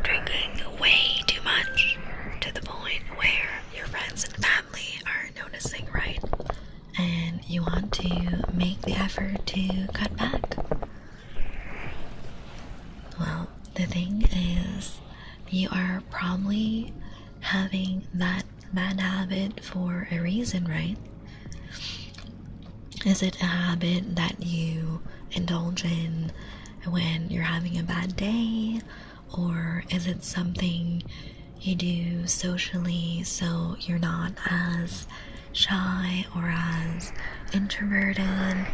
drinking way too much to the point where your friends and family are noticing, right? And you want to make the effort to cut back. Well, the thing is, you are probably having that bad habit for a reason, right? Is it a habit that you indulge in when you're having a bad day? Or is it something you do socially so you're not as shy or as introverted?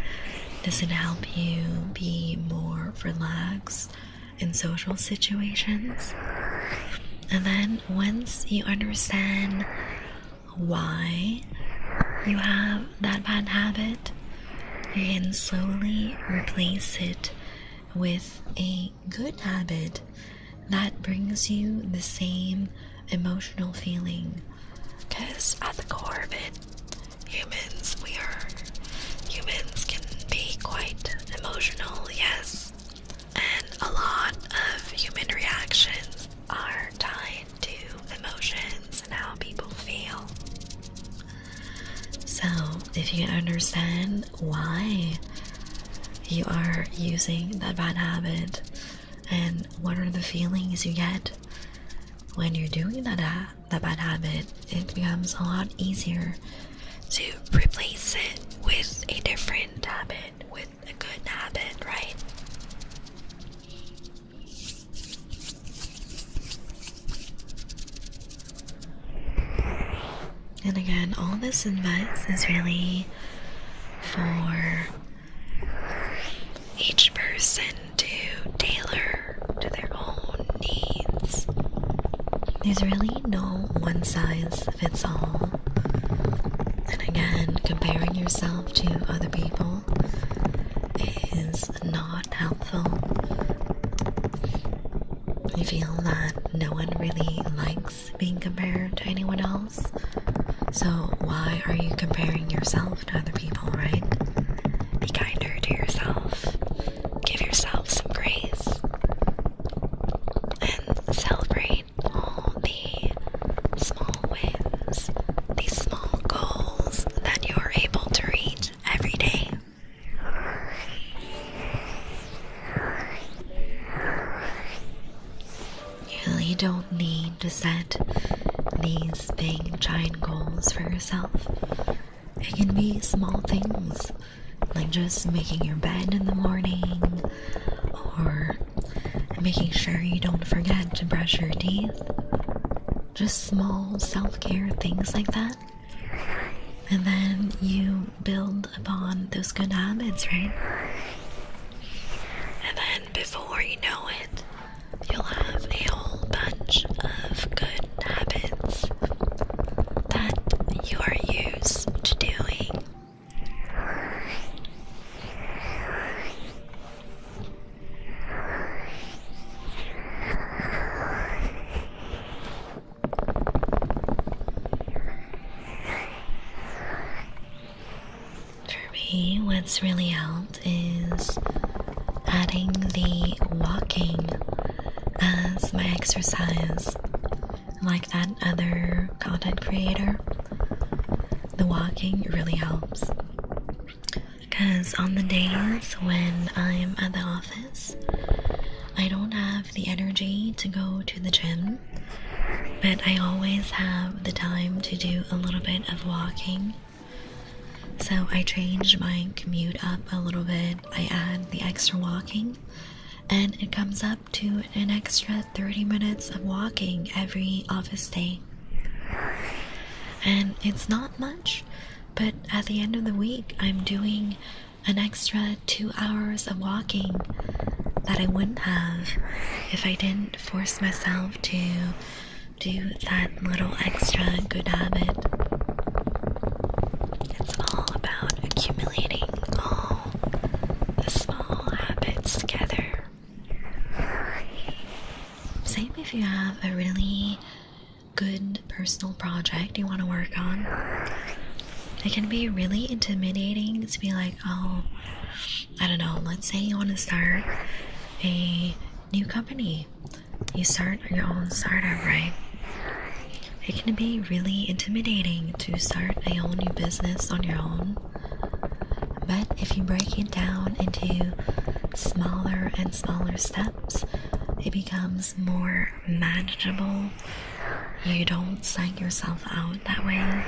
Does it help you be more relaxed in social situations? And then once you understand why you have that bad habit, you can slowly replace it with a good habit that brings you the same emotional feeling. Because at the core of it, humans can be quite emotional, yes. And a lot of human reactions are tied to emotions and how people feel. So, if you can understand why you are using that bad habit and what are the feelings you get when you're doing that bad habit, it becomes a lot easier to replace it with a different habit, with a good habit, right? And again, all this advice is really for each person to tailor to their own needs. There's really no one size fits all. And again, comparing yourself to other people is not helpful. I feel that no one really likes being compared to anyone else. So why are you comparing yourself to other people, right? Be kinder to yourself. Give yourself some grace. And celebrate all the small wins, these small goals that you're able to reach every day. You really don't need to set these big giant goals for yourself. It can be small things, like just making your bed in the morning, or making sure you don't forget to brush your teeth. Just small self-care things like that. And then you build upon those good habits, right? And then before you know it, you'll have a whole bunch of good habits that you are used to doing. For me, what's really helped is adding the walking as my exercise. Like that other content creator, the walking really helps. Because on the days when I'm at the office, I don't have the energy to go to the gym, but I always have the time to do a little bit of walking. So I change my commute up a little bit. I add the extra walking, and it comes up to an extra 30 minutes of walking every office day. And it's not much, but at the end of the week, I'm doing an extra 2 hours of walking that I wouldn't have if I didn't force myself to do that little extra good habit. It's all about accumulating all the small habits together. Same if you have a really good personal project you want to work on. It can be really intimidating to be like, oh, I don't know, let's say you want to start a new company. You start your own startup, right? It can be really intimidating to start a whole new business on your own. But if you break it down into smaller and smaller steps, it becomes more manageable. You don't psych yourself out that way.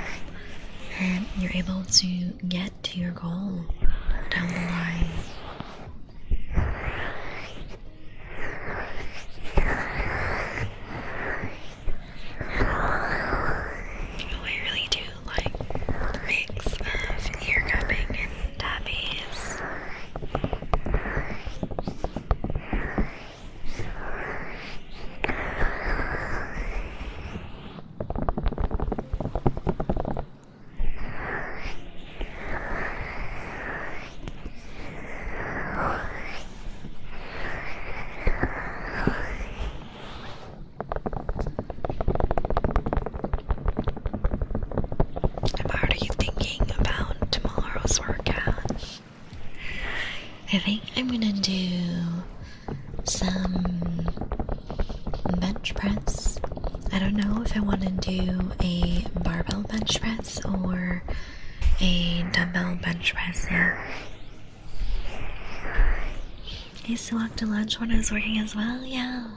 and you're able to get to your goal down the line. Oh, I really do like the mix of ear cupping and tappies. What are you thinking about tomorrow's workout? I think I'm gonna do some bench press. I don't know if I want to do a barbell bench press or a dumbbell bench press yet. I used to walk to lunch when I was working as well, yeah.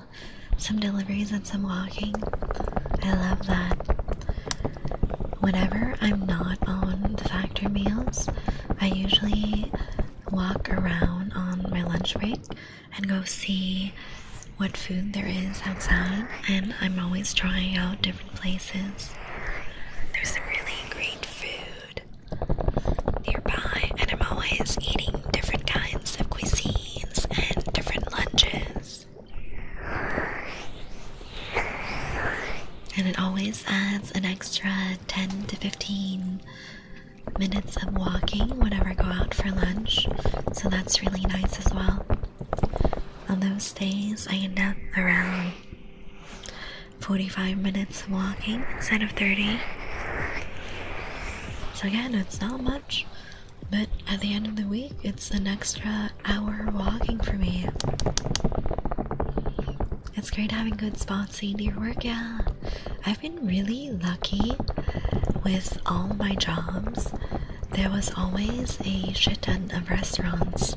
Some deliveries and some walking. I love that. Whenever I'm not on the factory meals, I usually walk around on my lunch break and go see what food there is outside, and I'm always trying out different places. There's some really great food nearby, and I'm always eating different kinds of cuisines and different lunches. And it always adds an extra 10 to 15 minutes of walking whenever I go out for lunch, so that's really nice as well. On those days, I end up around 45 minutes walking instead of 30. So again, it's not much, but at the end of the week, it's an extra hour walking for me. It's great having good spots to eat your work, yeah. I've been really lucky with all my jobs. There was always a shit ton of restaurants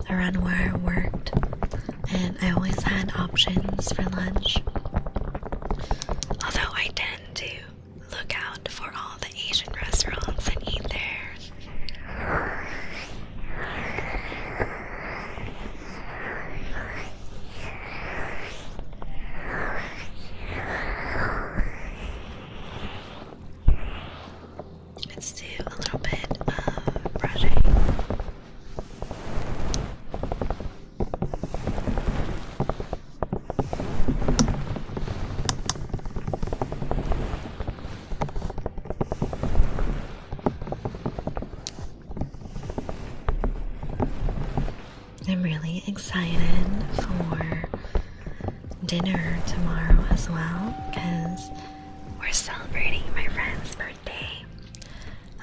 around where I worked, and I always had options for lunch. Although I tend to look out for all the Asian restaurants and eat there. Let's do a little bit of brushing. I'm really excited for dinner tomorrow as well, because We're celebrating my friend's birthday.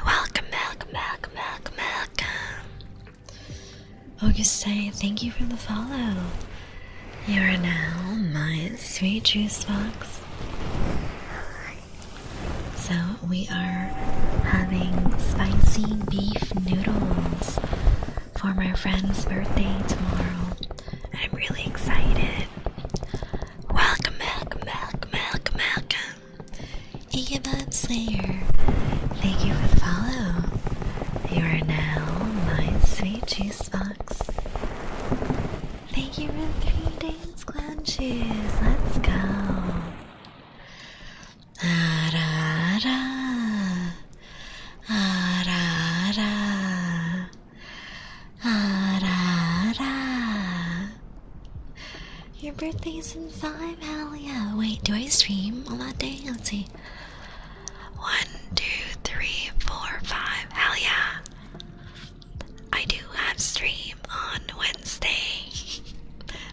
Welcome, welcome, welcome, welcome, welcome. Auguste, thank you for the follow. You are now my sweet juice box. So we are having spicy beef noodles for my friend's birthday tomorrow. I'm really excited. Welcome, welcome, welcome, welcome, welcome. Ichabod Slayer, thank you for the follow. You are now my sweet juice box. Thank you for the 3 days, Clown Shoes. Let's go. Ah-da-da. Ah-da-da. Ah-da-da. Your birthday's in 5, hell yeah. Wait, do I stream on that day? Let's see. 1, 2, 3, 4, 5. Hell yeah. I do have stream on Wednesday.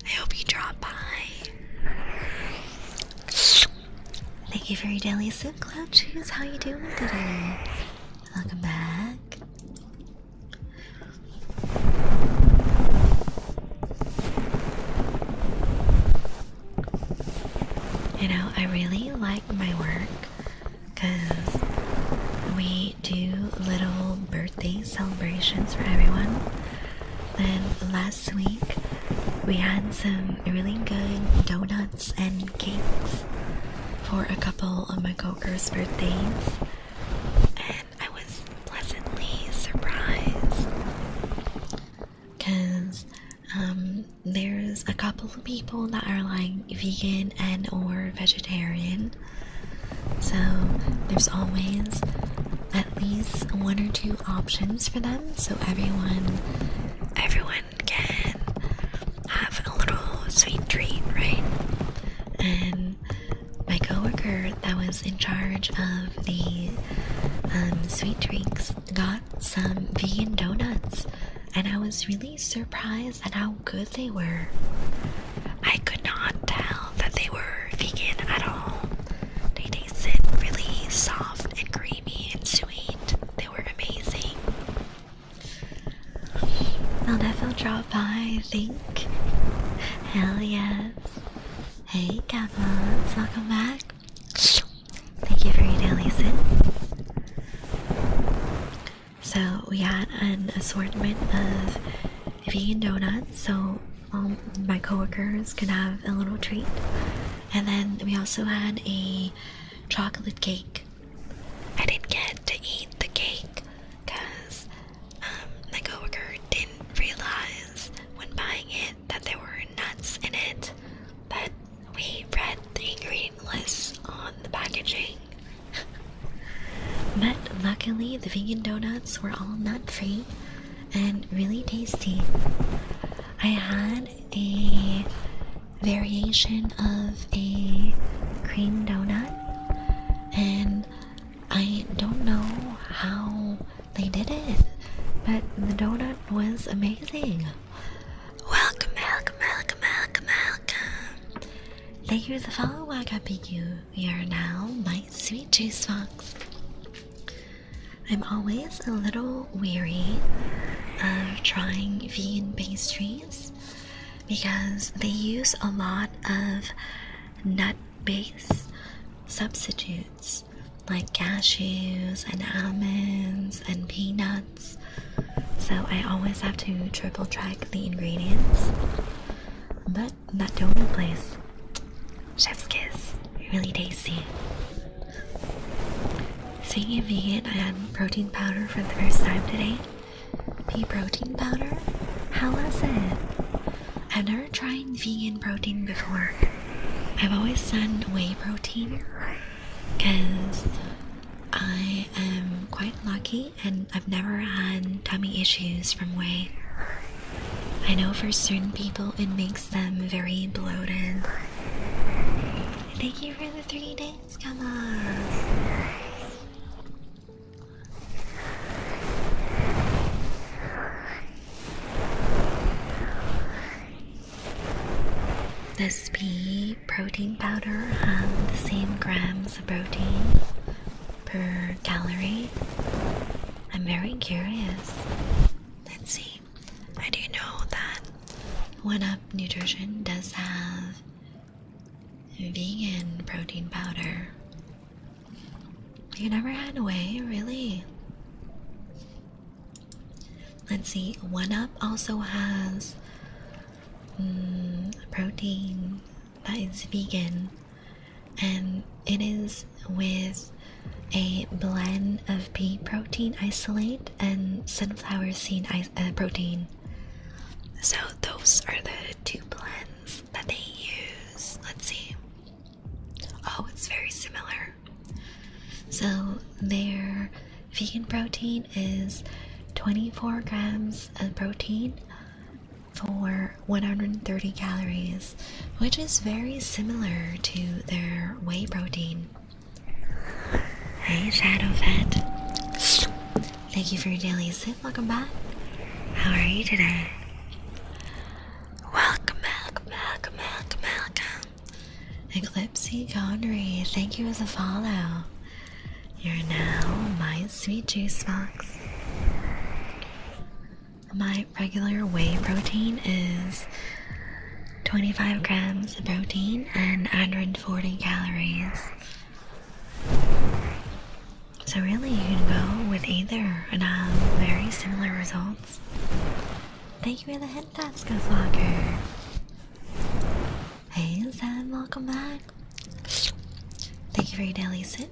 I hope you drop by. Thank you for your daily sip, Cloud Shoes. How you doing today? Welcome back. You know, I really like my work because we do little birthday celebrations for everyone. Then last week we had some really good donuts and cakes for a couple of my coworkers' birthdays. And I couple of people that are like vegan and or vegetarian. So there's always at least 1 or 2 options for them, so everyone can have a little sweet treat, right? And my coworker that was in charge of the sweet treats got some vegan donuts, and I was really surprised at how good they were. I could not tell that they were vegan at all. They tasted really soft and creamy and sweet. They were amazing. I'll definitely drop by, I think. Hell yes. Hey, Kappas, welcome back. Thank you for your daily sip. So we had an assortment of vegan donuts, so my coworkers could have a little treat. And then we also had a chocolate cake. I didn't get to eat the cake because my coworker didn't realize when buying it that there were nuts in it, but we read the ingredient list on the packaging. But luckily, the vegan donuts were all nut-free and really tasty. I had a variation of a cream donut, and I don't know how they did it, but the donut was amazing. Welcome. Thank you for the follow, Wakapiku. We are now my sweet juice box. I'm always a little weary of trying vegan pastries because they use a lot of nut-based substitutes like cashews and almonds and peanuts, so I always have to triple check the ingredients. But that donut place, chef's kiss, really tasty. Speaking of vegan, I had protein powder for the first time today. Pea protein powder? How was it? I've never tried vegan protein before. I've always done whey protein because I am quite lucky and I've never had tummy issues from whey. I know for certain people it makes them very bloated. Thank you for the 3 days, come on. This pea protein powder has the same grams of protein per calorie. I'm very curious. Let's see. I do know that 1UP Nutrition does have vegan protein powder. You never had whey, really? Let's see. 1UP also has protein that is vegan, and it is with a blend of pea protein isolate and sunflower seed protein. So those are the 2 blends that they use. Let's see. Oh, it's very similar. So their vegan protein is 24 grams of protein for 130 calories, which is very similar to their whey protein. Hey, Shadowfed. Thank you for your daily sip. Welcome back. How are you today? Welcome. Eclipsey Connery, thank you for the follow. You're now my sweet juice box. My regular whey protein is 25 grams of protein and 140 calories. So really you can go with either and have very similar results. Thank you for the hit that Skywalker. Hey Sam, welcome back. Thank you for your daily sip.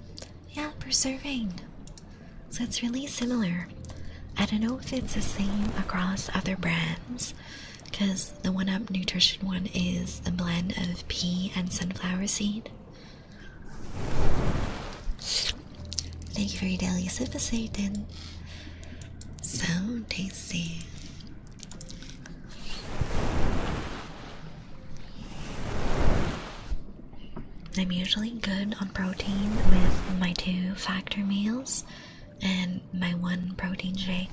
Yeah, per serving. So it's really similar. I don't know if it's the same across other brands, because the 1UP Nutrition one is a blend of pea and sunflower seed. Thank you for your daily sip of Satan. So tasty. I'm usually good on protein with my 2 factor meals and my 1 protein shake.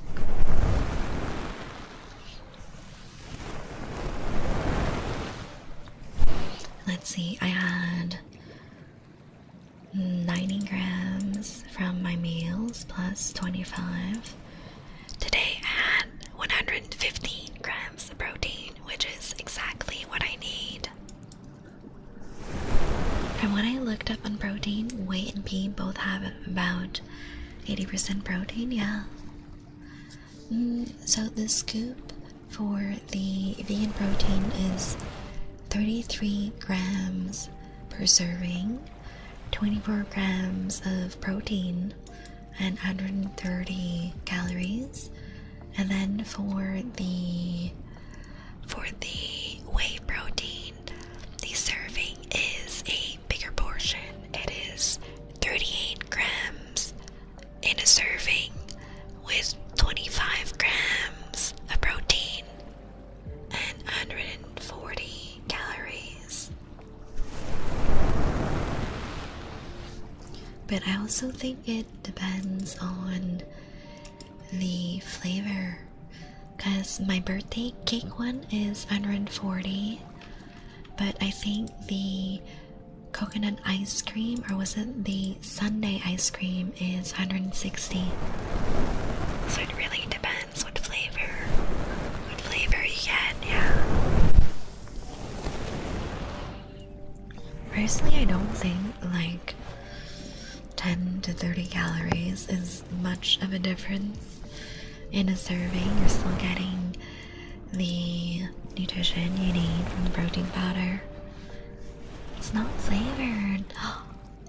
Let's see, I had 90 grams from my meals plus 25. Today I had 115 grams of protein, which is exactly what I need. From what I looked up on protein, whey and pea both have about 80% protein, yeah. So the scoop for the vegan protein is 33 grams per serving, 24 grams of protein, and 130 calories. And then for the whey protein, the serving is a bigger portion. It is 38 grams in a serving with 25 grams of protein and 140 calories. But I also think it depends on the flavor, because my birthday cake one is 140, but I think the coconut ice cream, or was it the sundae ice cream, is 160. So it really depends what flavor you get, yeah. Personally, I don't think like 10 to 30 calories is much of a difference in a serving. You're still getting the nutrition you need from the protein powder. It's not flavored.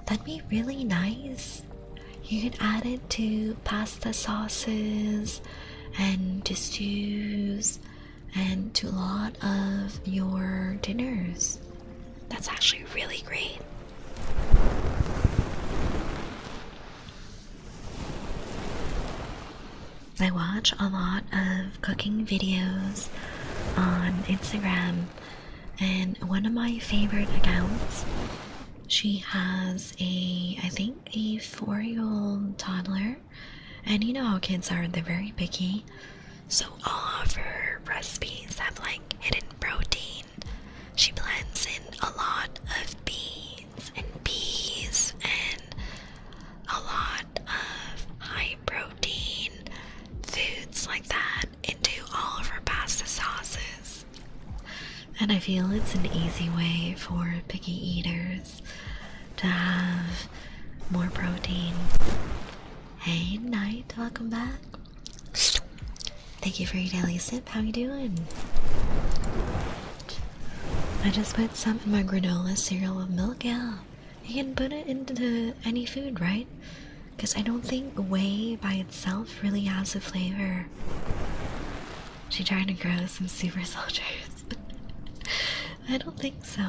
That'd be really nice. You could add it to pasta sauces and to stews and to a lot of your dinners. That's actually really great. I watch a lot of cooking videos on Instagram, and one of my favorite accounts, she has I think a 4-year-old toddler, and you know how kids are, they're very picky. So all of her recipes have like hidden protein. She blends in a lot of beans and peas and a lot of high protein foods like that into all of her pasta sauces. And I feel it's an easy way for picky eaters to have more protein. Hey, Night, welcome back. Thank you for your daily sip. How you doing? I just put some in my granola cereal with milk. Yeah, you can put it into any food, right? Because I don't think whey by itself really has a flavor. She trying to grow some super soldiers. I don't think so.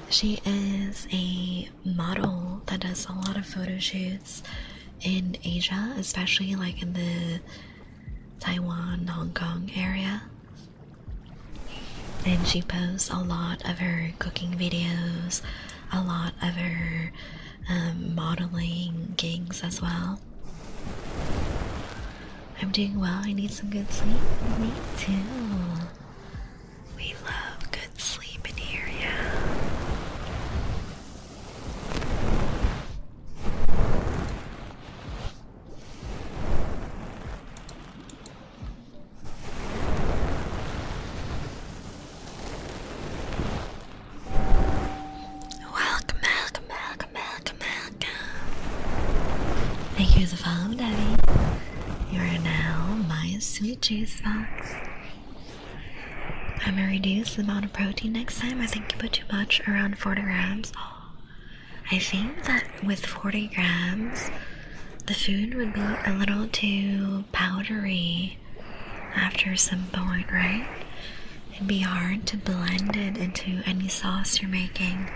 She is a model that does a lot of photo shoots in Asia, especially like in the Taiwan, Hong Kong area. And she posts a lot of her cooking videos, a lot of her modeling gigs as well. I'm doing well. I need some good sleep. Me too. We love good sleep in here, yeah. Welcome. Thank you for the follow, Debbie. You are now my sweet juice box. I'm gonna reduce the amount of protein next time. I think you put too much, around 40 grams. I think that with 40 grams, the food would be a little too powdery after some point, right? It'd be hard to blend it into any sauce you're making.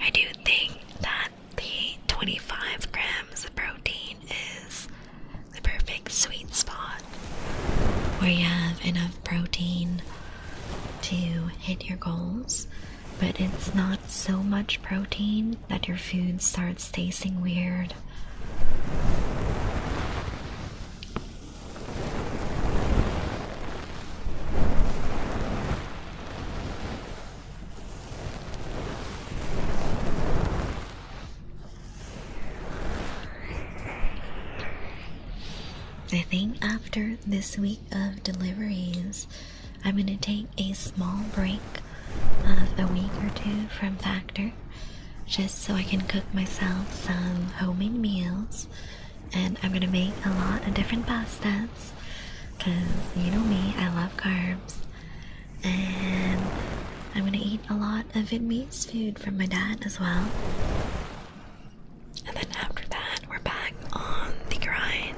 I do think that the 25 grams of protein is the perfect sweet spot Where you have enough protein to hit your goals, but it's not so much protein that your food starts tasting weird. I think after this week of deliveries, I'm gonna take a small break of a week or two from Factor, just so I can cook myself some homemade meals. And I'm gonna make a lot of different pastas, cause you know me, I love carbs. And I'm gonna eat a lot of Vietnamese food from my dad as well. And then after that, we're back on the grind.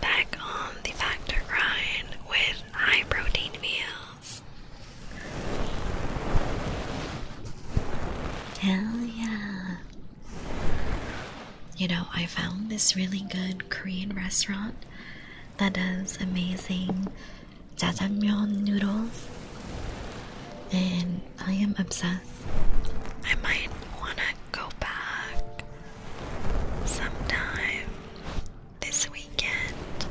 Back on the Factor grind with high protein meals. Hell yeah. You know, I found this really good Korean restaurant that does amazing jjajangmyeon noodles, and I am obsessed. I might wanna go back sometime this weekend,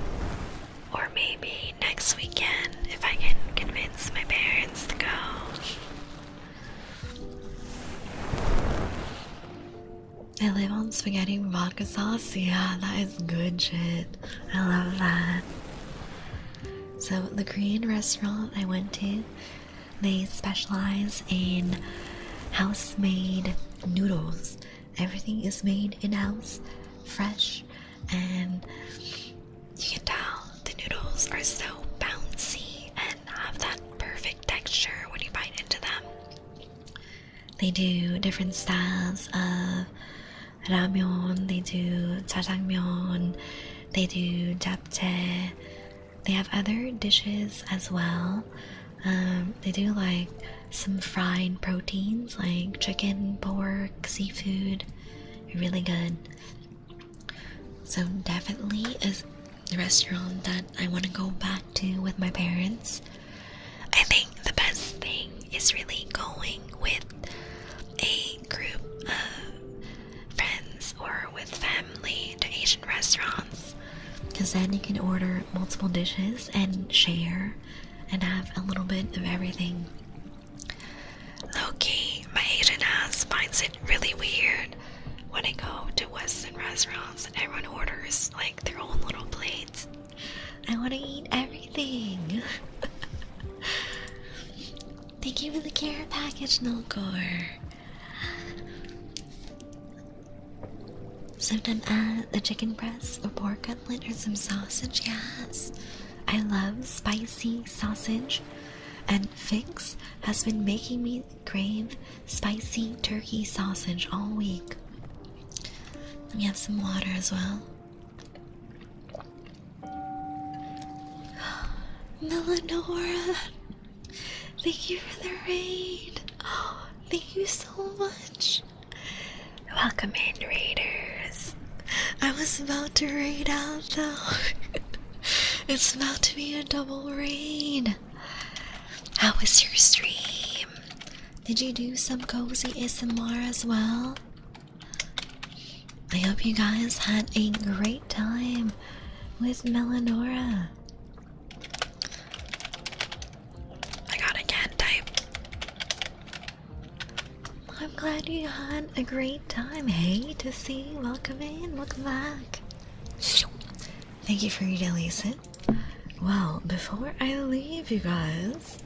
or maybe next weekend if I can convince my parents to go. I live on spaghetti with vodka sauce. Yeah, that is good shit. I love that. So, the Korean restaurant I went to, they specialize in house-made noodles. Everything is made in-house, fresh, and You can tell the noodles are so bouncy and have that perfect texture when you bite into them. they do different styles of ramyeon, they do jjajangmyeon, they do japchae. They have other dishes as well. They do like some fried proteins like chicken, pork, seafood. Really good. So definitely a restaurant that I want to go back to with my parents. I think the best thing is really going with a group of friends or with family to Asian restaurants. Because then you can order multiple dishes and share and have a little bit of everything. Low-key, my Asian ass finds it really weird when I go to Western restaurants and everyone orders like their own little plates. I want to eat everything. Thank you for the care package, Nilkor. So done a chicken breast or pork cutlet or some sausage, yes. I love spicy sausage, and Fix has been making me crave spicy turkey sausage all week. Let me have some water as well. Melanora, thank you for the raid. Oh, thank you so much. Welcome in, raiders. I was about to raid out though. It's about to be a double raid. How was your stream? Did you do some cozy ASMR as well? I hope you guys had a great time with Melanora. I got a cat type. I'm glad you had a great time. Hey, to see, welcome in, welcome back. Thank you for your daily sit. Well, before I leave, you guys,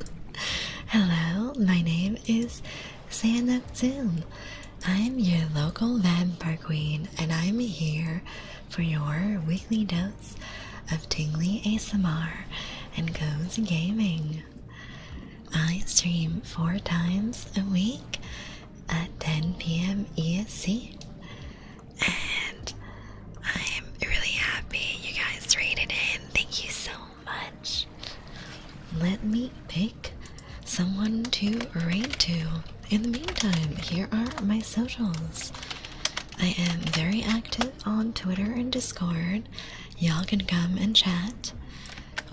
hello, my name is Sanoctune. I'm your local vampire queen, and I'm here for your weekly dose of tingly ASMR and cozy gaming. I stream 4 times a week at 10 p.m. EST, and I'm really happy you guys rated in. Thank you let me pick someone to rate to. In the meantime, here are my socials. I am very active on Twitter and Discord. Y'all can come and chat.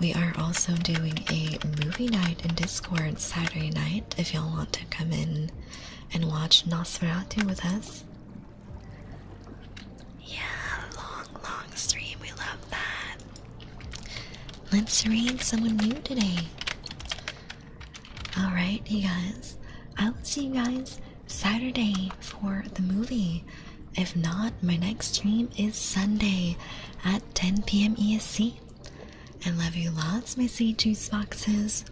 We are also doing a movie night in Discord Saturday night if y'all want to come in and watch Nosferatu with us. Yeah, long stream. We love that. Let's read someone new today. Alright, you guys. I will see you guys Saturday for the movie. If not, my next stream is Sunday at 10 p.m. ESC. I love you lots, my sweet juice boxes.